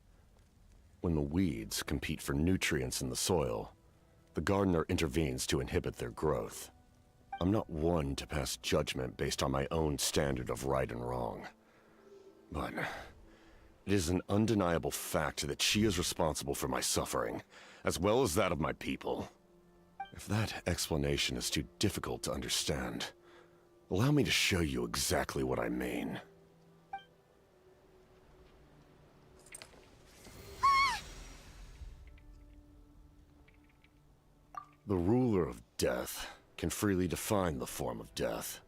When the weeds compete for nutrients in the soil, the gardener intervenes to inhibit their growth. I'm not one to pass judgment based on my own standard of right and wrong. But it is an undeniable fact that she is responsible for my suffering, as well as that of my people. If that explanation is too difficult to understand, allow me to show you exactly what I mean. The ruler of death can freely define the form of death,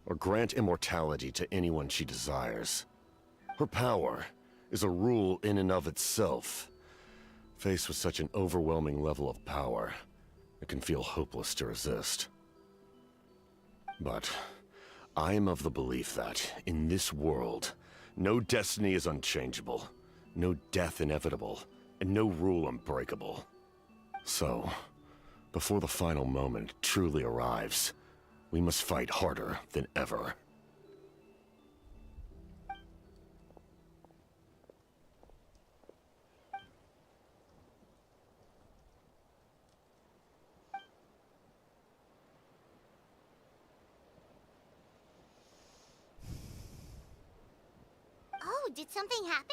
or grant immortality to anyone she desires. Her power is a rule in and of itself. Faced with such an overwhelming level of power, it can feel hopeless to resist. But I am of the belief that, in this world, no destiny is unchangeable, no death inevitable, and no rule unbreakable. So, before the final moment truly arrives, we must fight harder than ever. Did something happen?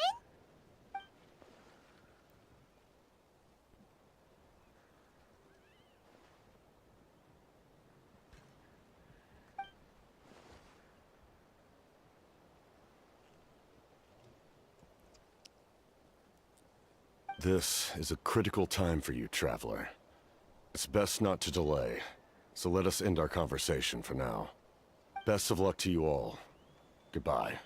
This is a critical time for you, Traveler. It's best not to delay, so let us end our conversation for now. Best of luck to you all. Goodbye.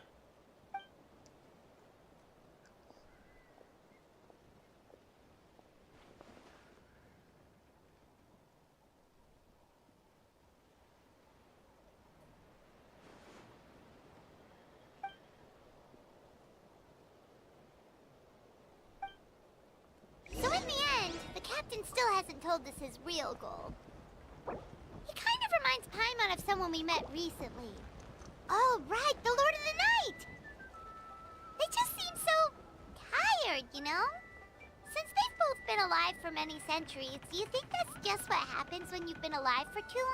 So in the end, the captain still hasn't told us his real goal. He kind of reminds Paimon of someone we met recently. Oh, right, the Lord of the Night! They just seem so tired, you know? Since they've both been alive for many centuries, do you think that's just what happens when you've been alive for too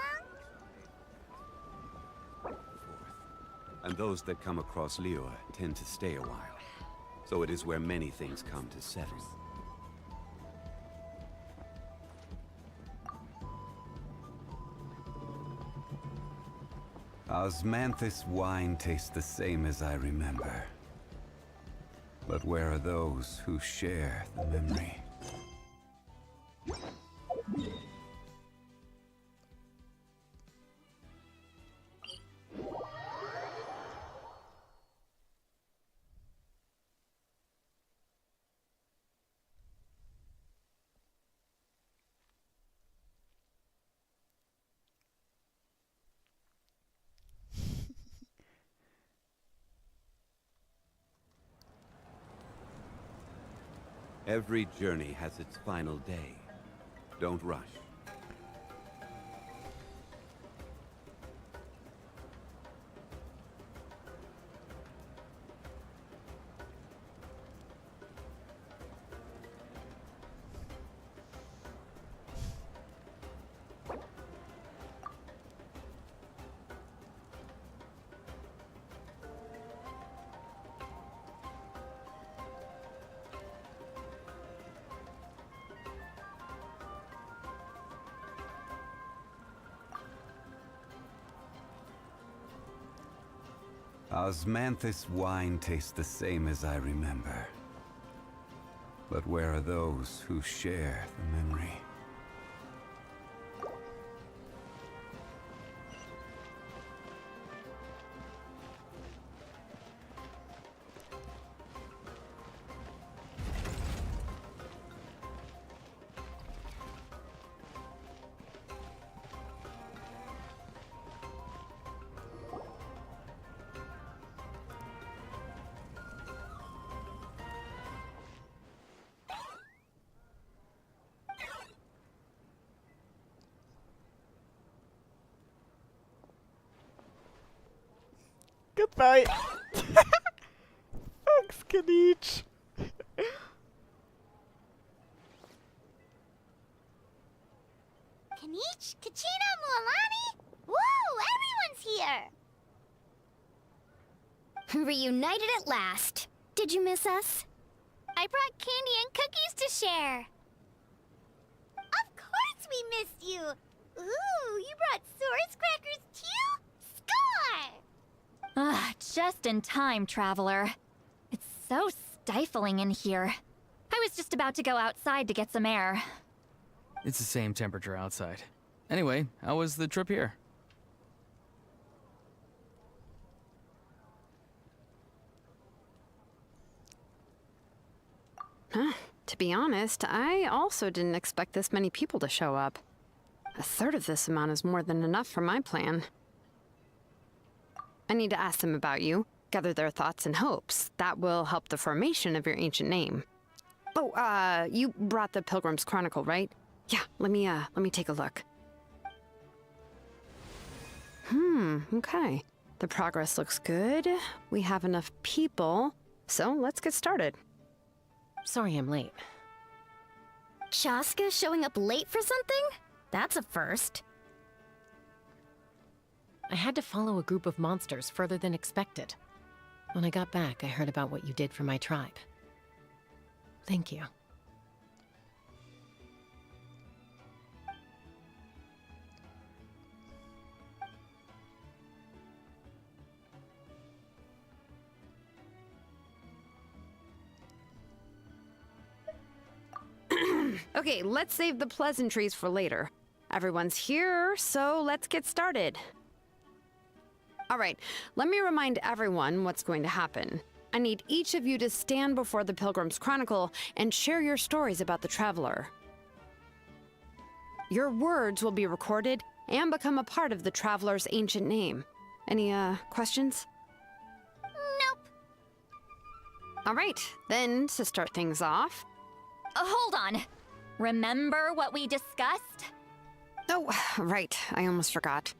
long? And those that come across Liyue tend to stay a while. So it is where many things come to settle. Osmanthus wine tastes the same as I remember. But where are those who share the memory? Every journey has its final day. Don't rush. Osmanthus wine tastes the same as I remember. But where are those who share the memory? Goodbye. Thanks, Kanich. Kanich? Kachina? Mualani? Woo! Everyone's here! Reunited at last. Did you miss us? I brought candy and cookies to share. Of course we missed you! Ooh, you brought Source crackers too? Score! Ah, just in time, Traveler. It's so stifling in here. I was just about to go outside to get some air. It's the same temperature outside. Anyway, how was the trip here? To be honest, I also didn't expect this many people to show up. A third of this amount is more than enough for my plan. I need to ask them about you, gather their thoughts and hopes. That will help the formation of your ancient name. Oh, you brought the Pilgrim's Chronicle, right? Yeah, let me take a look. Okay. The progress looks good. We have enough people, so let's get started. Sorry I'm late. Chaska showing up late for something? That's a first. I had to follow a group of monsters further than expected. When I got back, I heard about what you did for my tribe. Thank you. Okay, let's save the pleasantries for later. Everyone's here, so let's get started. All right, let me remind everyone what's going to happen. I need each of you to stand before the Pilgrim's Chronicle and share your stories about the Traveler. Your words will be recorded and become a part of the Traveler's ancient name. Any, questions? Nope. All right, then to start things off... Hold on. Remember what we discussed? Oh, right, I almost forgot.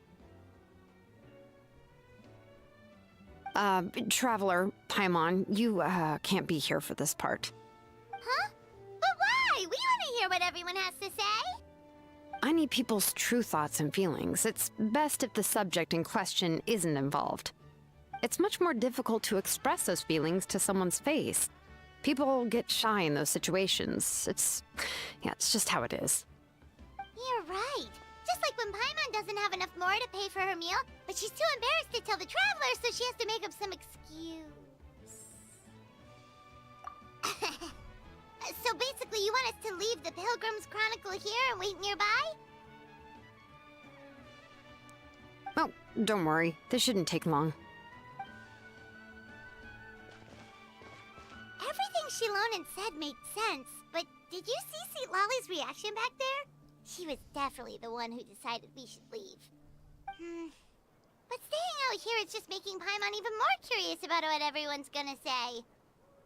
Traveler, Paimon, you, can't be here for this part. Huh? But why? We want to hear what everyone has to say. I need people's true thoughts and feelings. It's best if the subject in question isn't involved. It's much more difficult to express those feelings to someone's face. People get shy in those situations. It's just how it is. You're right. Just like when Paimon doesn't have enough more to pay for her meal, but she's too embarrassed to tell the Traveler, so she has to make up some excuse. So basically, you want us to leave the Pilgrim's Chronicle here and wait nearby? Oh, don't worry. This shouldn't take long. Everything Shilonen said made sense, but did you see St. Lolly's reaction back there? She was definitely the one who decided we should leave. But staying out here is just making Paimon even more curious about what everyone's gonna say.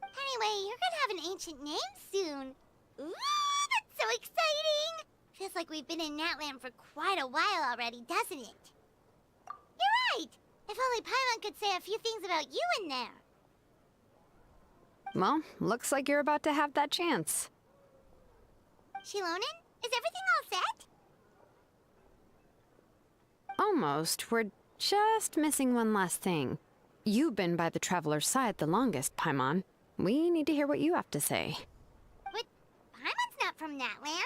Anyway, you're gonna have an ancient name soon. Ooh, that's so exciting! Feels like we've been in Natland for quite a while already, doesn't it? You're right! If only Paimon could say a few things about you in there. Well, looks like you're about to have that chance. Shilonen, is everything all set? Almost. We're just missing one last thing. You've been by the Traveler's side the longest, Paimon. We need to hear what you have to say. But Paimon's not from Natland.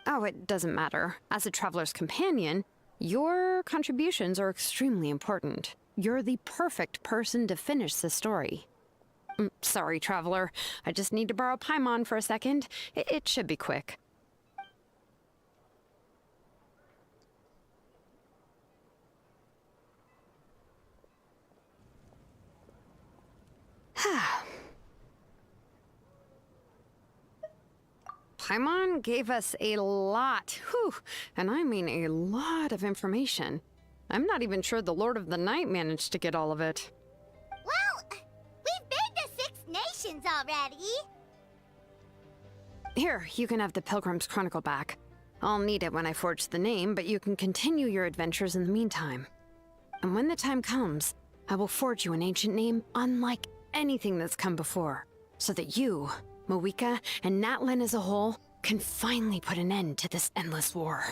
Oh, it doesn't matter. As a Traveler's companion, your contributions are extremely important. You're the perfect person to finish the story. Sorry, Traveler. I just need to borrow Paimon for a second. It should be quick. Paimon gave us a lot, and I mean a lot of information. I'm not even sure the Lord of the Night managed to get all of it. Well, we've been to 6 nations already. Here, you can have the Pilgrim's Chronicle back. I'll need it when I forge the name, but you can continue your adventures in the meantime. And when the time comes, I will forge you an ancient name unlike anything that's come before, so that you, Mawika, and Natlan as a whole can finally put an end to this endless war.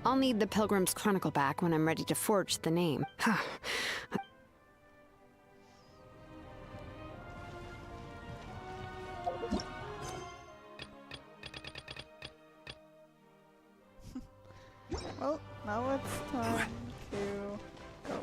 I'll need the Pilgrim's Chronicle back when I'm ready to forge the name. Well, now it's time to go.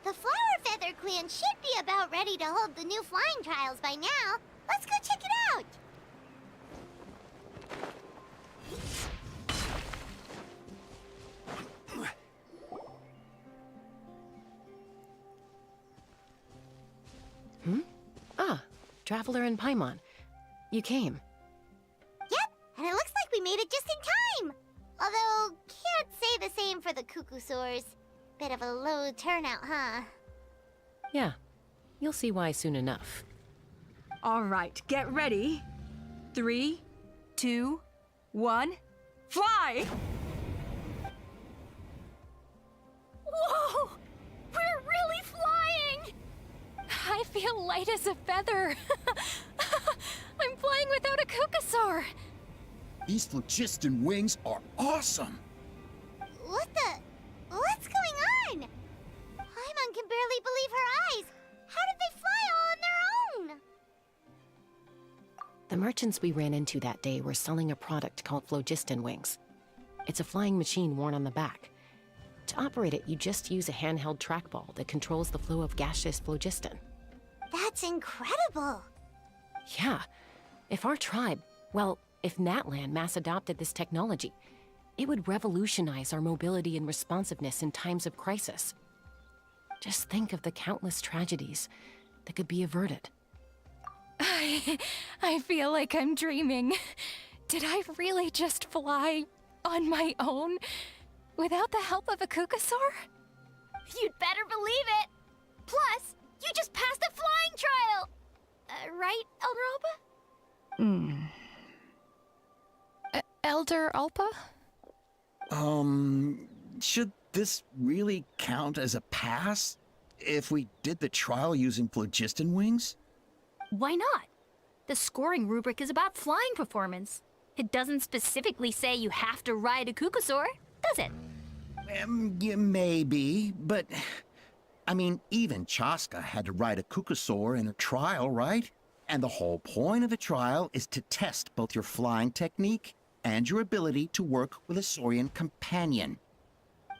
The Flower Feather Clan should be about ready to hold the new flying trials by now. Let's go check it out! Ah, Traveler and Paimon. You came. Yep, and it looks like we made it just in time! Although, can't say the same for the Cuckoosaurs. Bit of a low turnout, huh? Yeah, you'll see why soon enough. All right, get ready. 3, 2, 1, fly! Whoa! We're really flying! I feel light as a feather. I'm flying without a Cuckoosaur. These phlogiston wings are awesome! What's going on? Paimon can barely believe her eyes. How did they fly all on their own? The merchants we ran into that day were selling a product called phlogiston wings. It's a flying machine worn on the back. To operate it, you just use a handheld trackball that controls the flow of gaseous phlogiston. That's incredible! Yeah. If our tribe, well, if Natlan mass adopted this technology, it would revolutionize our mobility and responsiveness in times of crisis. Just think of the countless tragedies that could be averted. I feel like I'm dreaming. Did I really just fly on my own without the help of a Cuckoosaur? You'd better believe it! Plus, you just passed a flying trial! Right, Elder Alpa? Elder Alpa? Should this really count as a pass? If we did the trial using phlogiston wings? Why not? The scoring rubric is about flying performance. It doesn't specifically say you have to ride a Cuckoosaur, does it? Yeah, maybe, but... I mean, even Chaska had to ride a Cuckoosaur in her trial, right? And the whole point of a trial is to test both your flying technique and your ability to work with a Saurian companion.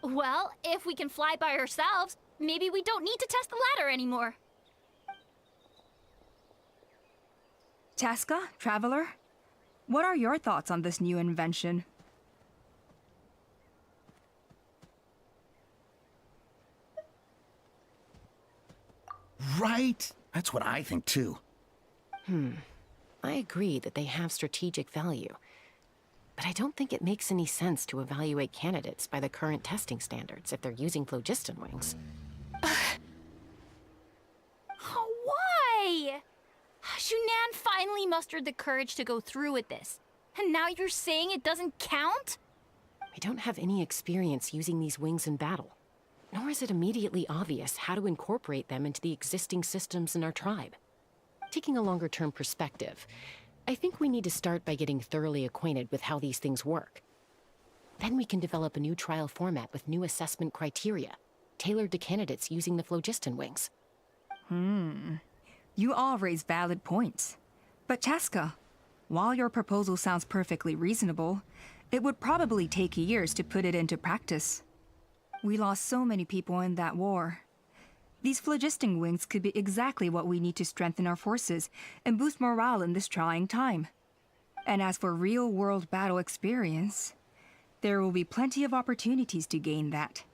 Well, if we can fly by ourselves, maybe we don't need to test the ladder anymore. Chaska, Traveler, what are your thoughts on this new invention? Right? That's what I think too. I agree that they have strategic value, but I don't think it makes any sense to evaluate candidates by the current testing standards if they're using phlogiston wings. Why? Shunan finally mustered the courage to go through with this, and now you're saying it doesn't count? We don't have any experience using these wings in battle, nor is it immediately obvious how to incorporate them into the existing systems in our tribe. Taking a longer-term perspective, I think we need to start by getting thoroughly acquainted with how these things work. Then we can develop a new trial format with new assessment criteria, tailored to candidates using the phlogiston wings. You all raise valid points. But Chaska, while your proposal sounds perfectly reasonable, it would probably take years to put it into practice. We lost so many people in that war. These phlogiston wings could be exactly what we need to strengthen our forces and boost morale in this trying time. And as for real-world battle experience, there will be plenty of opportunities to gain that.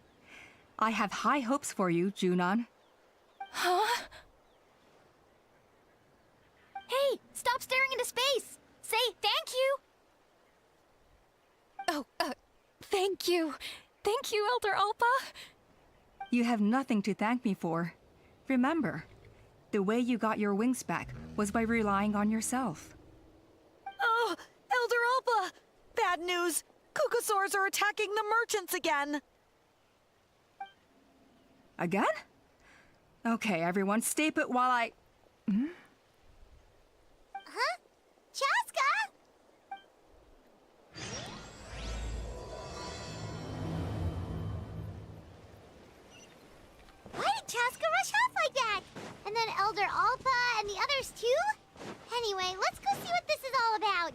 I have high hopes for you, Junon. Huh? Hey, stop staring into space! Say thank you! Oh, thank you. Thank you, Elder Alpa. You have nothing to thank me for. Remember, the way you got your wings back was by relying on yourself. Oh, Elder Alpa! Bad news! Cuckoosaurs are attacking the merchants again! Again? Okay, everyone, stay put while I... Huh? Chaska? Why did Chaska rush off like that? And then Elder Alpa and the others too? Anyway, let's go see what this is all about.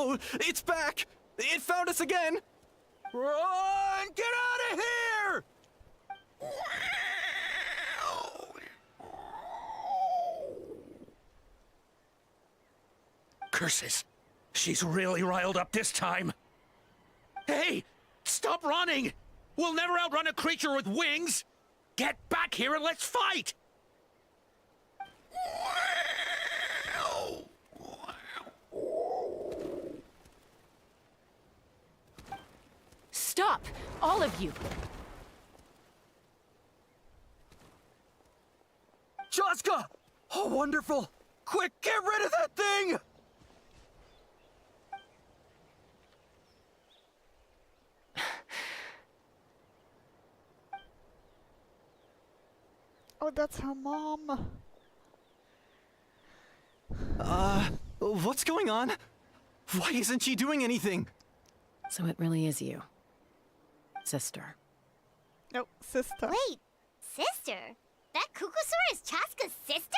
no! It's back! It found us again! Run! Get out of here! Curses. She's really riled up this time. Hey! Stop running! We'll never outrun a creature with wings! Get back here and let's fight! Stop! All of you! Chaska! Oh, wonderful! Quick, get rid of that thing! Oh, that's her mom. What's going on? Why isn't she doing anything? So it really is you. Sister. No, sister. Wait, sister? That Kukusaur is Chaska's sister?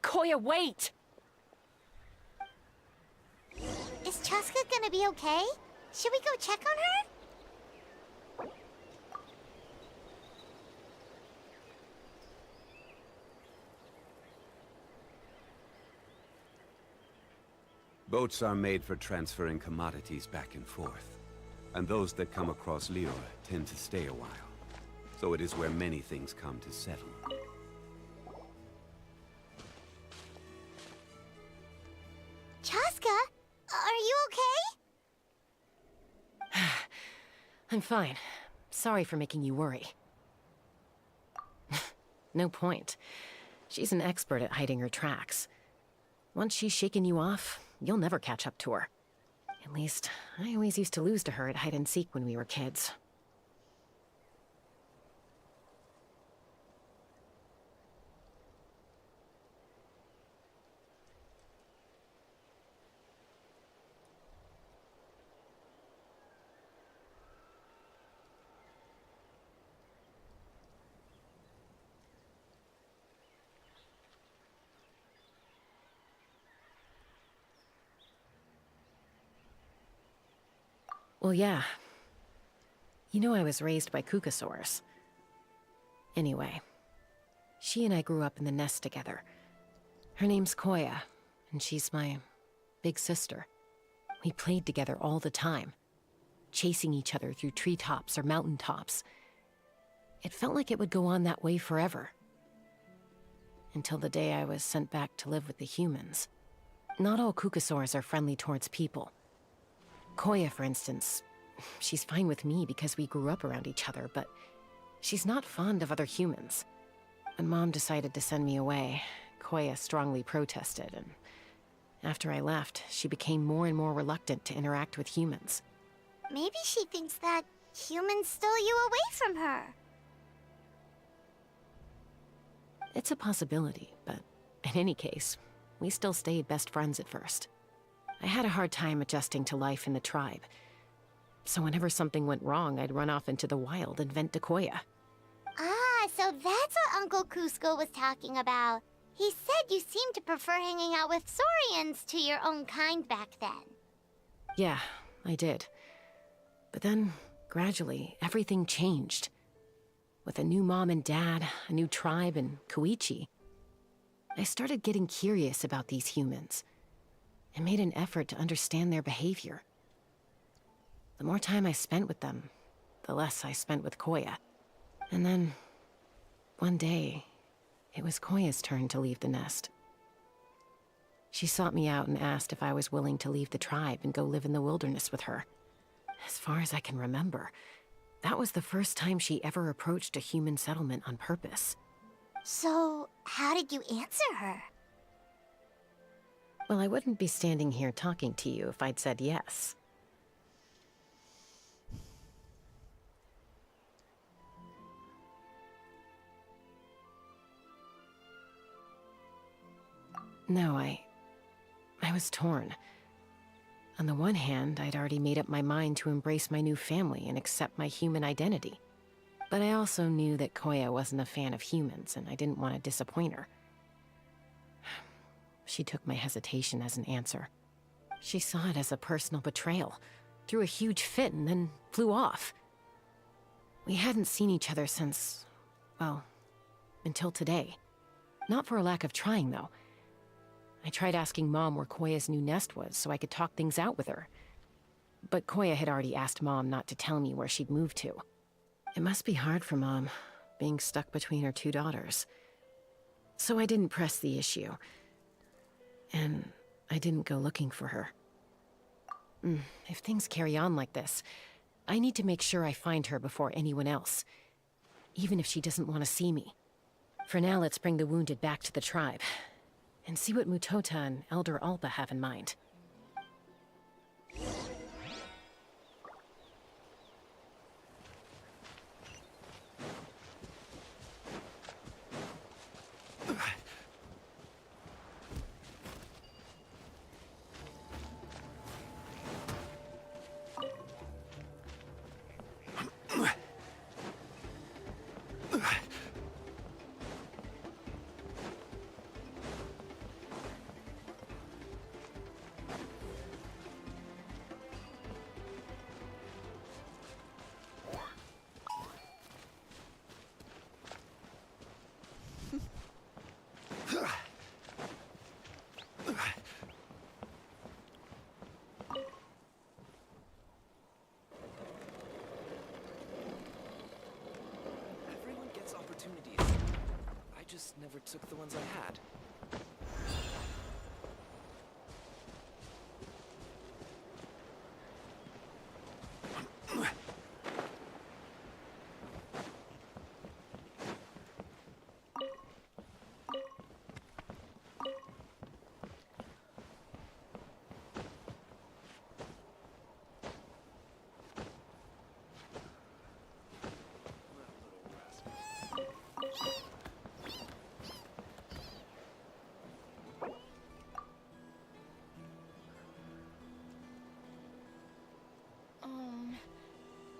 Koya, wait! Is Chaska gonna be okay? Should we go check on her? Boats are made for transferring commodities back and forth. And those that come across Liyue tend to stay a while. So it is where many things come to settle. Chaska, are you okay? I'm fine. Sorry for making you worry. No point. She's an expert at hiding her tracks. Once she's shaken you off, you'll never catch up to her. At least, I always used to lose to her at hide-and-seek when we were kids. Well, yeah. You know I was raised by Kukasaurs. Anyway, she and I grew up in the nest together. Her name's Koya, and she's my big sister. We played together all the time, chasing each other through treetops or mountaintops. It felt like it would go on that way forever. Until the day I was sent back to live with the humans. Not all Kukasaurs are friendly towards people. Koya, for instance, she's fine with me because we grew up around each other, but she's not fond of other humans. When Mom decided to send me away, Koya strongly protested, and after I left, she became more and more reluctant to interact with humans. Maybe she thinks that humans stole you away from her. It's a possibility, but in any case, we still stayed best friends at first. I had a hard time adjusting to life in the tribe. So whenever something went wrong, I'd run off into the wild and vent to Koya. Ah, so that's what Uncle Cusco was talking about. He said you seemed to prefer hanging out with Saurians to your own kind back then. Yeah, I did. But then, gradually, everything changed. With a new mom and dad, a new tribe, and Koichi, I started getting curious about these humans. I made an effort to understand their behavior. The more time I spent with them, the less I spent with Koya. And then, one day, it was Koya's turn to leave the nest. She sought me out and asked if I was willing to leave the tribe and go live in the wilderness with her. As far as I can remember, that was the first time she ever approached a human settlement on purpose. So, how did you answer her? Well, I wouldn't be standing here talking to you if I'd said yes. No, I was torn. On the one hand, I'd already made up my mind to embrace my new family and accept my human identity. But I also knew that Koya wasn't a fan of humans, and I didn't want to disappoint her. She took my hesitation as an answer. She saw it as a personal betrayal, threw a huge fit, and then flew off. We hadn't seen each other since, well, until today. Not for a lack of trying, though. I tried asking Mom where Koya's new nest was so I could talk things out with her. But Koya had already asked Mom not to tell me where she'd moved to. It must be hard for Mom, being stuck between her two daughters. So I didn't press the issue. And I didn't go looking for her. If things carry on like this, I need to make sure I find her before anyone else. Even if she doesn't want to see me. For now, let's bring the wounded back to the tribe. And see what Mutota and Elder Alba have in mind. Everyone gets opportunities. I just never took the ones I had.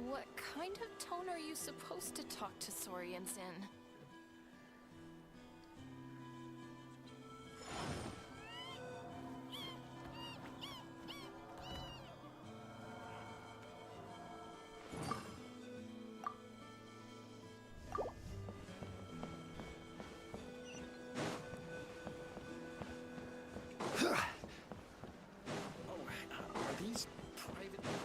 What kind of tone are you supposed to talk to Saurians in? Are these private letters?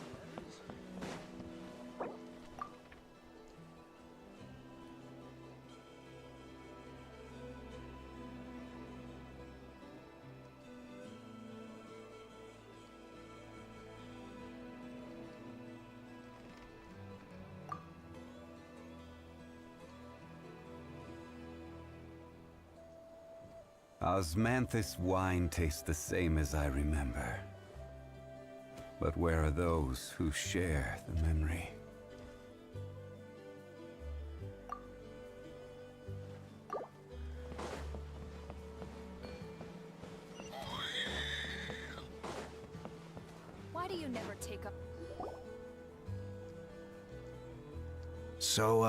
Osmanthus wine tastes the same as I remember. But where are those who share the memory? Why do you never take up... So,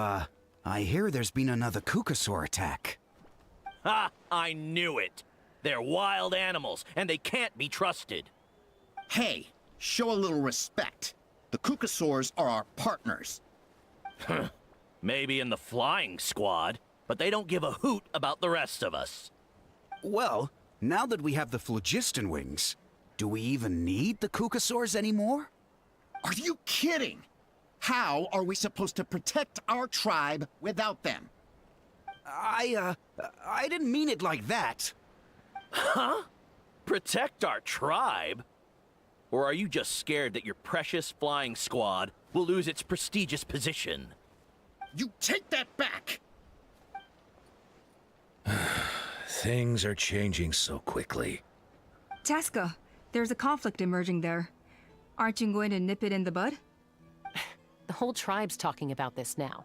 I hear there's been another Kukasaur attack. Ha! I knew it! They're wild animals, and they can't be trusted. Hey, show a little respect. The Kukasaurs are our partners. Maybe in the flying squad, but they don't give a hoot about the rest of us. Well, now that we have the phlogiston wings, do we even need the Kukasaurs anymore? Are you kidding? How are we supposed to protect our tribe without them? I didn't mean it like that. Huh? Protect our tribe? Or are you just scared that your precious flying squad will lose its prestigious position? You take that back! Things are changing so quickly. Chaska, there's a conflict emerging there. Aren't you going to nip it in the bud? The whole tribe's talking about this now.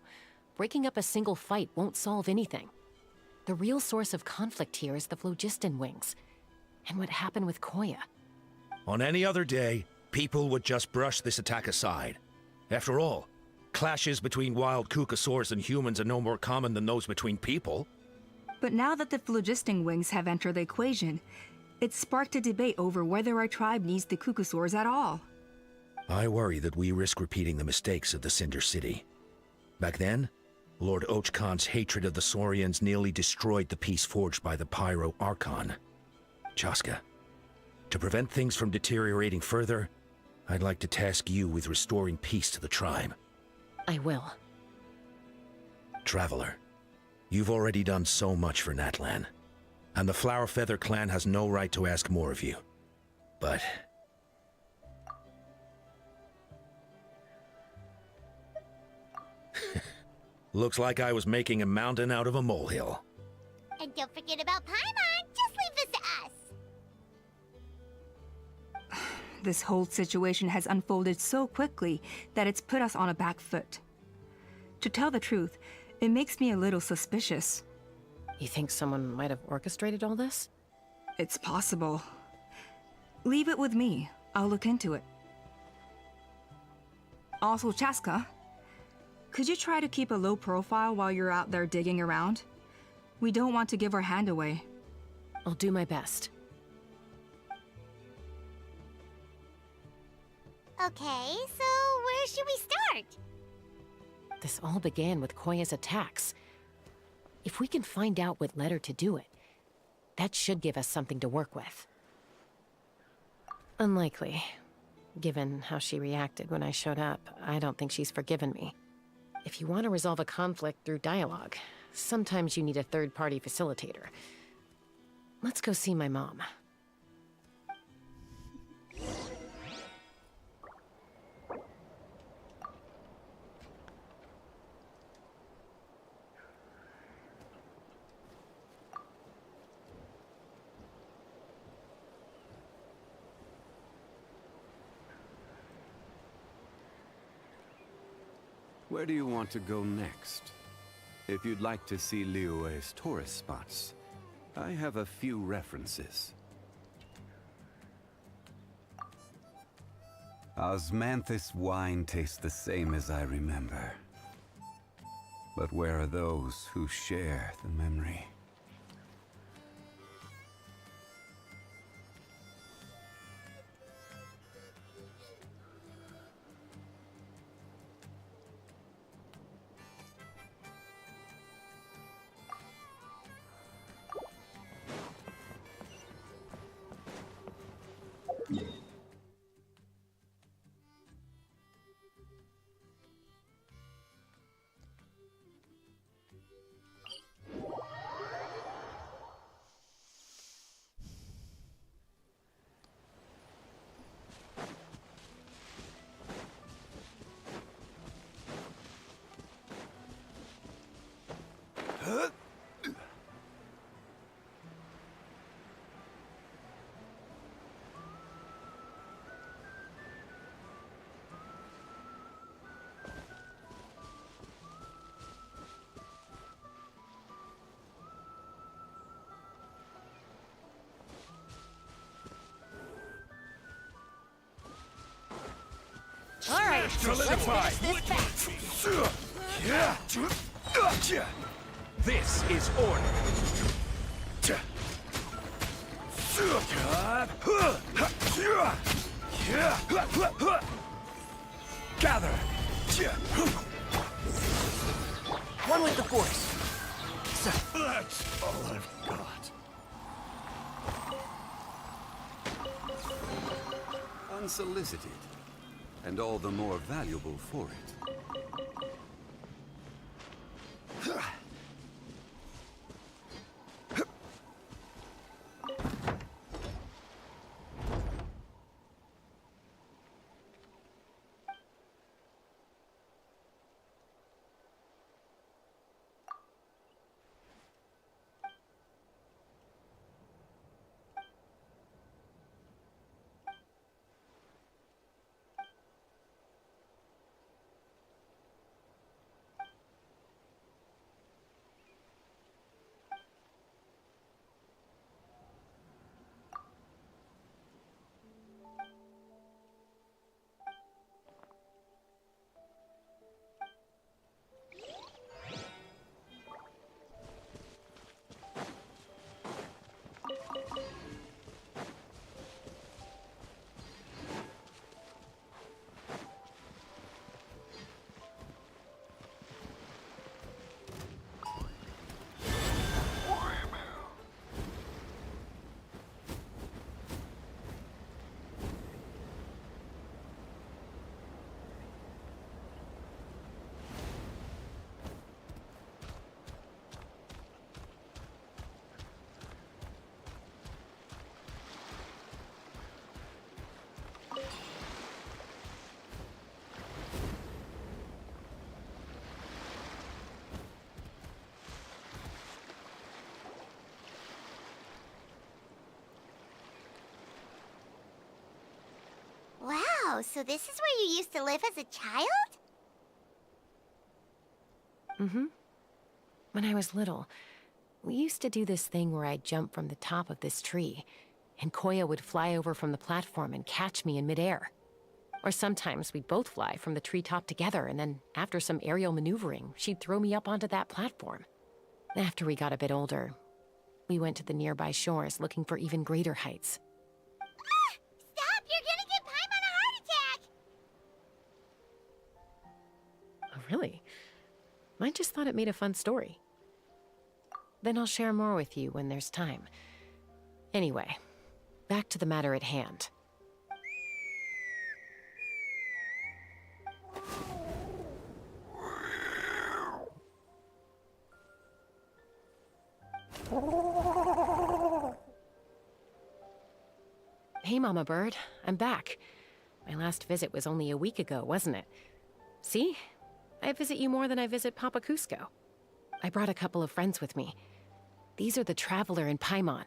Breaking up a single fight won't solve anything. The real source of conflict here is the phlogiston wings. And what happened with Koya? On any other day, people would just brush this attack aside. After all, clashes between wild Kukasaurs and humans are no more common than those between people. But now that the phlogiston wings have entered the equation, it sparked a debate over whether our tribe needs the Kukasaurs at all. I worry that we risk repeating the mistakes of the Cinder City. Back then, Lord Ochkon's hatred of the Saurians nearly destroyed the peace forged by the Pyro Archon. Chaska, to prevent things from deteriorating further, I'd like to task you with restoring peace to the tribe. I will. Traveler, you've already done so much for Natlan, and the Flower Feather clan has no right to ask more of you. But... looks like I was making a mountain out of a molehill. And don't forget about Paimon. Just leave this to us. This whole situation has unfolded so quickly that it's put us on a back foot. To tell the truth, it makes me a little suspicious. You think someone might have orchestrated all this? It's possible. Leave it with me. I'll look into it. Also, Chaska, could you try to keep a low profile while you're out there digging around? We don't want to give our hand away. I'll do my best. Okay, so where should we start? This all began with Koya's attacks. If we can find out what led her to do it, that should give us something to work with. Unlikely. Given how she reacted when I showed up, I don't think she's forgiven me. If you want to resolve a conflict through dialogue, sometimes you need a third-party facilitator. Let's go see my mom. Where do you want to go next? If you'd like to see Liyue's tourist spots, I have a few references. Osmanthus wine tastes the same as I remember. But where are those who share the memory? All right, Solidify. let's finish this fast. This is order. Gather. One with the Force. That's all I've got. Unsolicited, and all the more valuable for it. Oh, so this is where you used to live as a child? Mm-hmm. When I was little, we used to do this thing where I'd jump from the top of this tree, and Koya would fly over from the platform and catch me in midair. Or sometimes we'd both fly from the treetop together, and then after some aerial maneuvering, she'd throw me up onto that platform. After we got a bit older, we went to the nearby shores looking for even greater heights. Ah! Stop! You're gonna get Paimon a heart attack! Oh, really? I just thought it made a fun story. Then I'll share more with you when there's time. Anyway, back to the matter at hand. Hey, Mama Bird. I'm back. My last visit was only a week ago, wasn't it? See? I visit you more than I visit Papa Cusco. I brought a couple of friends with me. These are the Traveler and Paimon.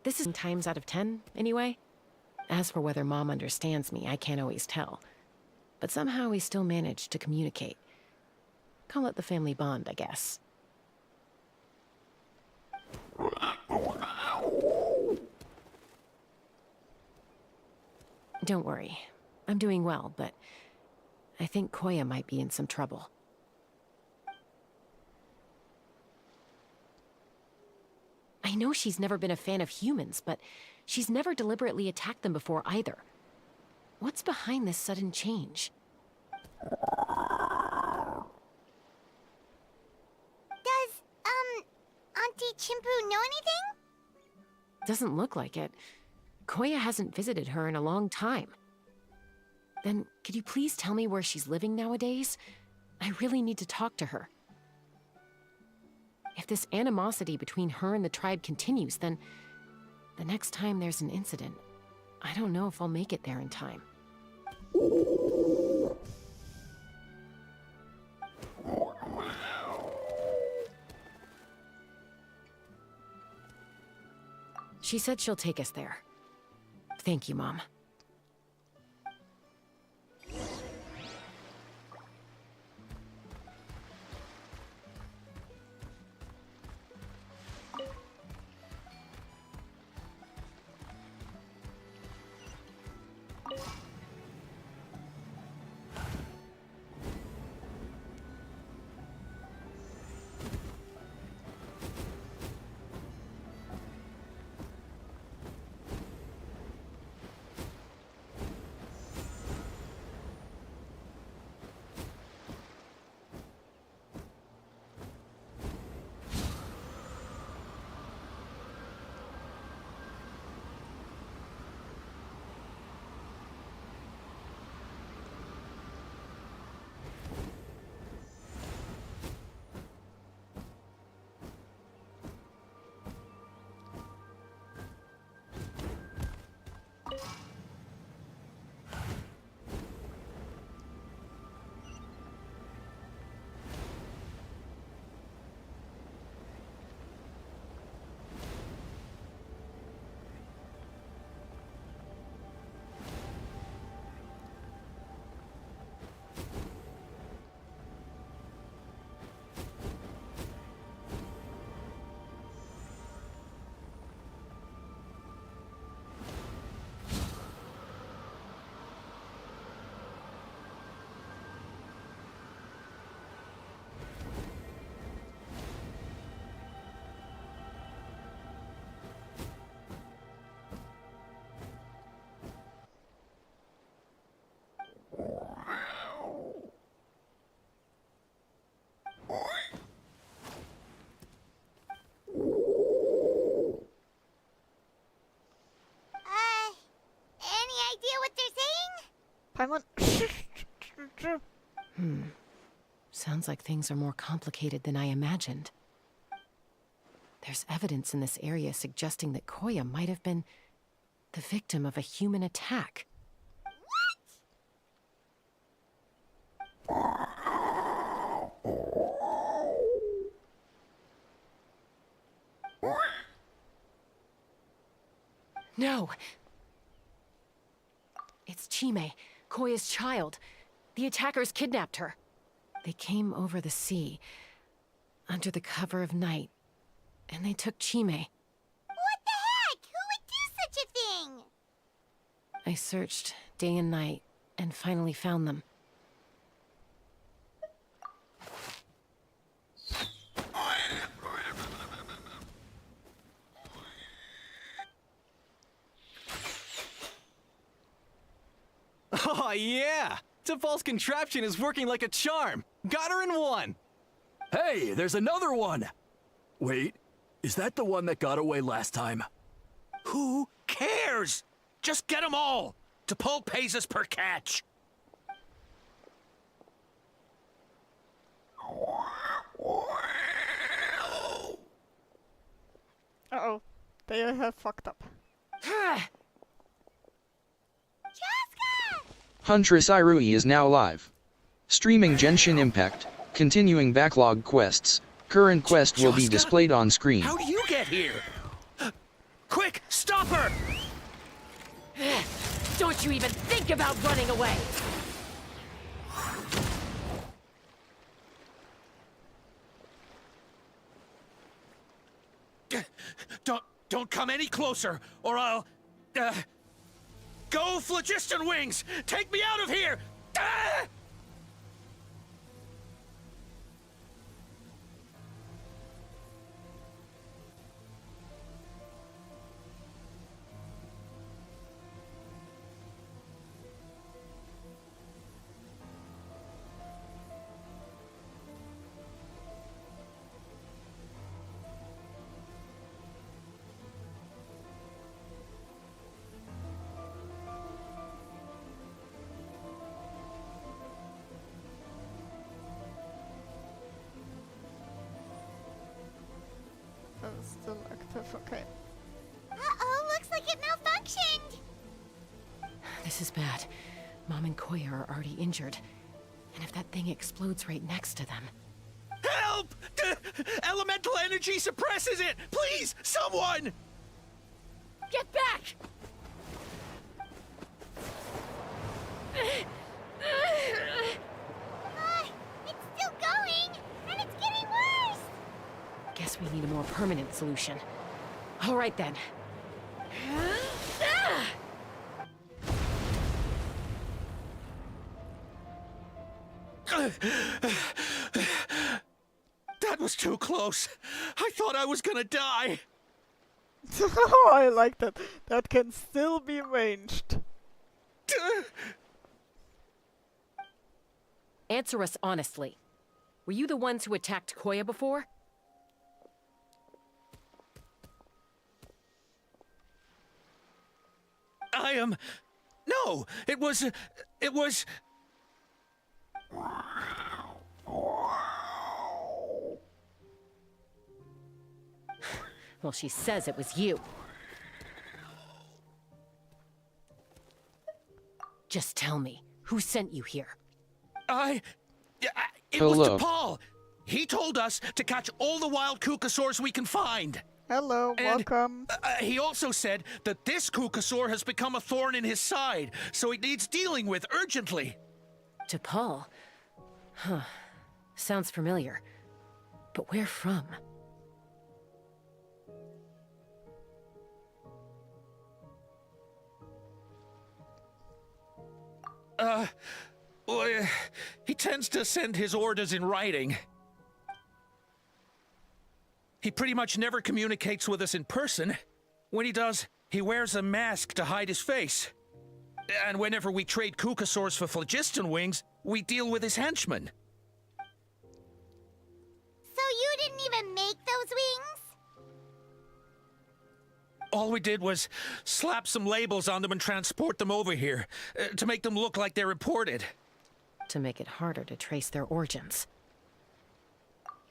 This is times out of 10, anyway. As for whether Mom understands me, I can't always tell. But somehow we still manage to communicate. Call it the family bond, I guess. Don't worry. I'm doing well, but I think Koya might be in some trouble. I know she's never been a fan of humans, but she's never deliberately attacked them before either. What's behind this sudden change? Does, Auntie Chimpu know anything? Doesn't look like it. Koya hasn't visited her in a long time. Then, could you please tell me where she's living nowadays? I really need to talk to her. If this animosity between her and the tribe continues, then the next time there's an incident, I don't know if I'll make it there in time. She said she'll take us there. Thank you, Mom. Any idea what they're saying? Paimon. Sounds like things are more complicated than I imagined. There's evidence in this area suggesting that Koya might have been the victim of a human attack. No! It's Chime, Koya's child. The attackers kidnapped her. They came over the sea, under the cover of night, and they took Chime. What the heck? Who would do such a thing? I searched day and night, and finally found them. Oh, yeah! T'Pol's contraption is working like a charm. Got her in one! Hey, there's another one! Wait, is that the one that got away last time? Who cares? Just get them all! T'Pol pays us per catch. Uh-oh. They have fucked up. Huntress Irui is now live. Streaming Genshin Impact, continuing backlog quests. Current quest will be displayed on screen. How do you get here? Quick, stop her! Don't you even think about running away! Don't come any closer, or I'll... Go, Phlogiston Wings! Take me out of here! Ah! Still active, okay. Uh-oh, looks like it malfunctioned! This is bad. Mom and Koya are already injured. And if that thing explodes right next to them... Help! Elemental energy suppresses it! Please, someone! Get back! It's still going, and it's getting worse! Guess we need a more permanent solution. All right then. That was too close. I thought I was gonna die. Oh, I like that. That can still be ranged. Answer us honestly. Were you the ones who attacked Koya before? I am... No, it was... Well, she says it was you. Just tell me, who sent you here? It was T'Pol! He told us to catch all the wild Kukasaurs we can find. Hello, welcome. He also said that this Kukasaur has become a thorn in his side, so it needs dealing with urgently. T'Pol? Huh. Sounds familiar. But where from? Well, he tends to send his orders in writing. He pretty much never communicates with us in person. When he does, he wears a mask to hide his face. And whenever we trade Kukasaurs for Phlogiston Wings, we deal with his henchmen. So you didn't even make those wings? All we did was slap some labels on them and transport them over here, to make them look like they're imported. To make it harder to trace their origins.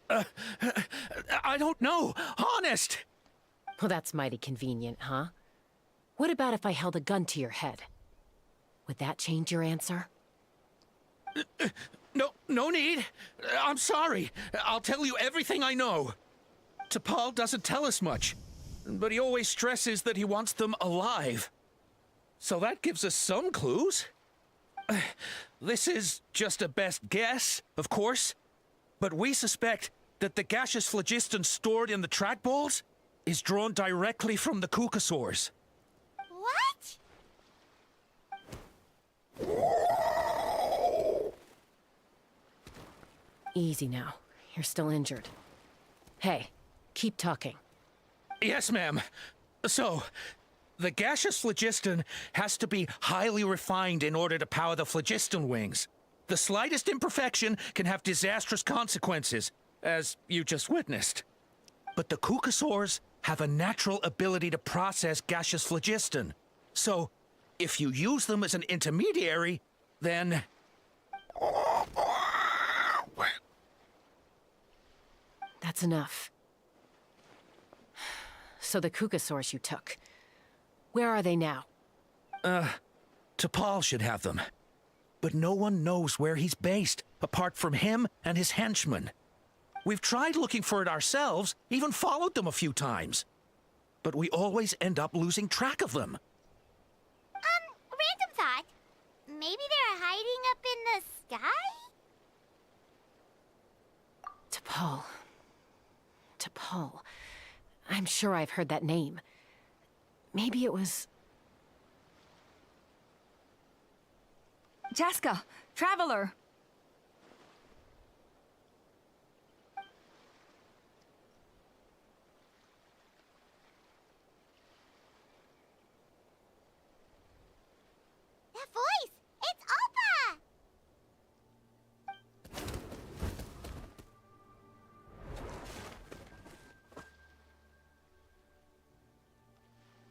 I don't know, honest! Well, that's mighty convenient, huh? What about if I held a gun to your head? Would that change your answer? No need. I'm sorry. I'll tell you everything I know. T'Pol doesn't tell us much, but he always stresses that he wants them alive. So that gives us some clues. This is just a best guess, of course, but we suspect that the gaseous phlogiston stored in the trackballs is drawn directly from the Kukasaurs. What? Easy now. You're still injured. Hey, keep talking. Yes, ma'am. So, the gaseous phlogiston has to be highly refined in order to power the phlogiston wings. The slightest imperfection can have disastrous consequences, as you just witnessed. But the Kukasaurs have a natural ability to process gaseous phlogiston. So, if you use them as an intermediary, then... That's enough. So the Kukasaurs you took, where are they now? T'Pol should have them. But no one knows where he's based, apart from him and his henchmen. We've tried looking for it ourselves, even followed them a few times. But we always end up losing track of them. Random thought. Maybe they're hiding up in the sky? T'Pol. T'Pol. I'm sure I've heard that name. Maybe it was... Chaska, Traveler! That voice! It's Alpa!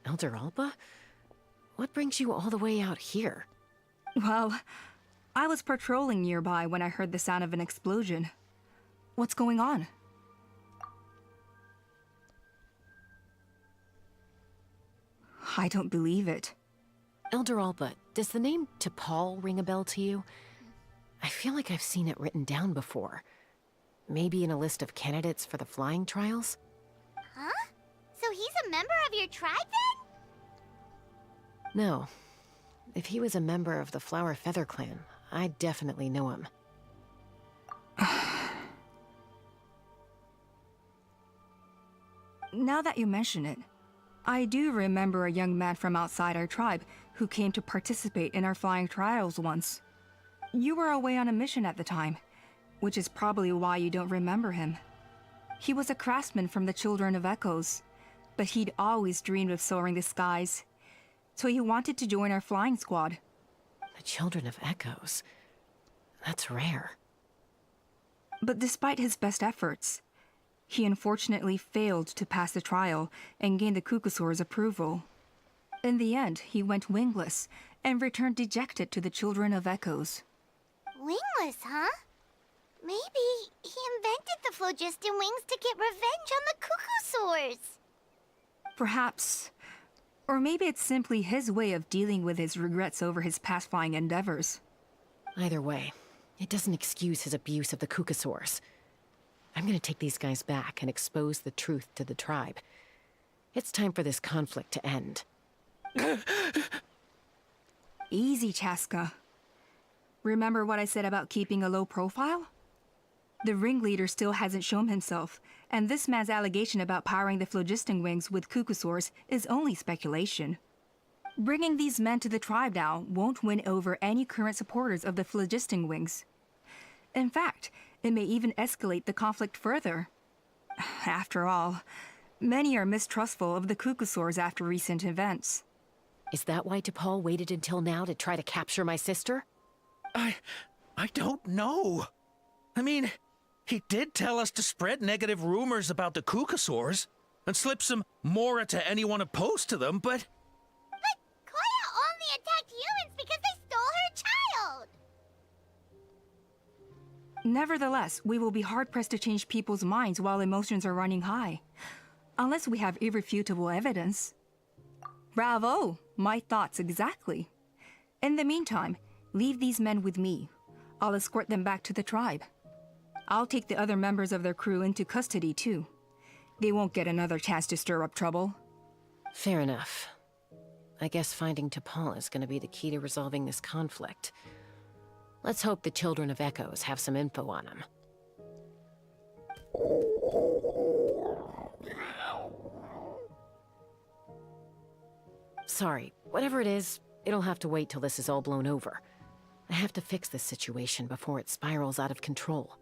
Elder Alpa? What brings you all the way out here? Well, I was patrolling nearby when I heard the sound of an explosion. What's going on? I don't believe it. Elder Alpa, does the name T'Pol ring a bell to you? I feel like I've seen it written down before. Maybe in a list of candidates for the flying trials? Huh? So he's a member of your tribe then? No. If he was a member of the Flower Feather clan, I'd definitely know him. Now that you mention it, I do remember a young man from outside our tribe who came to participate in our flying trials once. You were away on a mission at the time, which is probably why you don't remember him. He was a craftsman from the Children of Echoes, but he'd always dreamed of soaring the skies, so he wanted to join our flying squad. The Children of Echoes? That's rare. But despite his best efforts, he unfortunately failed to pass the trial and gain the Kukasaur's approval. In the end, he went wingless and returned dejected to the Children of Echoes. Wingless, huh? Maybe he invented the phlogiston wings to get revenge on the Kukasaurs. Perhaps. Or maybe it's simply his way of dealing with his regrets over his past flying endeavors. Either way, it doesn't excuse his abuse of the Kukasaurs. I'm gonna take these guys back and expose the truth to the tribe. It's time for this conflict to end. Easy, Chaska. Remember what I said about keeping a low profile? The ringleader still hasn't shown himself, and this man's allegation about powering the phlogiston wings with Kukasaurs is only speculation. Bringing these men to the tribe now won't win over any current supporters of the phlogiston wings. In fact, it may even escalate the conflict further. After all, many are mistrustful of the Kukasaurs after recent events. Is that why T'Pol waited until now to try to capture my sister? I don't know. I mean, he did tell us to spread negative rumors about the Kukasaurs and slip some mora to anyone opposed to them, but... But Koya only attacked humans because they stole her child! Nevertheless, we will be hard-pressed to change people's minds while emotions are running high. Unless we have irrefutable evidence. Bravo! My thoughts exactly. In the meantime, leave these men with me. I'll escort them back to the tribe. I'll take the other members of their crew into custody, too. They won't get another chance to stir up trouble. Fair enough. I guess finding T'Pol is gonna be the key to resolving this conflict. Let's hope the Children of Echoes have some info on him. Sorry, whatever it is, it'll have to wait till this is all blown over. I have to fix this situation before it spirals out of control.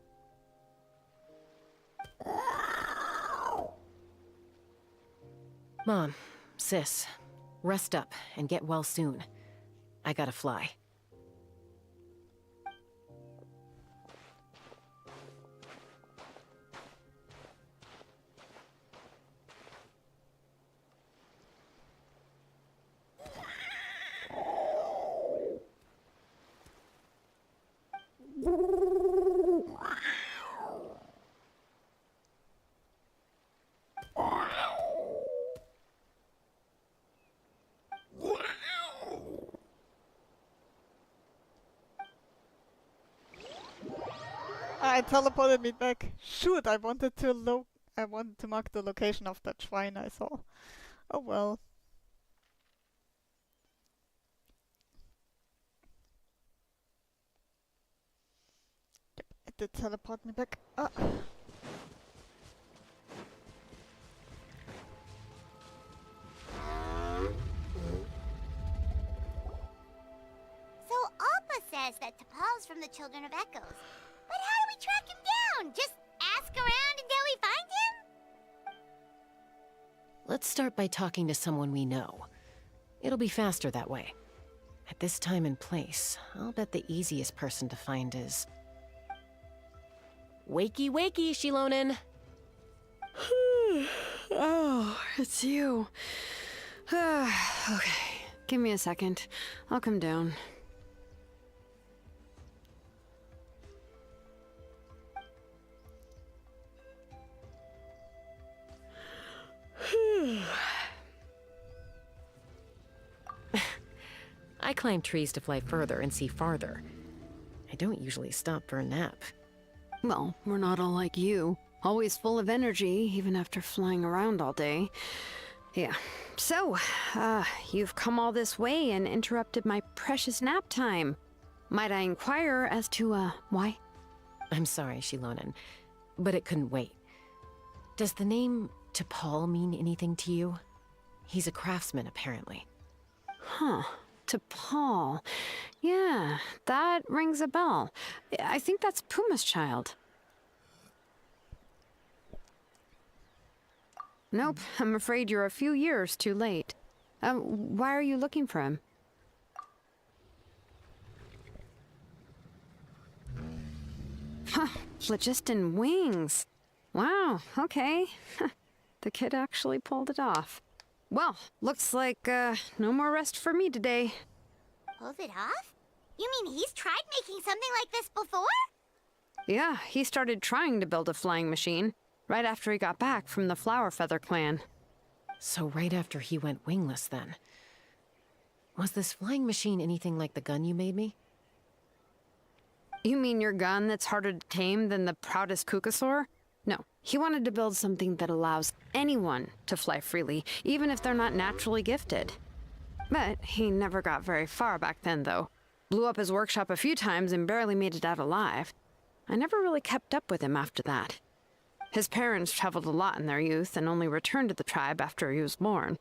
Mom, Sis, rest up and get well soon. I gotta fly. It teleported me back. Shoot, I wanted to mark the location of that shrine I saw. Oh well. Yep, it did teleport me back. Ah. So Alpa says that T'Pol's from the Children of Echoes. But how do we track him down? Just ask around until we find him? Let's start by talking to someone we know. It'll be faster that way. At this time and place, I'll bet the easiest person to find is... Wakey, wakey, Shilonen! Oh, it's you. Okay, give me a second. I'll come down. I climb trees to fly further and see farther. I don't usually stop for a nap. Well, we're not all like you. Always full of energy, even after flying around all day. Yeah. So, you've come all this way and interrupted my precious nap time. Might I inquire as to, why? I'm sorry, Shilonen, but it couldn't wait. Does the name T'Pol mean anything to you? He's a craftsman, apparently. Huh. T'Pol. Yeah, that rings a bell. I think that's Puma's child. Nope, I'm afraid you're a few years too late. Why are you looking for him? Huh, phlogiston wings. Wow, okay. The kid actually pulled it off. Well, looks like, no more rest for me today. Pulled it off? You mean he's tried making something like this before? Yeah, he started trying to build a flying machine right after he got back from the Flower Feather clan. So right after he went wingless, then. Was this flying machine anything like the gun you made me? You mean your gun that's harder to tame than the proudest Kukasaur? No, he wanted to build something that allows anyone to fly freely, even if they're not naturally gifted. But he never got very far back then, though. Blew up his workshop a few times and barely made it out alive. I never really kept up with him after that. His parents traveled a lot in their youth and only returned to the tribe after he was born.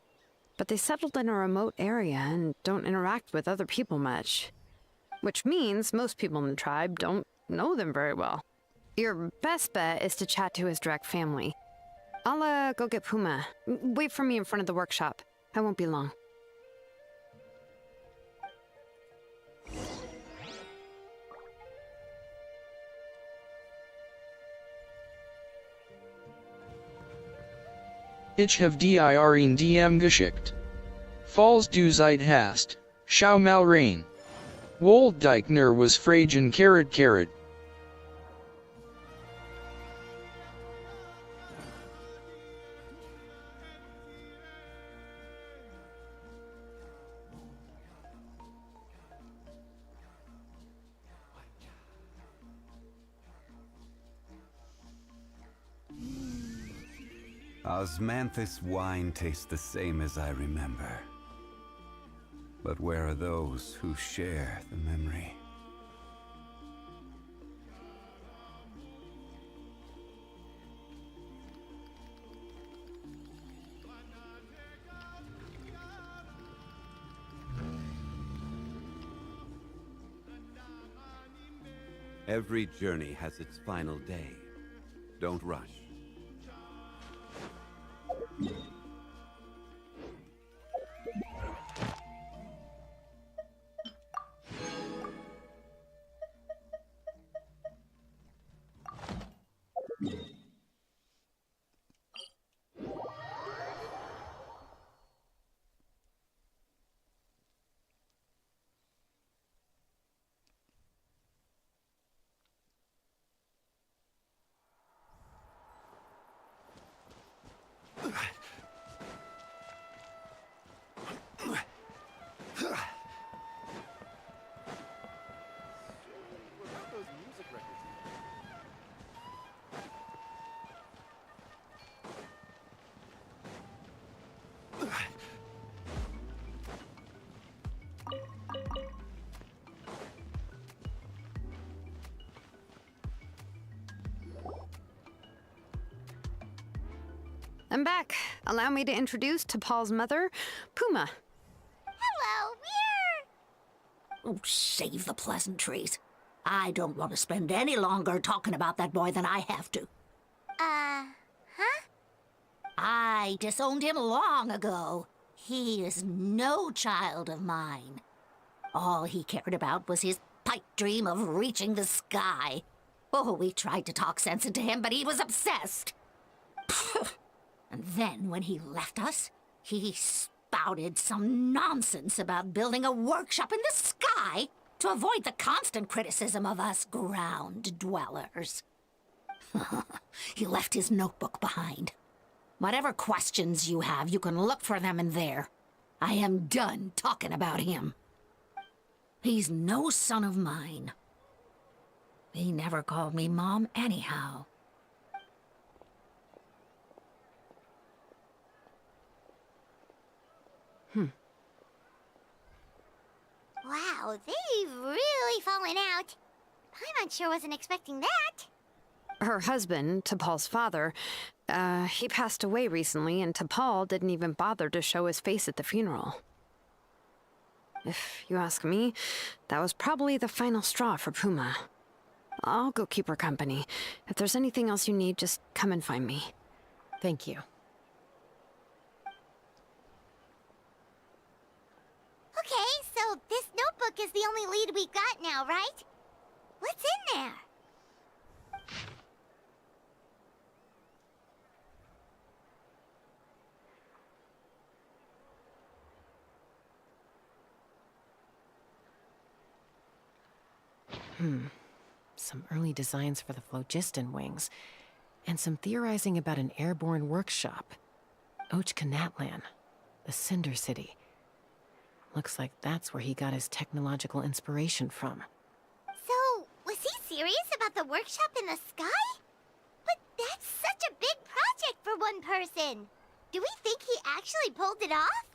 But they settled in a remote area and don't interact with other people much. Which means most people in the tribe don't know them very well. Your best bet is to chat to his direct family. I'll, go get Puma. Wait for me in front of the workshop. I won't be long. Ich have dir in DM geschickt. Falls du Zeit hast, schau mal rein. Wold Deichner was fragen carrot. Osmanthus wine tastes the same as I remember. But where are those who share the memory? Every journey has its final day. Don't rush. I'm back. Allow me to introduce T'Pol's mother, Puma. Hello, we're... Oh, save the pleasantries. I don't want to spend any longer talking about that boy than I have to. Huh? I disowned him long ago. He is no child of mine. All he cared about was his pipe dream of reaching the sky. Oh, we tried to talk sense into him, but he was obsessed. And then, when he left us, he spouted some nonsense about building a workshop in the sky to avoid the constant criticism of us ground dwellers. He left his notebook behind. Whatever questions you have, you can look for them in there. I am done talking about him. He's no son of mine. He never called me Mom anyhow. Wow, they've really fallen out. Paimon sure wasn't expecting that. Her husband, T'Pol's father, he passed away recently, and T'Pol didn't even bother to show his face at the funeral. If you ask me, that was probably the final straw for Puma. I'll go keep her company. If there's anything else you need, just come and find me. Thank you. Okay, so this notebook is the only lead we got now, right? What's in there? Some early designs for the phlogiston wings, and some theorizing about an airborne workshop. Ochkanatlan, the Cinder City. Looks like that's where he got his technological inspiration from. So, was he serious about the workshop in the sky? But that's such a big project for one person. Do we think he actually pulled it off?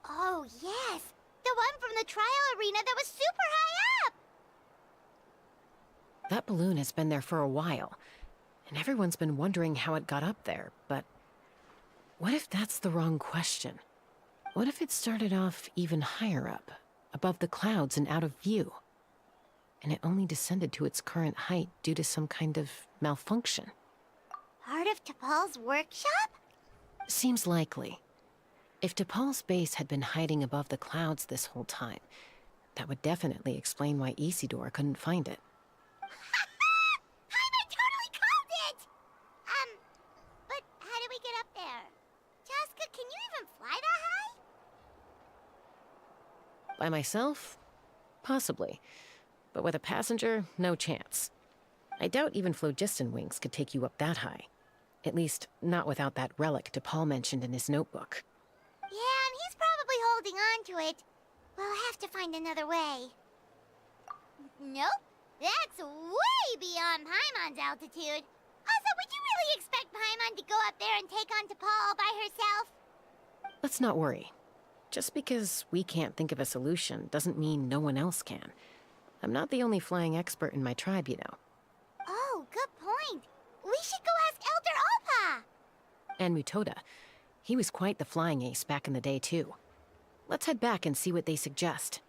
Oh, yes! The one from the trial arena that was super high up! That balloon has been there for a while, and everyone's been wondering how it got up there, but what if that's the wrong question? What if it started off even higher up, above the clouds and out of view? and it only descended to its current height due to some kind of malfunction. Part of T'Pol's workshop? Seems likely. If T'Pol's base had been hiding above the clouds this whole time, that would definitely explain why Isidore couldn't find it. I totally called it! But how do we get up there? Chaska, can you even fly that high? By myself? Possibly. But with a passenger, no chance. I doubt even phlogiston wings could take you up that high. At least, not without that relic T'Pol mentioned in his notebook. Yeah, and he's probably holding on to it. We'll have to find another way. Nope. That's way beyond Paimon's altitude. Also, would you really expect Paimon to go up there and take on T'Pol all by herself? Let's not worry. Just because we can't think of a solution doesn't mean no one else can. I'm not the only flying expert in my tribe, you know. Oh, good point. We should go ask Elder Alpa. And Mutoda. He was quite the flying ace back in the day, too. Let's head back and see what they suggest.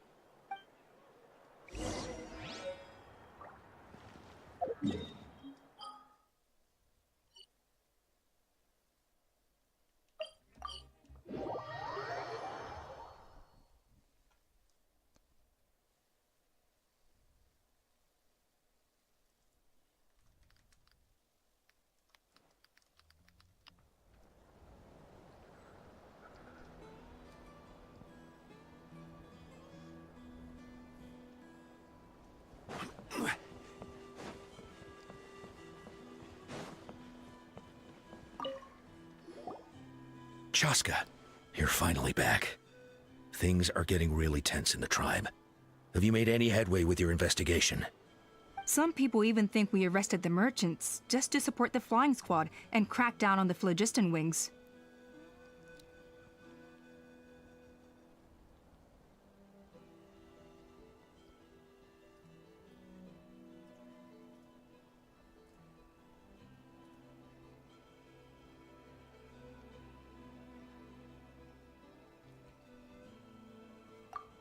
Chaska, you're finally back. Things are getting really tense in the tribe. Have you made any headway with your investigation? Some people even think we arrested the merchants just to support the flying squad and crack down on the phlogiston wings.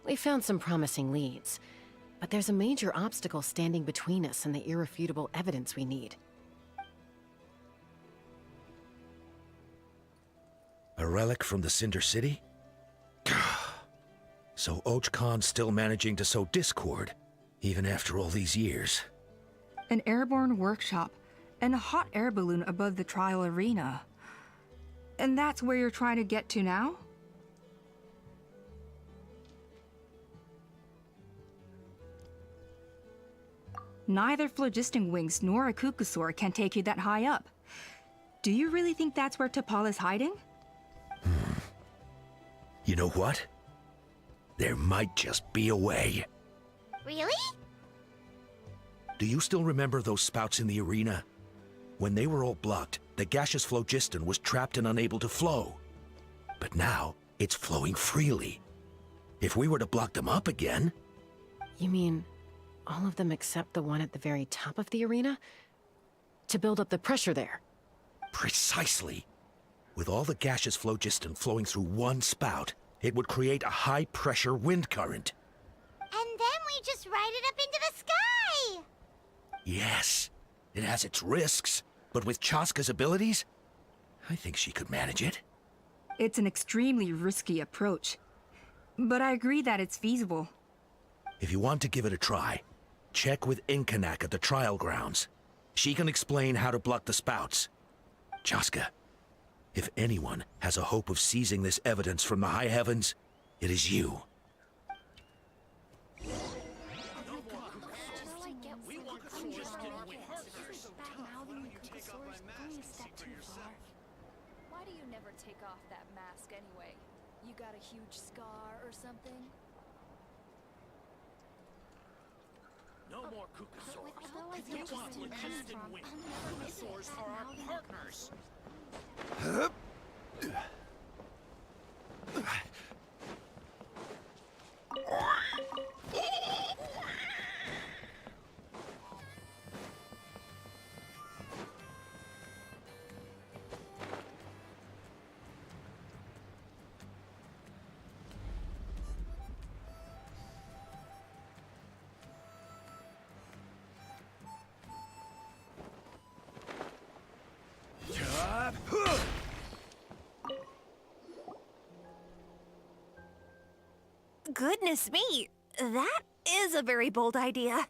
We found some promising leads, but there's a major obstacle standing between us and the irrefutable evidence we need. A relic from the Cinder City? So Och Khan's still managing to sow discord, even after all these years. An airborne workshop and a hot air balloon above the trial arena. And that's where you're trying to get to now? Neither phlogiston wings nor a Kukusaur can take you that high up. Do you really think that's where T'Pol is hiding? You know what? There might just be a way. Really? Do you still remember those spouts in the arena? When they were all blocked, the gaseous phlogiston was trapped and unable to flow. But now, it's flowing freely. If we were to block them up again... You mean all of them except the one at the very top of the arena? To build up the pressure there? Precisely. With all the gaseous phlogiston flowing through one spout, it would create a high-pressure wind current. And then we just ride it up into the sky! Yes, it has its risks, but with Chaska's abilities, I think she could manage it. It's an extremely risky approach, but I agree that it's feasible. If you want to give it a try, check with Inkanak at the trial grounds. She can explain how to block the spouts. Chaska, if anyone has a hope of seizing this evidence from the high heavens, it is you. Why do you never take off that mask anyway? You got a huge scar or something? No more Kukusaurs. If you want phlogiston wings, Kukusaurs are our partners. Goodness me, that is a very bold idea.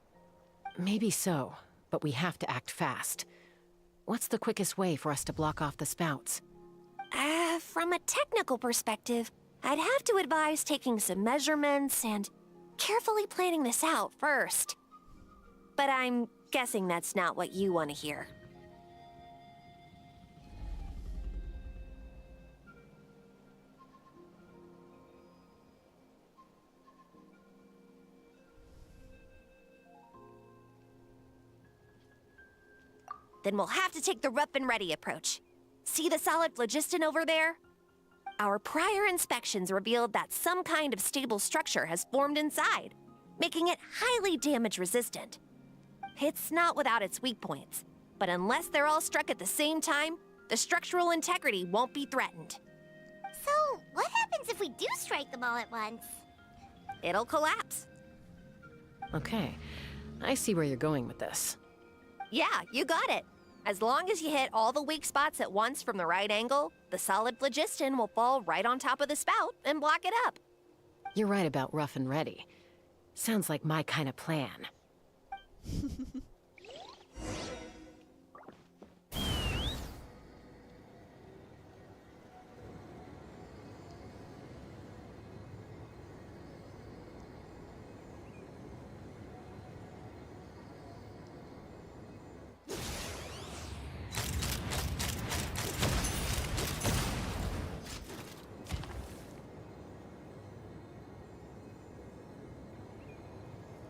Maybe so, but we have to act fast. What's the quickest way for us to block off the spouts? From a technical perspective, I'd have to advise taking some measurements and carefully planning this out first. But I'm guessing that's not what you want to hear. Then we'll have to take the rough and ready approach. See the solid phlogiston over there? Our prior inspections revealed that some kind of stable structure has formed inside, making it highly damage resistant. It's not without its weak points, but unless they're all struck at the same time, the structural integrity won't be threatened. So, what happens if we do strike them all at once? It'll collapse. Okay, I see where you're going with this. Yeah, you got it. As long as you hit all the weak spots at once from the right angle, the solid phlogiston will fall right on top of the spout and block it up. You're right about rough and ready. Sounds like my kind of plan.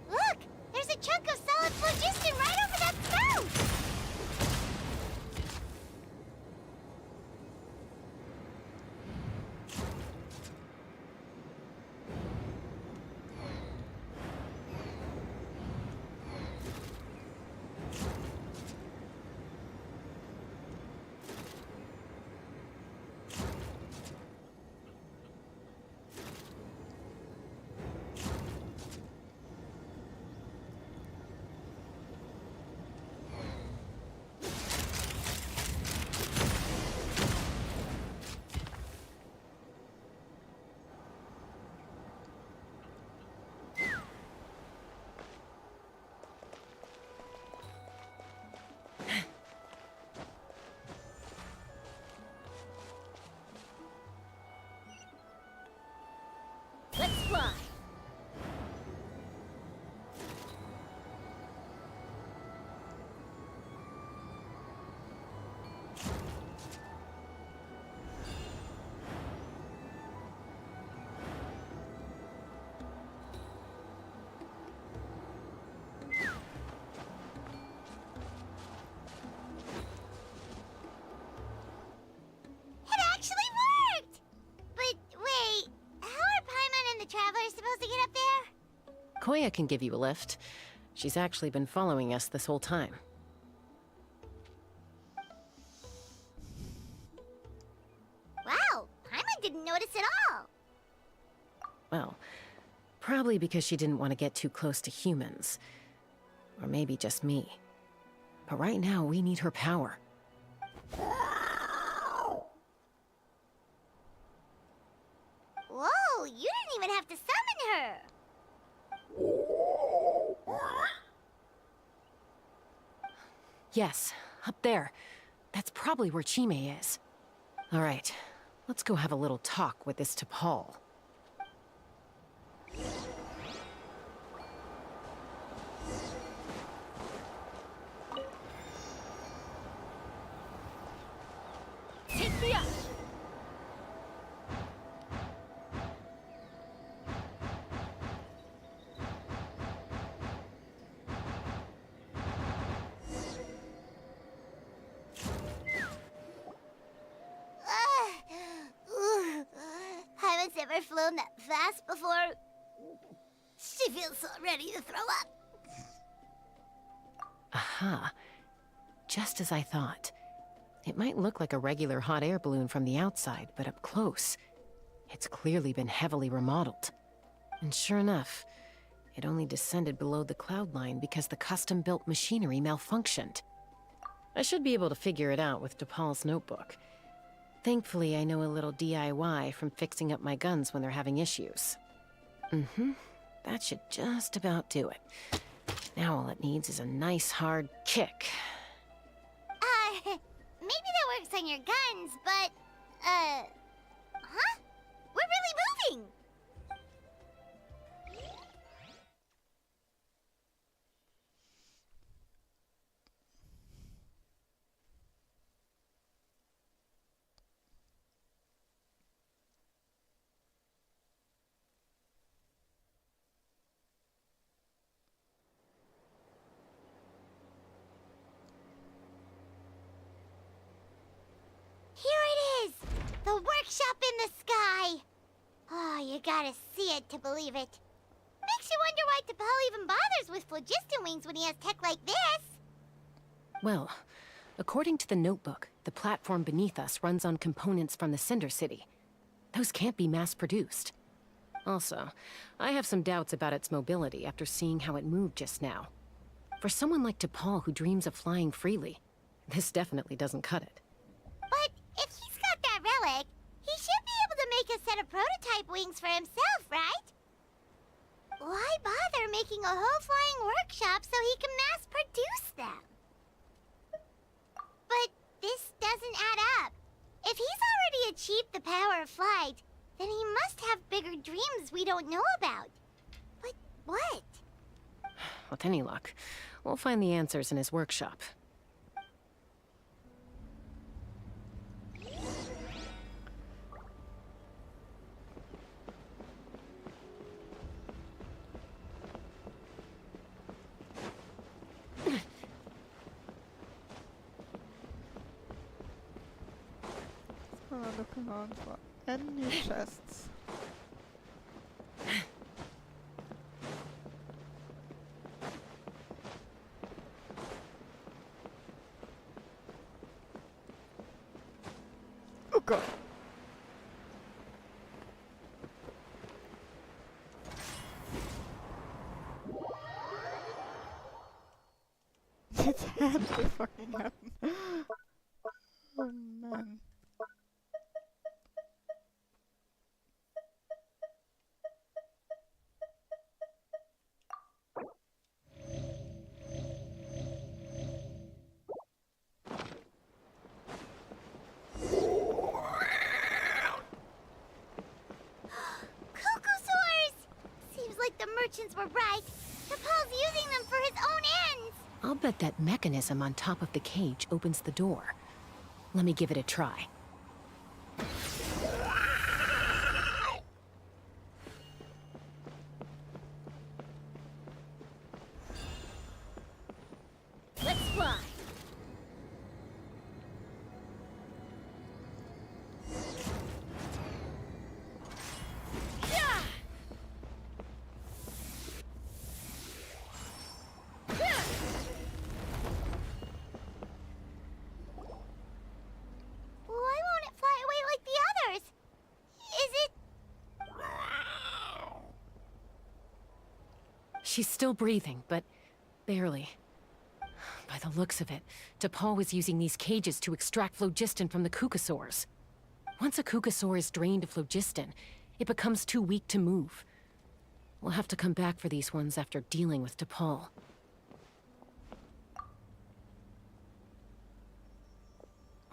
Look! There's a chunk of solid phlogiston right over that spout! Let's fly! It actually worked! But wait, how are Paimon and the Traveler supposed to get up there? Koya can give you a lift. She's actually been following us this whole time. Wow, Paimon didn't notice at all. Well, probably because she didn't want to get too close to humans. Or maybe just me. But right now, we need her power. Whoa, you didn't even have to summon her! Yes, up there. That's probably where Chime is. All right, let's go have a little talk with this T'Pol. Take me up! Paimon's never flown that fast before. She feels so ready to throw up. Aha. Just as I thought. It might look like a regular hot air balloon from the outside, but up close, it's clearly been heavily remodeled. And sure enough, it only descended below the cloud line because the custom-built machinery malfunctioned. I should be able to figure it out with T'Pol's notebook. Thankfully, I know a little DIY from fixing up my guns when they're having issues. Mm-hmm. That should just about do it. Now all it needs is a nice hard kick. Maybe that works on your guns, but, huh? We're really moving! Here it is! The workshop in the sky! Oh, you gotta see it to believe it. Makes you wonder why T'Pol even bothers with phlogiston wings when he has tech like this. Well, according to the notebook, the platform beneath us runs on components from the Cinder City. Those can't be mass-produced. Also, I have some doubts about its mobility after seeing how it moved just now. For someone like T'Pol who dreams of flying freely, this definitely doesn't cut it. But if he's got that relic, he should be able to make a set of prototype wings for himself, right? Why bother making a whole flying workshop so he can mass-produce them? But this doesn't add up. If he's already achieved the power of flight, then he must have bigger dreams we don't know about. But what? With any luck, we'll find the answers in his workshop. I'm looking around for any chests. Oh god. It had to fucking happen. Oh man. Merchants were right. T'Pol's using them for his own ends. I'll bet that mechanism on top of the cage opens the door. Let me give it a try. Let's fly. She's still breathing, but barely. By the looks of it, T'Pol was using these cages to extract phlogiston from the Kukasaurs. Once a Kukasaur is drained of phlogiston, it becomes too weak to move. We'll have to come back for these ones after dealing with T'Pol.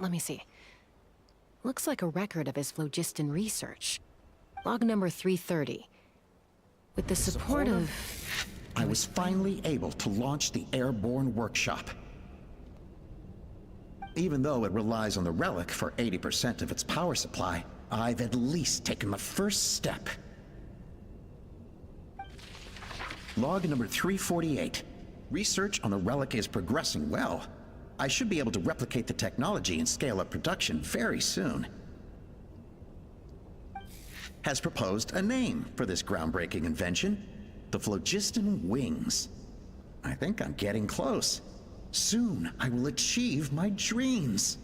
Let me see. Looks like a record of his phlogiston research. Log number 330. With the support of... I was finally able to launch the airborne workshop. Even though it relies on the relic for 80% of its power supply, I've at least taken the first step. Log number 348. Research on the relic is progressing well. I should be able to replicate the technology and scale up production very soon. Has proposed a name for this groundbreaking invention. The phlogiston wings. I think I'm getting close. Soon, I will achieve my dreams.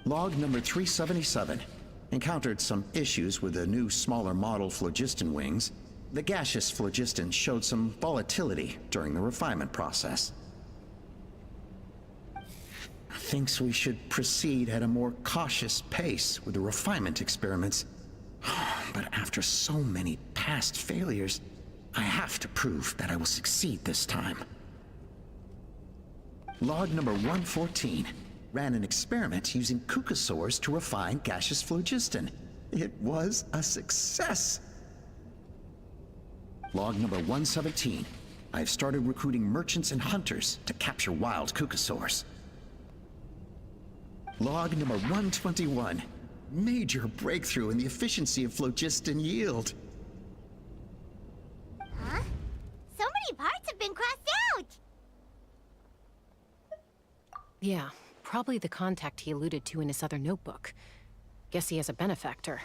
Log number 377. Encountered some issues with the new, smaller model phlogiston wings. The gaseous phlogiston showed some volatility during the refinement process. Thinks we should proceed at a more cautious pace with the refinement experiments. But but after so many past failures, I have to prove that I will succeed this time. Log number 114 ran an experiment using cucosaurs to refine gaseous phlogiston. It was a success. Log number 117. I've started recruiting merchants and hunters to capture wild cucosaurs. Log number 121. Major breakthrough in the efficiency of phlogiston yield. Huh? So many parts have been crossed out! Yeah, probably the contact he alluded to in his other notebook. Guess he has a benefactor.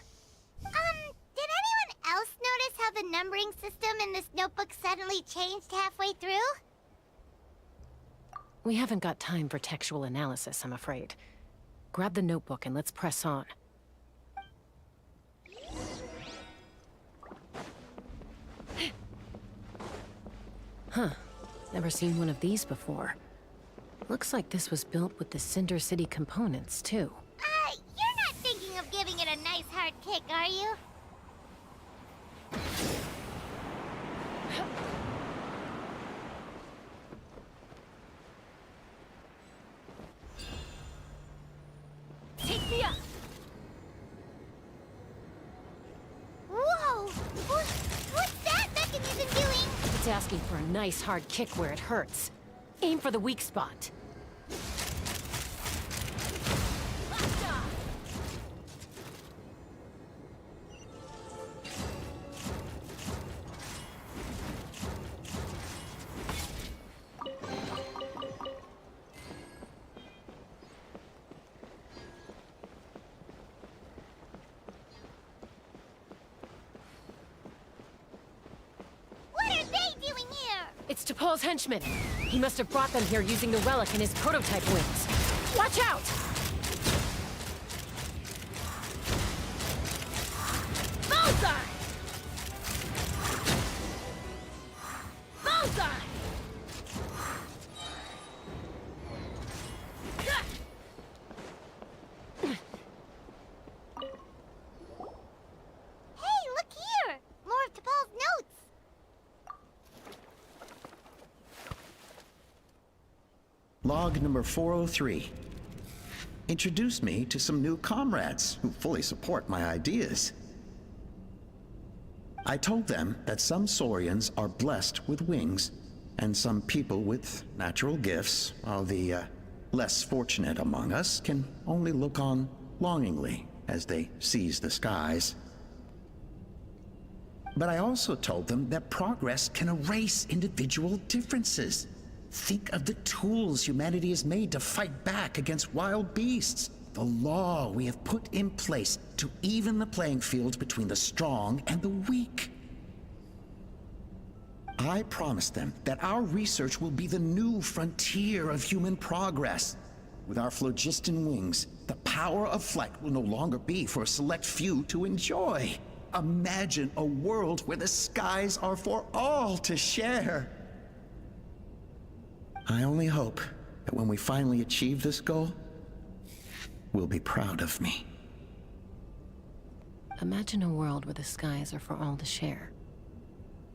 Did anyone else notice how the numbering system in this notebook suddenly changed halfway through? We haven't got time for textual analysis, I'm afraid. Grab the notebook and let's press on. Huh. Never seen one of these before. Looks like this was built with the Cinder City components, too. You're not thinking of giving it a nice hard kick, are you? Take me up! Whoa! What's that mechanism doing? It's asking for a nice hard kick where it hurts. Aim for the weak spot. What are they doing here? It's T'Pol's henchman. He must have brought them here using the relic in his prototype wings. Watch out! Bullseye! Bullseye! Hey, look here! More of T'Pol's notes! Log number 403. Introduce me to some new comrades who fully support my ideas. I told them that some Saurians are blessed with wings, and some people with natural gifts, while the less fortunate among us can only look on longingly as they seize the skies. But I also told them that progress can erase individual differences. Think of the tools humanity has made to fight back against wild beasts. The law we have put in place to even the playing field between the strong and the weak. I promised them that our research will be the new frontier of human progress. With our phlogiston wings, the power of flight will no longer be for a select few to enjoy. Imagine a world where the skies are for all to share. I only hope that when we finally achieve this goal, we'll be proud of me. Imagine a world where the skies are for all to share.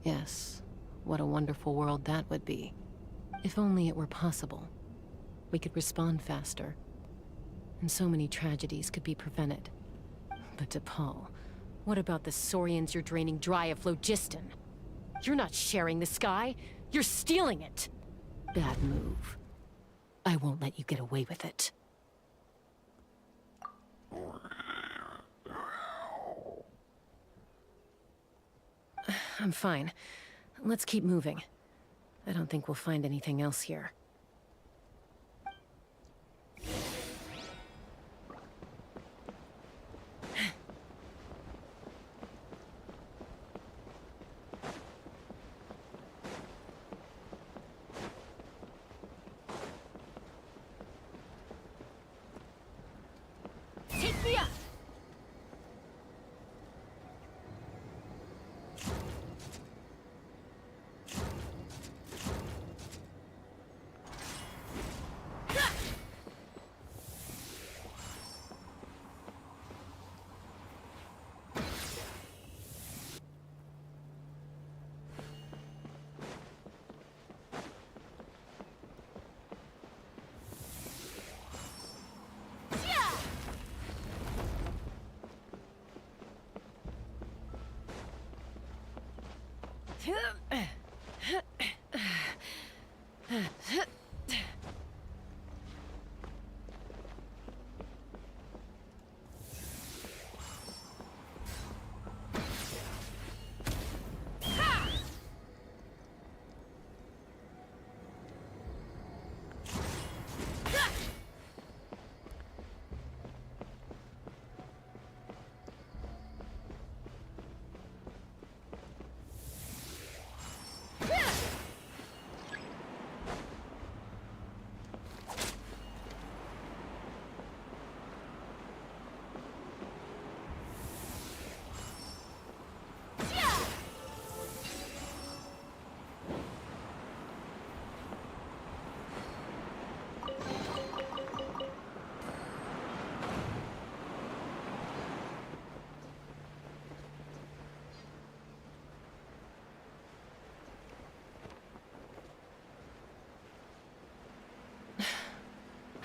Yes, what a wonderful world that would be. If only it were possible. We could respond faster. And so many tragedies could be prevented. But T'Pol, what about the Saurians you're draining dry of phlogiston? You're not sharing the sky, you're stealing it! Bad move. I won't let you get away with it. I'm fine. Let's keep moving. I don't think we'll find anything else here. Take me up!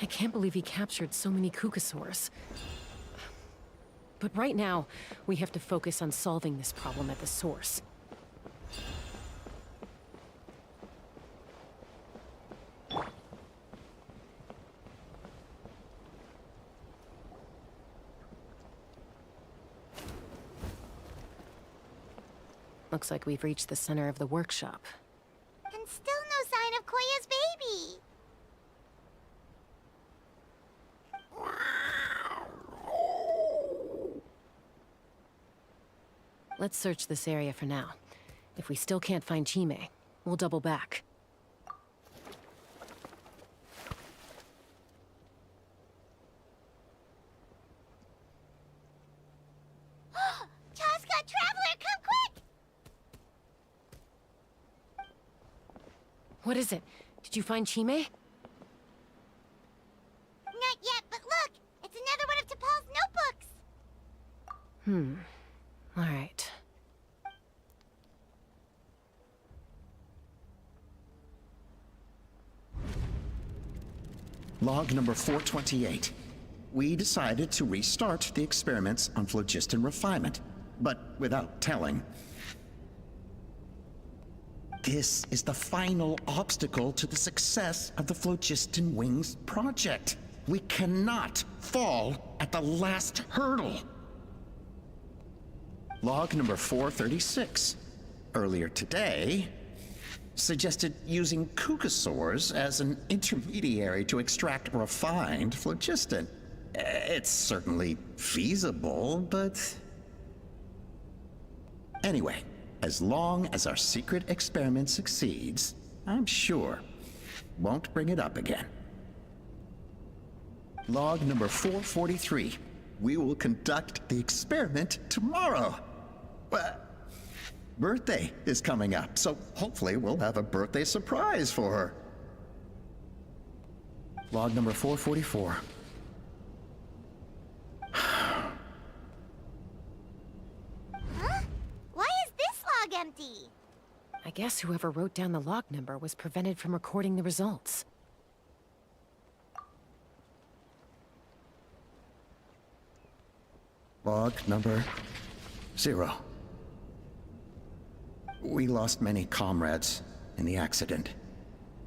I can't believe he captured so many Kukasaurs. But right now, we have to focus on solving this problem at the source. Looks like we've reached the center of the workshop. And still no sign of Koya's baby. Let's search this area for now. If we still can't find Chime, we'll double back. Chaska, Traveler, come quick! What is it? Did you find Chime? Not yet, but look! It's another one of T'Pol's notebooks! All right. Log number 428. We decided to restart the experiments on phlogiston refinement, but without telling. This is the final obstacle to the success of the Phlogiston Wings project. We cannot fall at the last hurdle. Log number 436. Earlier today, suggested using Kukasaurs as an intermediary to extract refined phlogiston. It's certainly feasible, but... Anyway, as long as our secret experiment succeeds, I'm sure won't bring it up again. Log number 443. We will conduct the experiment tomorrow. Well, birthday is coming up, so hopefully we'll have a birthday surprise for her. Log number 444. Huh? Why is this log empty? I guess whoever wrote down the log number was prevented from recording the results. Log number 0. We lost many comrades in the accident.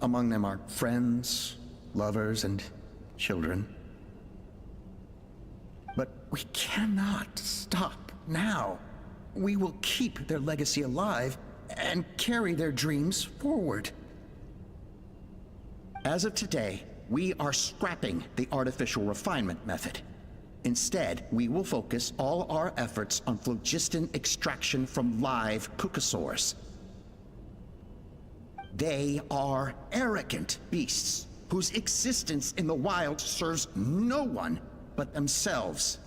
Among them are friends, lovers, and children. But we cannot stop now. We will keep their legacy alive and carry their dreams forward. As of today, we are scrapping the artificial refinement method. Instead, we will focus all our efforts on phlogiston extraction from live Kukasaurs. They are arrogant beasts whose existence in the wild serves no one but themselves.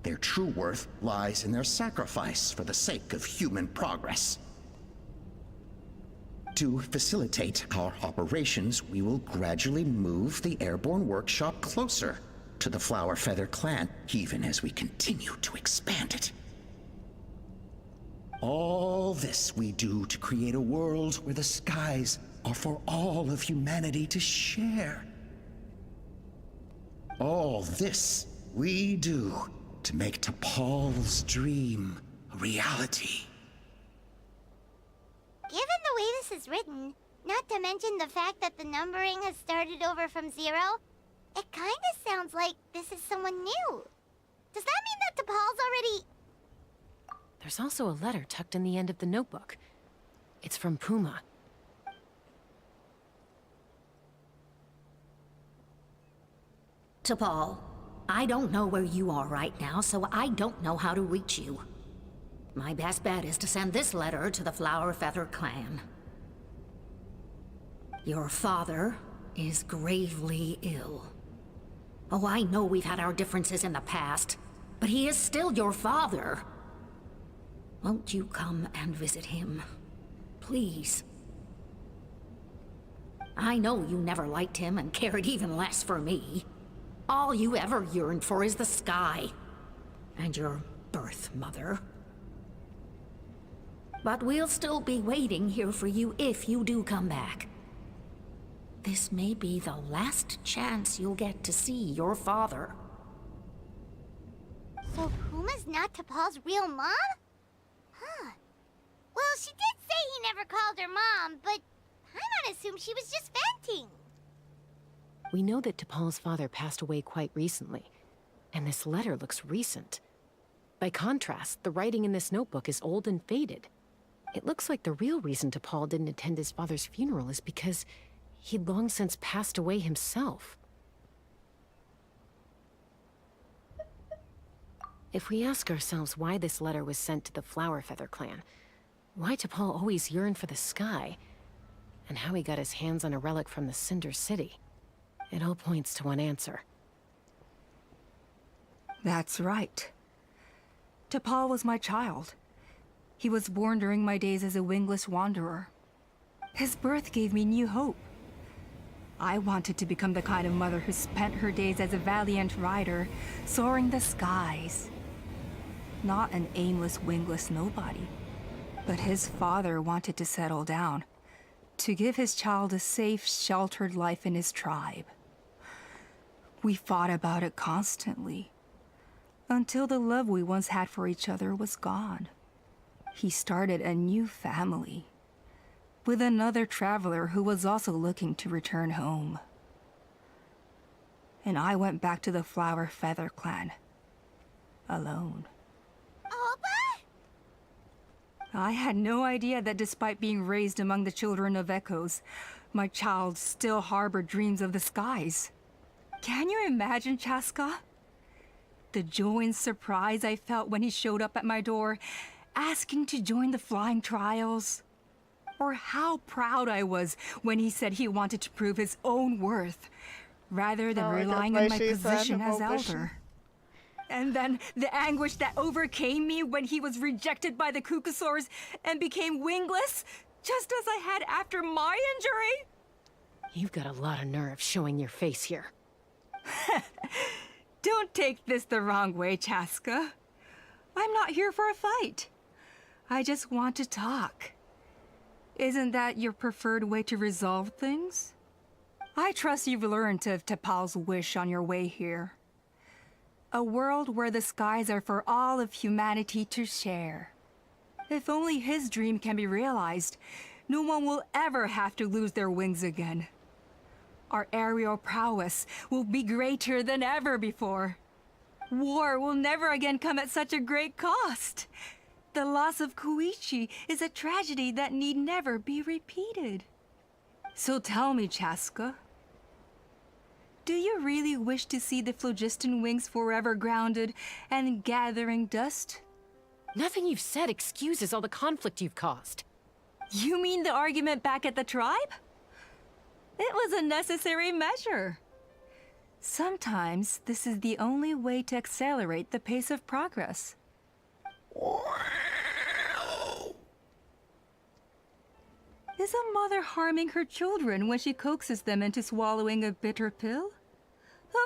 Their true worth lies in their sacrifice for the sake of human progress. To facilitate our operations, we will gradually move the airborne workshop closer to the Flower Feather clan, even as we continue to expand it. All this we do to create a world where the skies are for all of humanity to share. All this we do to make T'Pol's dream a reality. Given the way this is written, Not to mention the fact that the numbering has started over from 0. It kinda sounds like this is someone new. Does that mean that T'Pol's already... There's also a letter tucked in the end of the notebook. It's from Puma. T'Pol, I don't know where you are right now, so I don't know how to reach you. My best bet is to send this letter to the Flower Feather clan. Your father is gravely ill. Oh, I know we've had our differences in the past, but he is still your father. Won't you come and visit him? Please. I know you never liked him and cared even less for me. All you ever yearned for is the sky. And your birth mother. But we'll still be waiting here for you if you do come back. This may be the last chance you'll get to see your father. So Puma's not T'Pol's real mom? Huh. Well, she did say he never called her mom, but I might assume she was just venting. We know that T'Pol's father passed away quite recently, and this letter looks recent. By contrast, the writing in this notebook is old and faded. It looks like the real reason T'Pol didn't attend his father's funeral is because he'd long since passed away himself. If we ask ourselves why this letter was sent to the Flower Feather clan, why T'Pol always yearned for the sky, and how he got his hands on a relic from the Cinder City, it all points to one answer. That's right. T'Pol was my child. He was born during my days as a wingless wanderer. His birth gave me new hope. I wanted to become the kind of mother who spent her days as a valiant rider, soaring the skies. Not an aimless, wingless nobody. But his father wanted to settle down, to give his child a safe, sheltered life in his tribe. We fought about it constantly, until the love we once had for each other was gone. He started a new family, with another traveler who was also looking to return home. And I went back to the Flower Feather clan, alone. Alba? I had no idea that despite being raised among the children of echoes, my child still harbored dreams of the skies. Can you imagine, Chaska? The joy and surprise I felt when he showed up at my door, asking to join the flying trials. Or how proud I was when he said he wanted to prove his own worth, rather than relying on my position as elder. And then the anguish that overcame me when he was rejected by the Kukasaurs and became wingless, just as I had after my injury. You've got a lot of nerve showing your face here. Don't take this the wrong way, Chaska. I'm not here for a fight. I just want to talk. Isn't that your preferred way to resolve things? I trust you've learned of T'Pol's wish on your way here. A world where the skies are for all of humanity to share. If only his dream can be realized, no one will ever have to lose their wings again. Our aerial prowess will be greater than ever before. War will never again come at such a great cost. The loss of Koichi is a tragedy that need never be repeated. So tell me, Chaska, do you really wish to see the phlogiston wings forever grounded and gathering dust? Nothing you've said excuses all the conflict you've caused. You mean the argument back at the tribe? It was a necessary measure. Sometimes this is the only way to accelerate the pace of progress. Is a mother harming her children when she coaxes them into swallowing a bitter pill?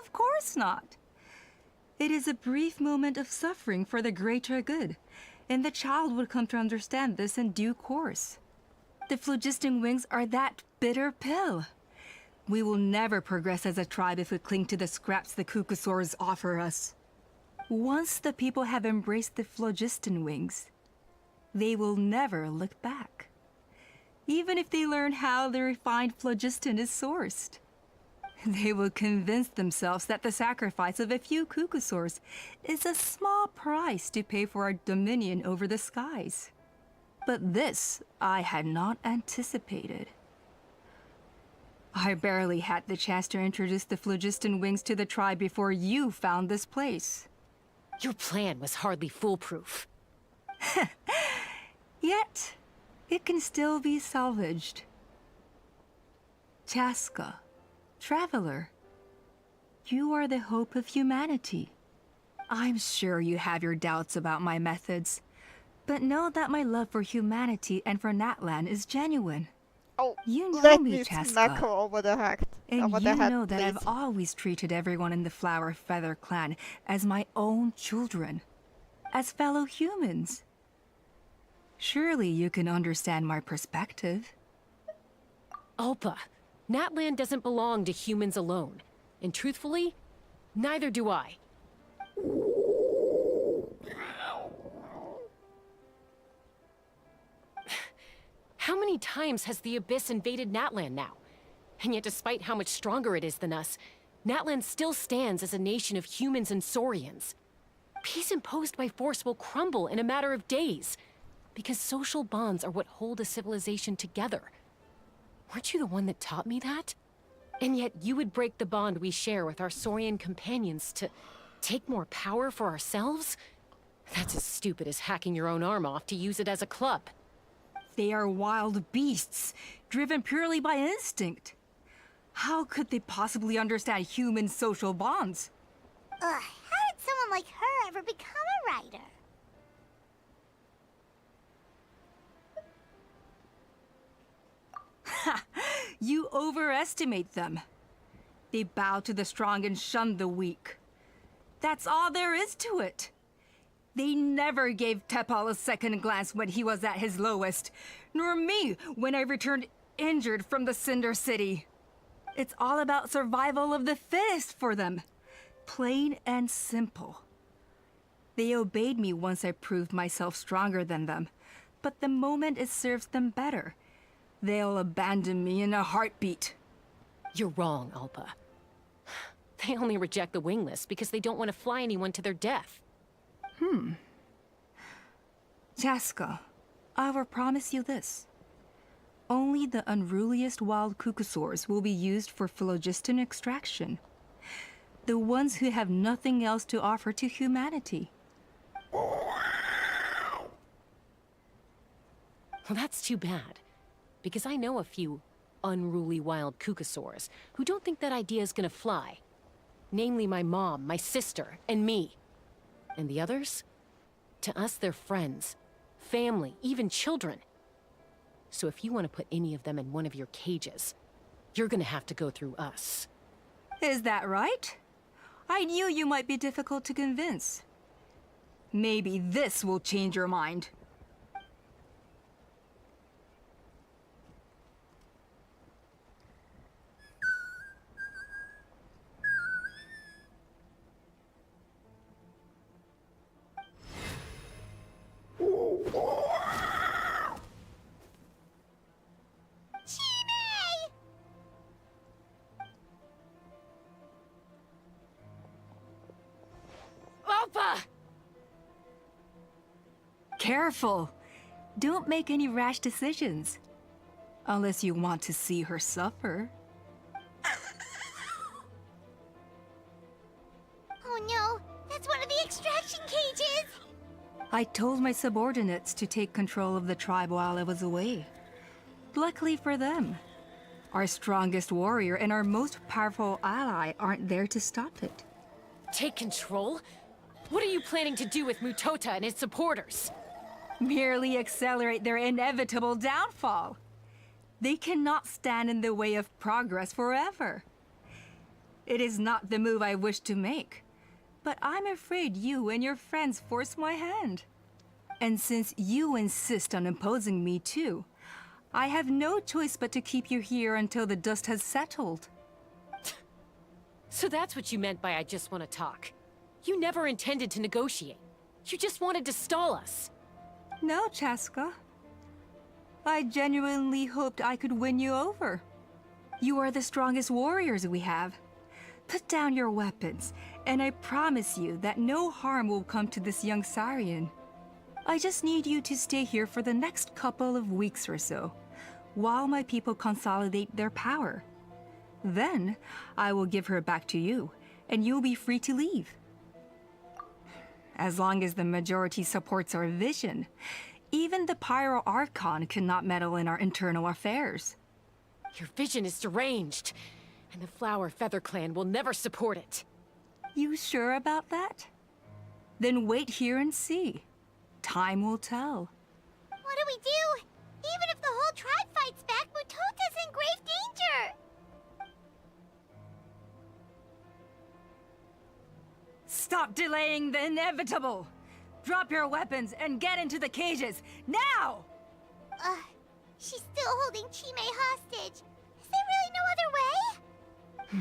Of course not. It is a brief moment of suffering for the greater good, and the child would come to understand this in due course. The phlogiston wings are that bitter pill. We will never progress as a tribe if we cling to the scraps the Kukasaurs offer us. Once the people have embraced the phlogiston wings, they will never look back. Even if they learn how the refined phlogiston is sourced. They will convince themselves that the sacrifice of a few Kukusaurs is a small price to pay for our dominion over the skies. But this I had not anticipated. I barely had the chance to introduce the phlogiston wings to the tribe before you found this place. Your plan was hardly foolproof. Yet, it can still be salvaged. Chaska, traveler, you are the hope of humanity. I'm sure you have your doubts about my methods, but know that my love for humanity and for Natlan is genuine. Oh, you know let me, me Chaska. smack her over the head. And over you the head, know that please. I've always treated everyone in the Flower Feather clan as my own children, as fellow humans. Surely you can understand my perspective. Alpa, Natlan doesn't belong to humans alone. And truthfully, neither do I. How many times has the Abyss invaded Natlan now? And yet despite how much stronger it is than us, Natlan still stands as a nation of humans and Saurians. Peace imposed by force will crumble in a matter of days, because social bonds are what hold a civilization together. Weren't you the one that taught me that? And yet you would break the bond we share with our Saurian companions to take more power for ourselves? That's as stupid as hacking your own arm off to use it as a club. They are wild beasts, driven purely by instinct. How could they possibly understand human social bonds? Ugh, how did someone like her ever become a writer? Ha! You overestimate them. They bow to the strong and shun the weak. That's all there is to it. They never gave Tepal a second glance when he was at his lowest, nor me when I returned injured from the Cinder City. It's all about survival of the fittest for them. Plain and simple. They obeyed me once I proved myself stronger than them, but the moment it serves them better, they'll abandon me in a heartbeat. You're wrong, Alpa. They only reject the wingless because they don't want to fly anyone to their death. Chaska, I will promise you this. Only the unruliest wild Kukusaurs will be used for phlogiston extraction. The ones who have nothing else to offer to humanity. Well, that's too bad. Because I know a few unruly wild Kukusaurs who don't think that idea is gonna fly. Namely my mom, my sister, and me. And the others? To us, they're friends, family, even children. So if you want to put any of them in one of your cages, you're gonna have to go through us. Is that right? I knew you might be difficult to convince. Maybe this will change your mind. Alpa! Careful! Don't make any rash decisions. Unless you want to see her suffer. Oh no, that's one of the extraction cages! I told my subordinates to take control of the tribe while I was away. Luckily for them, our strongest warrior and our most powerful ally aren't there to stop it. Take control? What are you planning to do with Mutota and his supporters? Merely accelerate their inevitable downfall. They cannot stand in the way of progress forever. It is not the move I wish to make, but I'm afraid you and your friends force my hand. And since you insist on imposing me too, I have no choice but to keep you here until the dust has settled. So that's what you meant by I just want to talk. You never intended to negotiate. You just wanted to stall us. No, Chaska. I genuinely hoped I could win you over. You are the strongest warriors we have. Put down your weapons, and I promise you that no harm will come to this young Sarian. I just need you to stay here for the next couple of weeks or so, while my people consolidate their power. Then, I will give her back to you, and you'll be free to leave. As long as the majority supports our vision, even the Pyro Archon cannot meddle in our internal affairs. Your vision is deranged, and the Flower Feather Clan will never support it. You sure about that? Then wait here and see. Time will tell. What do we do? Even if the whole tribe fights back, Mutota's in grave danger! Stop delaying the inevitable! Drop your weapons and get into the cages, now! She's still holding Chime hostage. Is there really no other way?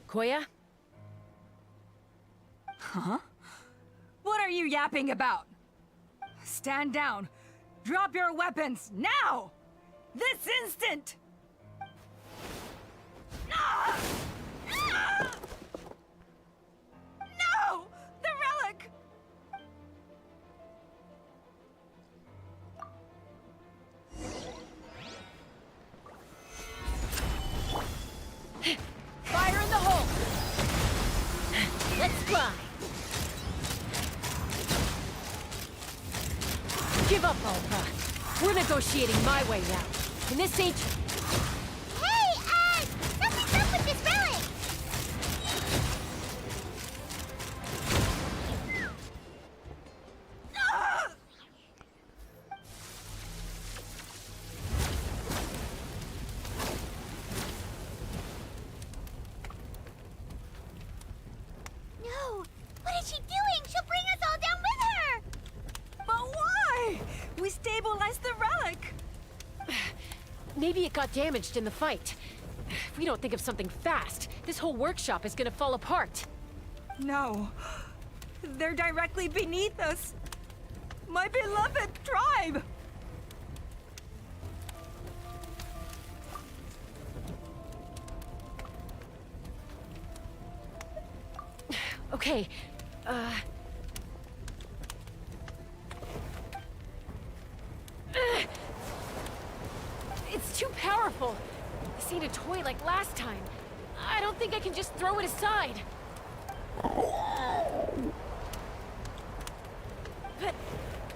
Koya? Huh? What are you yapping about? Stand down. Drop your weapons, now! This instant! Ah! Ah! No! The relic! Fire in the hole! Let's fly! Give up, Alpha. We're negotiating my way now. And this ain't... Hey, something's up with this relic! Ah! No! What is she doing? She'll bring us all down with her! But why? We stabilized the relic! Maybe it got damaged in the fight. If we don't think of something fast, this whole workshop is gonna fall apart. No. They're directly beneath us. My beloved tribe! Okay, It's too powerful. This ain't a toy like last time. I don't think I can just throw it aside.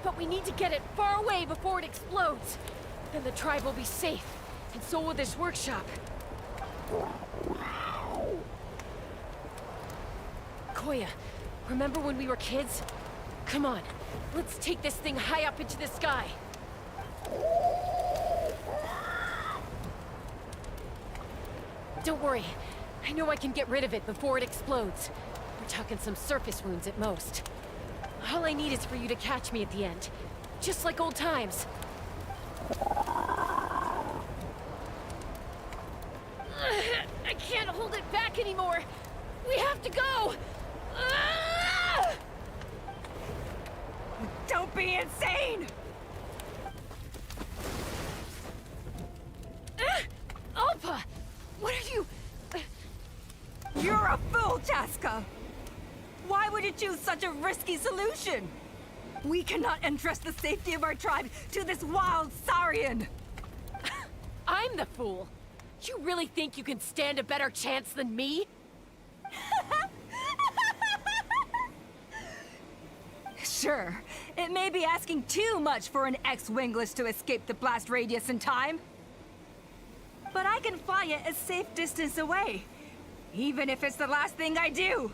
But we need to get it far away before it explodes. Then the tribe will be safe, and so will this workshop. Koya, remember when we were kids? Come on, let's take this thing high up into the sky. Don't worry. I know I can get rid of it before it explodes. We're talking some surface wounds at most. All I need is for you to catch me at the end. Just like old times. I can't hold it back anymore. We have to go. Don't be insane! Alpa! What are you... You're a fool, Chaska! Why would you choose such a risky solution? We cannot entrust the safety of our tribe to this wild Saurian! I'm the fool. You really think you can stand a better chance than me? Sure, it may be asking too much for an ex-wingless to escape the blast radius in time. But I can fly it a safe distance away, even if it's the last thing I do.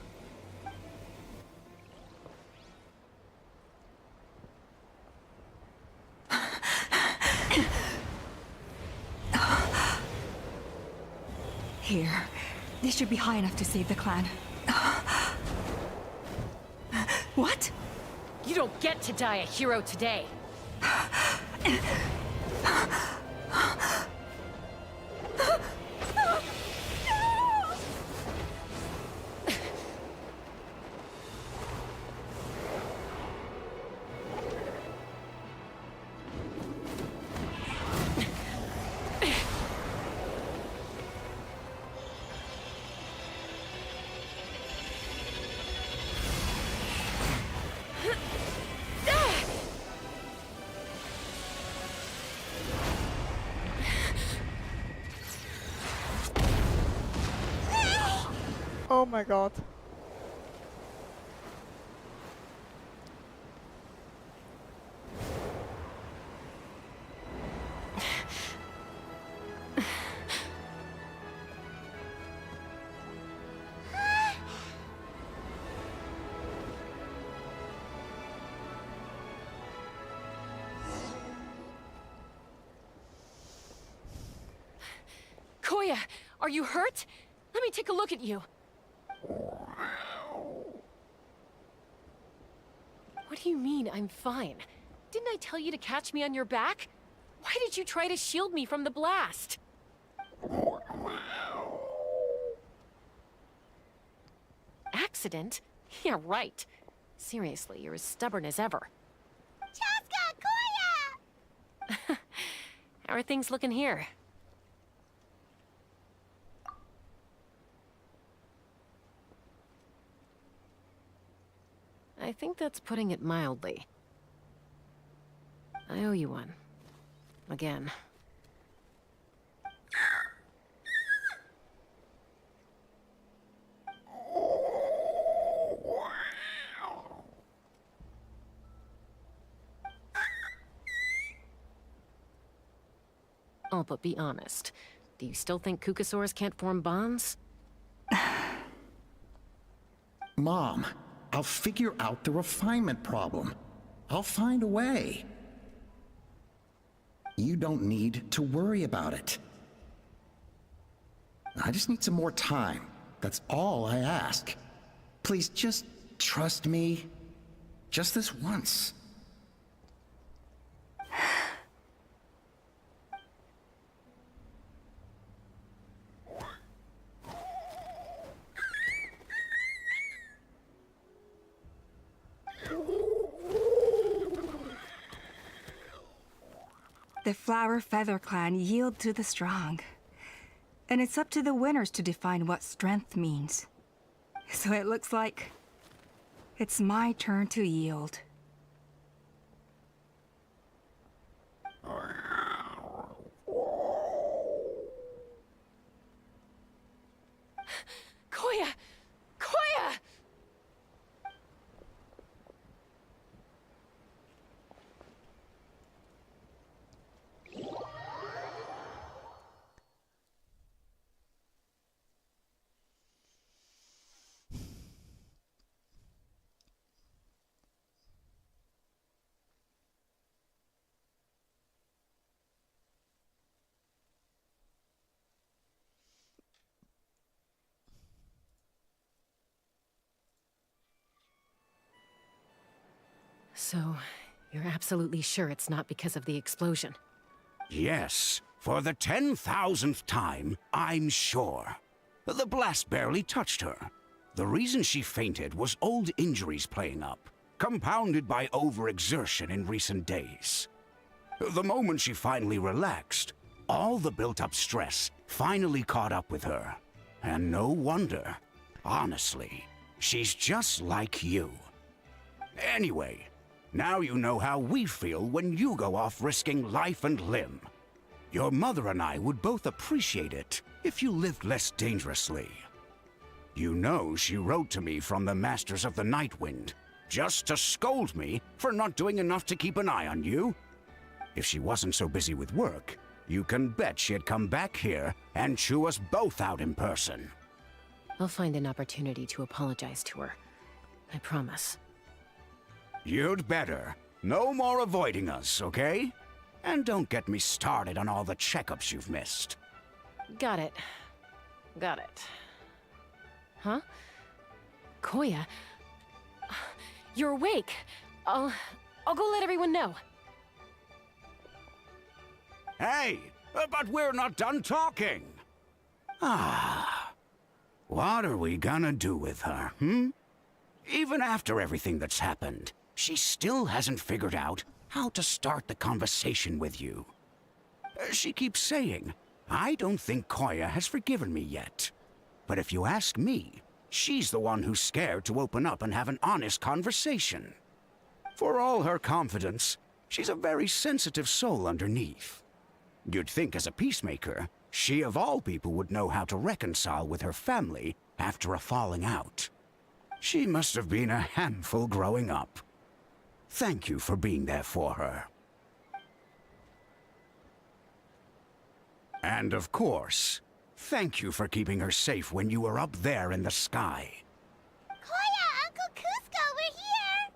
Here. This should be high enough to save the clan. What? You don't get to die a hero today. Oh my god. Koya, are you hurt? Let me take a look at you. What do you mean, I'm fine? Didn't I tell you to catch me on your back? Why did you try to shield me from the blast? Accident? Yeah, right. Seriously, you're as stubborn as ever. Chaska, Koya! How are things looking here? I think that's putting it mildly. I owe you one. Again. Oh, but be honest. Do you still think Kukasaurs can't form bonds? Mom, I'll figure out the refinement problem. I'll find a way. You don't need to worry about it. I just need some more time. That's all I ask. Please just trust me. Just this once. The Flower Feather Clan yield to the strong. And it's up to the winners to define what strength means. So it looks like it's my turn to yield. Koya! Koya! So, you're absolutely sure it's not because of the explosion? Yes, for the 10,000th time, I'm sure. The blast barely touched her. The reason she fainted was old injuries playing up, compounded by overexertion in recent days. The moment she finally relaxed, all the built-up stress finally caught up with her. And no wonder. Honestly, she's just like you. Anyway, now you know how we feel when you go off risking life and limb. Your mother and I would both appreciate it if you lived less dangerously. You know she wrote to me from the Masters of the Night Wind, just to scold me for not doing enough to keep an eye on you. If she wasn't so busy with work, you can bet she'd come back here and chew us both out in person. I'll find an opportunity to apologize to her. I promise. You'd better. No more avoiding us, okay? And don't get me started on all the checkups you've missed. Got it. Got it. Huh? Koya? You're awake. I'll go let everyone know. Hey, but we're not done talking. Ah. What are we gonna do with her, hmm? Even after everything that's happened, she still hasn't figured out how to start the conversation with you. She keeps saying, I don't think Koya has forgiven me yet. But if you ask me, she's the one who's scared to open up and have an honest conversation. For all her confidence, she's a very sensitive soul underneath. You'd think as a peacemaker, she of all people would know how to reconcile with her family after a falling out. She must have been a handful growing up. Thank you for being there for her. And of course, thank you for keeping her safe when you were up there in the sky. Koya, Uncle Cusco, we're here!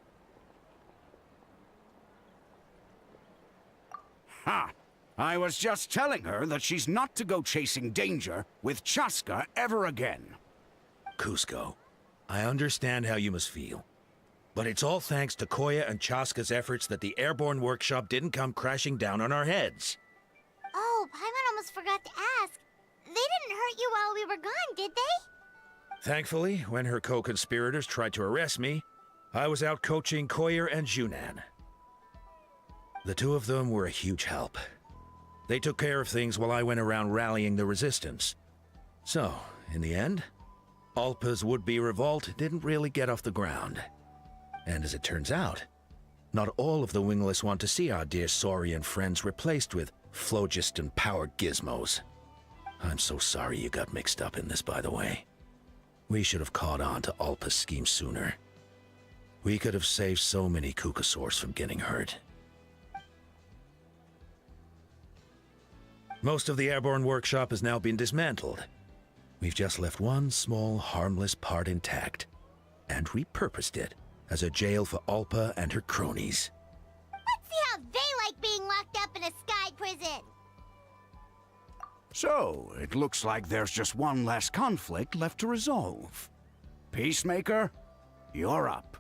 Ha! I was just telling her that she's not to go chasing danger with Chaska ever again. Cusco, I understand how you must feel. But it's all thanks to Koya and Chaska's efforts that the airborne workshop didn't come crashing down on our heads. Oh, Paimon almost forgot to ask. They didn't hurt you while we were gone, did they? Thankfully, when her co-conspirators tried to arrest me, I was out coaching Koya and Junan. The two of them were a huge help. They took care of things while I went around rallying the resistance. So, in the end, Alpa's would-be revolt didn't really get off the ground. And as it turns out, not all of the wingless want to see our dear Saurian friends replaced with phlogiston-powered gizmos. I'm so sorry you got mixed up in this, by the way. We should have caught on to Alpa's scheme sooner. We could have saved so many Kukasaurs from getting hurt. Most of the airborne workshop has now been dismantled. We've just left one small, harmless part intact, and repurposed it as a jail for Alpa and her cronies. Let's see how they like being locked up in a sky prison! So, it looks like there's just one last conflict left to resolve. Peacemaker, you're up.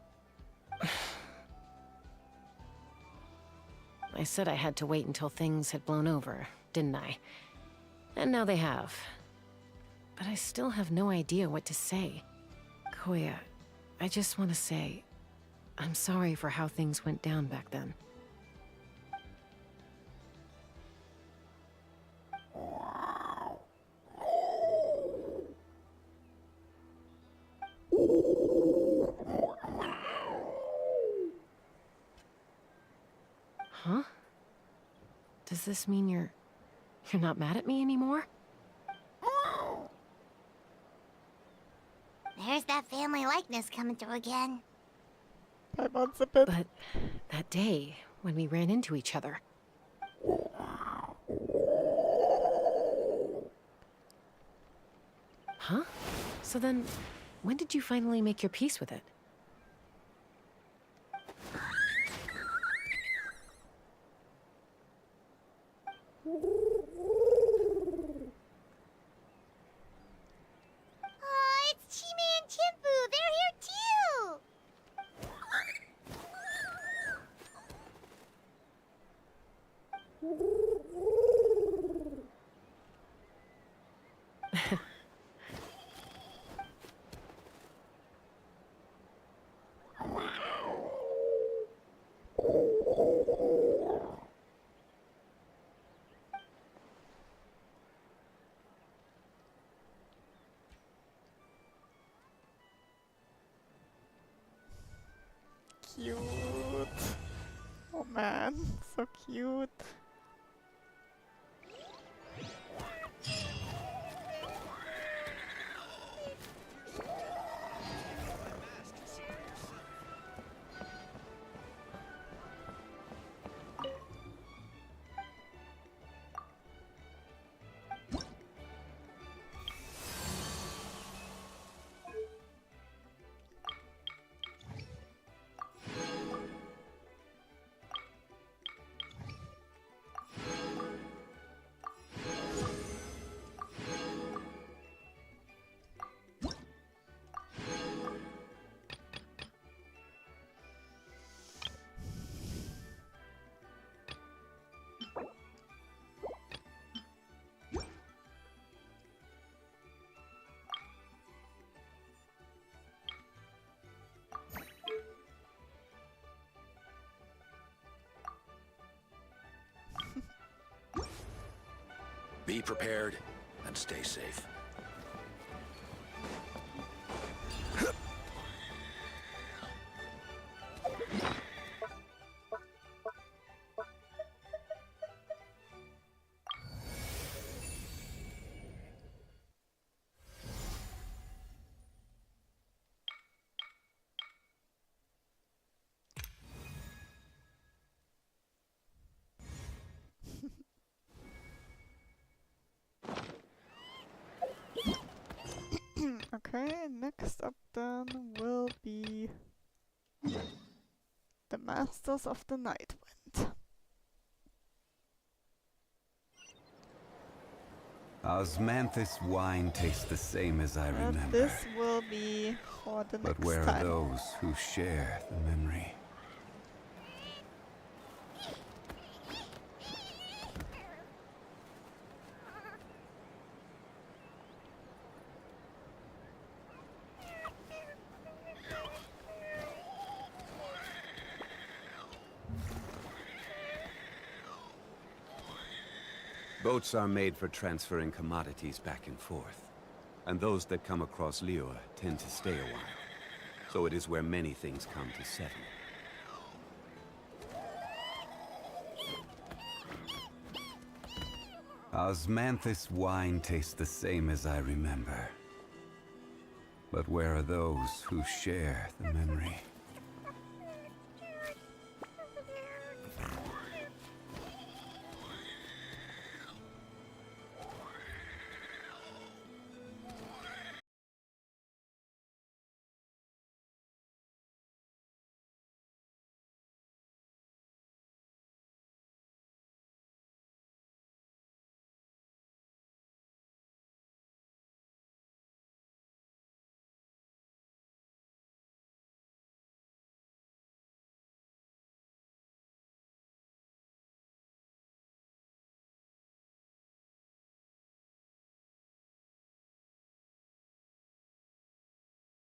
I said I had to wait until things had blown over, didn't I? And now they have. But I still have no idea what to say. Koya, I just want to say, I'm sorry for how things went down back then. Huh? Does this mean you're not mad at me anymore? There's that family likeness coming through again. But that day, when we ran into each other. Huh? So then, when did you finally make your peace with it? Oh, it's Chime and Chimpu! They're here too! Cute. Oh man, so cute. Be prepared and stay safe. Okay, next up then will be the Masters of the Night Wind. Osmanthus wine tastes the same as I remember. This will be for the next But where time. are those who share the memory? Boats are made for transferring commodities back and forth. And those that come across Lior tend to stay a while. So it is where many things come to settle. Osmanthus wine tastes the same as I remember. But where are those who share the memory?